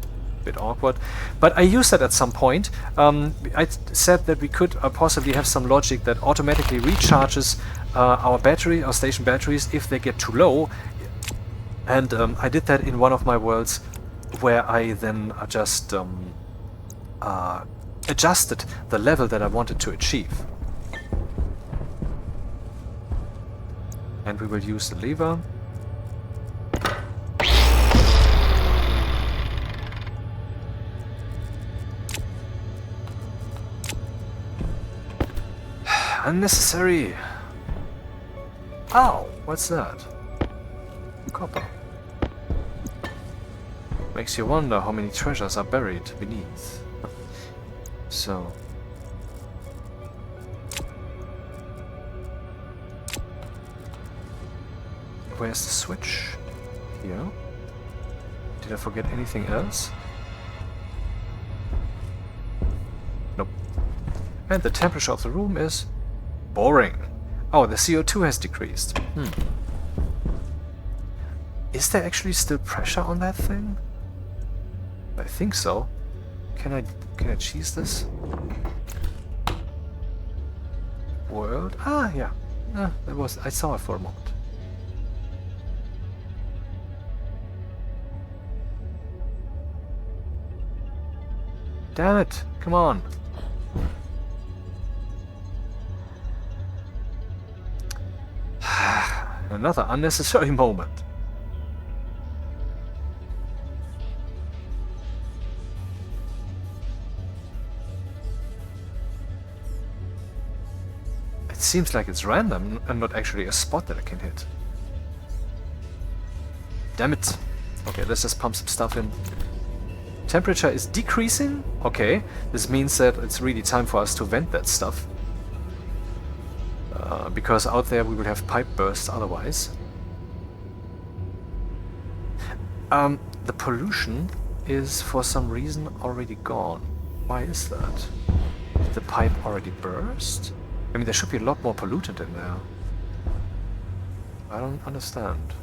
A: Bit awkward, but I used that at some point. I said that we could possibly have some logic that automatically recharges our station batteries if they get too low, and I did that in one of my worlds where I then just adjusted the level that I wanted to achieve. And we will use the lever. Unnecessary! Ow! What's that? Copper. Makes you wonder how many treasures are buried beneath. So... where's the switch? Here? Did I forget anything else? Nope. And the temperature of the room is... boring. Oh, the CO2 has decreased. Is there actually still pressure on that thing? I think so. Can I cheese this? World? Ah, yeah. I saw it for a moment. Damn it! Come on! Another unnecessary moment. It seems like it's random and not actually a spot that I can hit. Damn it! Okay, let's just pump some stuff in. Temperature is decreasing? Okay, this means that it's really time for us to vent that stuff. Because out there we will have pipe bursts otherwise. The pollution is for some reason already gone. Why is that? Did the pipe already burst? I mean, there should be a lot more pollutant in there. I don't understand.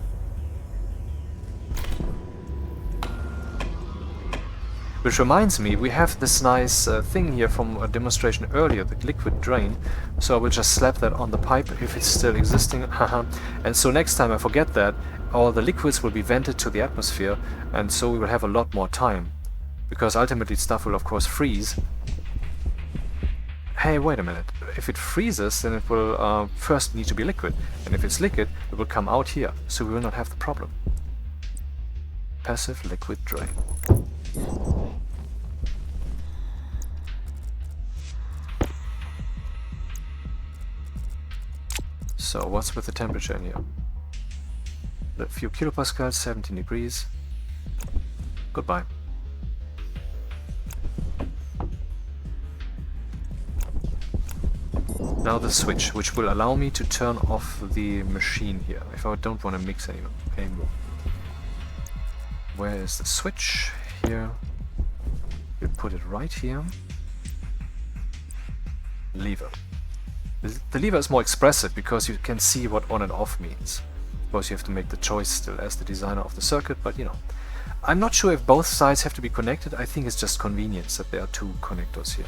A: Which reminds me, we have this nice thing here from a demonstration earlier, the liquid drain. So I will just slap that on the pipe if it's still existing. And so next time I forget that, all the liquids will be vented to the atmosphere, and so we will have a lot more time. Because ultimately stuff will of course freeze. Hey, wait a minute. If it freezes, then it will first need to be liquid. And if it's liquid, it will come out here. So we will not have the problem. Passive liquid drain. So what's with the temperature in here? A few kilopascals, 17 degrees. Goodbye. Now the switch, which will allow me to turn off the machine here, if I don't want to mix anymore. Where is the switch? Here. We put it right here. Lever. The lever is more expressive because you can see what on and off means. Of course you have to make the choice still as the designer of the circuit, but you know. I'm not sure if both sides have to be connected. I think it's just convenience that there are two connectors here.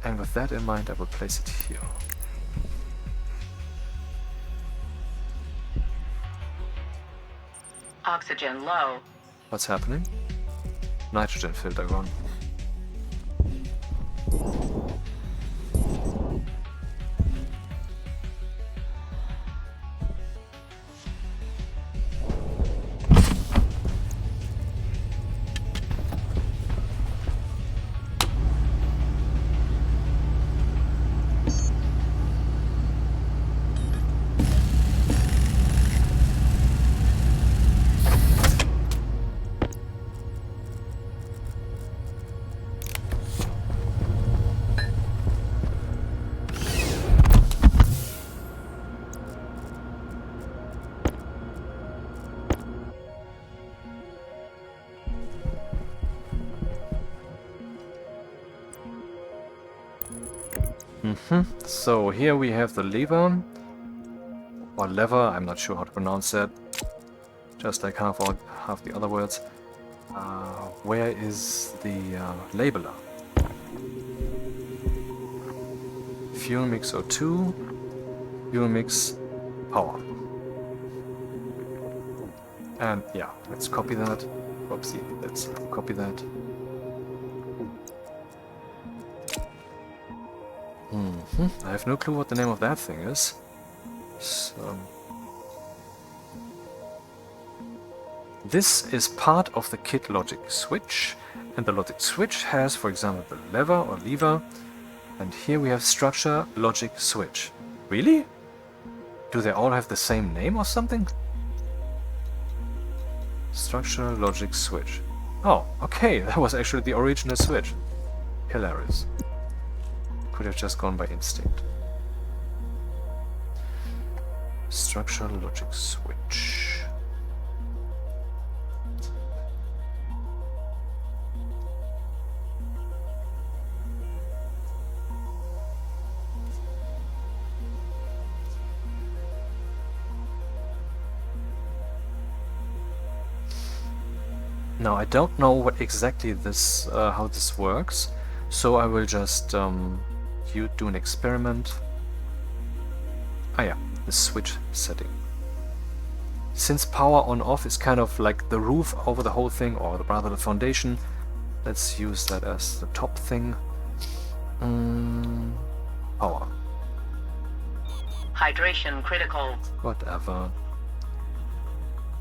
A: And with that in mind, I will place it here.
B: Oxygen low.
A: What's happening? Nitrogen filter gone. So here we have the lever, or lever, I'm not sure how to pronounce that, just like half the other words. Where is the labeler? Fuel mix O2, fuel mix power. And yeah, let's copy that. Oopsie, let's copy that. I have no clue what the name of that thing is. So this is part of the kit logic switch, and the logic switch has, for example, the lever or lever, and here we have structure logic switch. Really? Do they all have the same name or something? Structure logic switch. Oh, okay, that was actually the original switch. Hilarious. Could have just gone by instinct. Structure logic switch. Now I don't know what exactly this, how this works, so I will just do an experiment. Ah yeah, the switch setting. Since power on off is kind of like the roof over the whole thing, or rather the foundation, let's use that as the top thing. Power.
B: Hydration critical.
A: Whatever.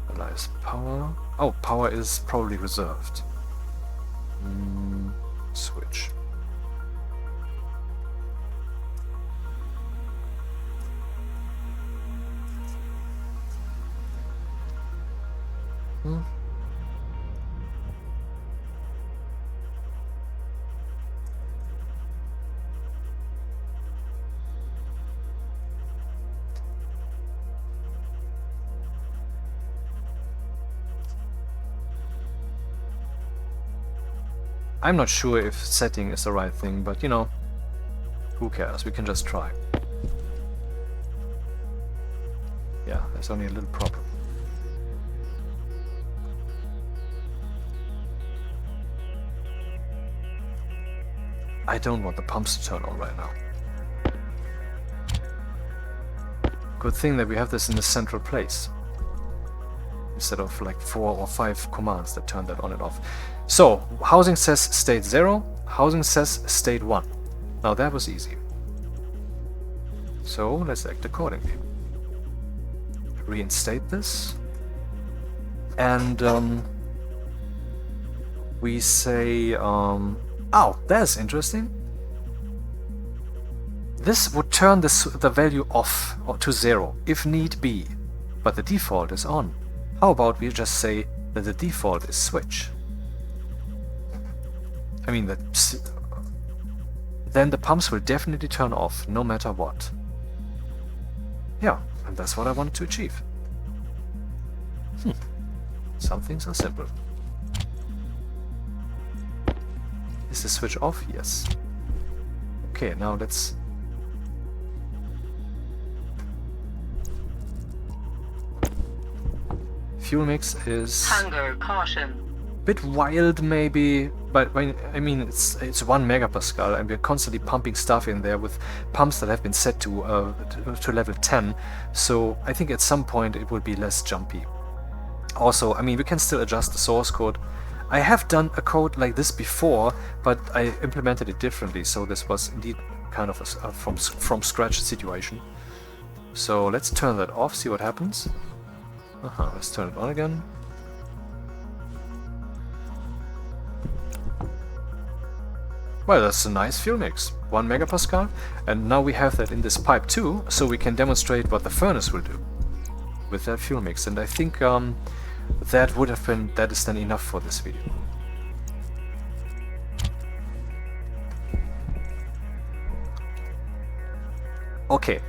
A: Analyze power. Oh, power is probably reserved. Switch. I'm not sure if setting is the right thing, but you know, who cares? We can just try. Yeah, there's only a little problem. I don't want the pumps to turn on right now. Good thing that we have this in the central place, instead of like 4 or 5 commands that turn that on and off. So, housing says state 0, housing says state 1. Now that was easy. So, let's act accordingly. Reinstate this. And we say, oh, that's interesting. This would turn the value off or to 0, if need be, but the default is on. How about we just say that the default is switch? I mean, then the pumps will definitely turn off, no matter what. Yeah, and that's what I wanted to achieve. Some things are simple. Is the switch off? Yes. Okay, now let's... Fuel mix is...
B: Hunger caution.
A: Bit wild maybe, but I mean it's 1 megapascal and we're constantly pumping stuff in there with pumps that have been set to level 10, so I think at some point it will be less jumpy. Also, I mean, we can still adjust the source code. I have done a code like this before, but I implemented it differently, so this was indeed kind of a from scratch situation. So let's turn that off, see what happens. Let's turn it on again. Well, that's a nice fuel mix, 1 megapascal, and now we have that in this pipe too, so we can demonstrate what the furnace will do with that fuel mix, and I think that is then enough for this video. Okay,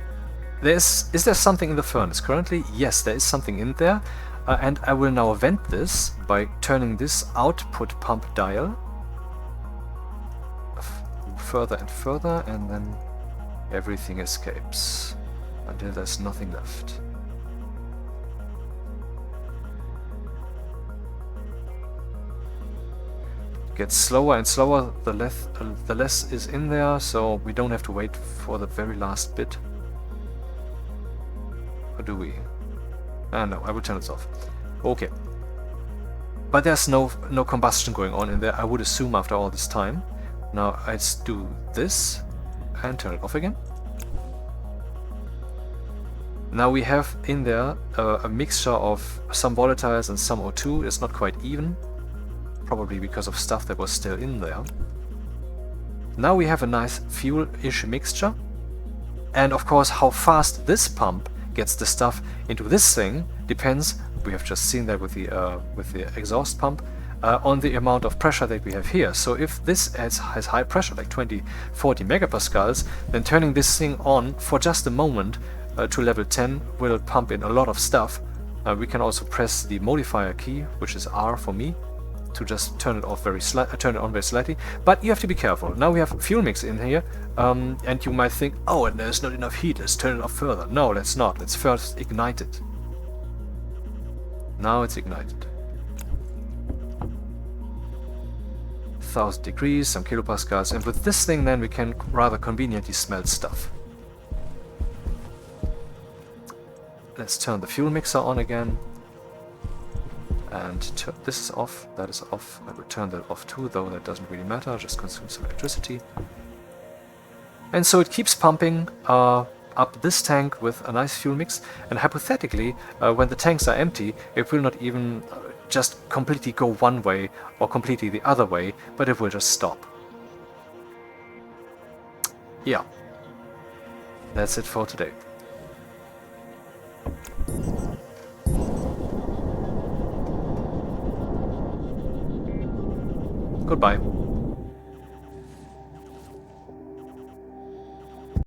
A: is there something in the furnace currently? Yes, there is something in there, and I will now vent this by turning this output pump dial further and further, and then Everything escapes until there's nothing left. Gets slower and slower the less is in there, so we don't have to wait for the very last bit. Or do we? No, I will turn this off. Okay. But there's no combustion going on in there, I would assume, after all this time. Now let's do this and turn it off again. Now we have in there a mixture of some volatiles and some O2. It's not quite even, probably because of stuff that was still in there. Now we have a nice fuel-ish mixture, and of course how fast this pump gets the stuff into this thing depends, we have just seen that with the exhaust pump, on the amount of pressure that we have here. So if this has high pressure, like 20-40 megapascals, then turning this thing on for just a moment to level 10 will pump in a lot of stuff. We can also press the modifier key, which is R for me, to just turn it off turn it on very slightly. But you have to be careful. Now we have fuel mix in here, and you might think, oh, and there's not enough heat, let's turn it off further. No, let's not. Let's first ignite it. Now it's ignited. 1000 degrees, some kilopascals, and with this thing then we can rather conveniently smelt stuff. Let's turn the fuel mixer on again. And this is off, that is off. I will turn that off too, though that doesn't really matter, just consume some electricity. And so it keeps pumping up this tank with a nice fuel mix, and hypothetically, when the tanks are empty, it will not even just completely go one way or completely the other way, but it will just stop. Yeah, that's it for today. Goodbye.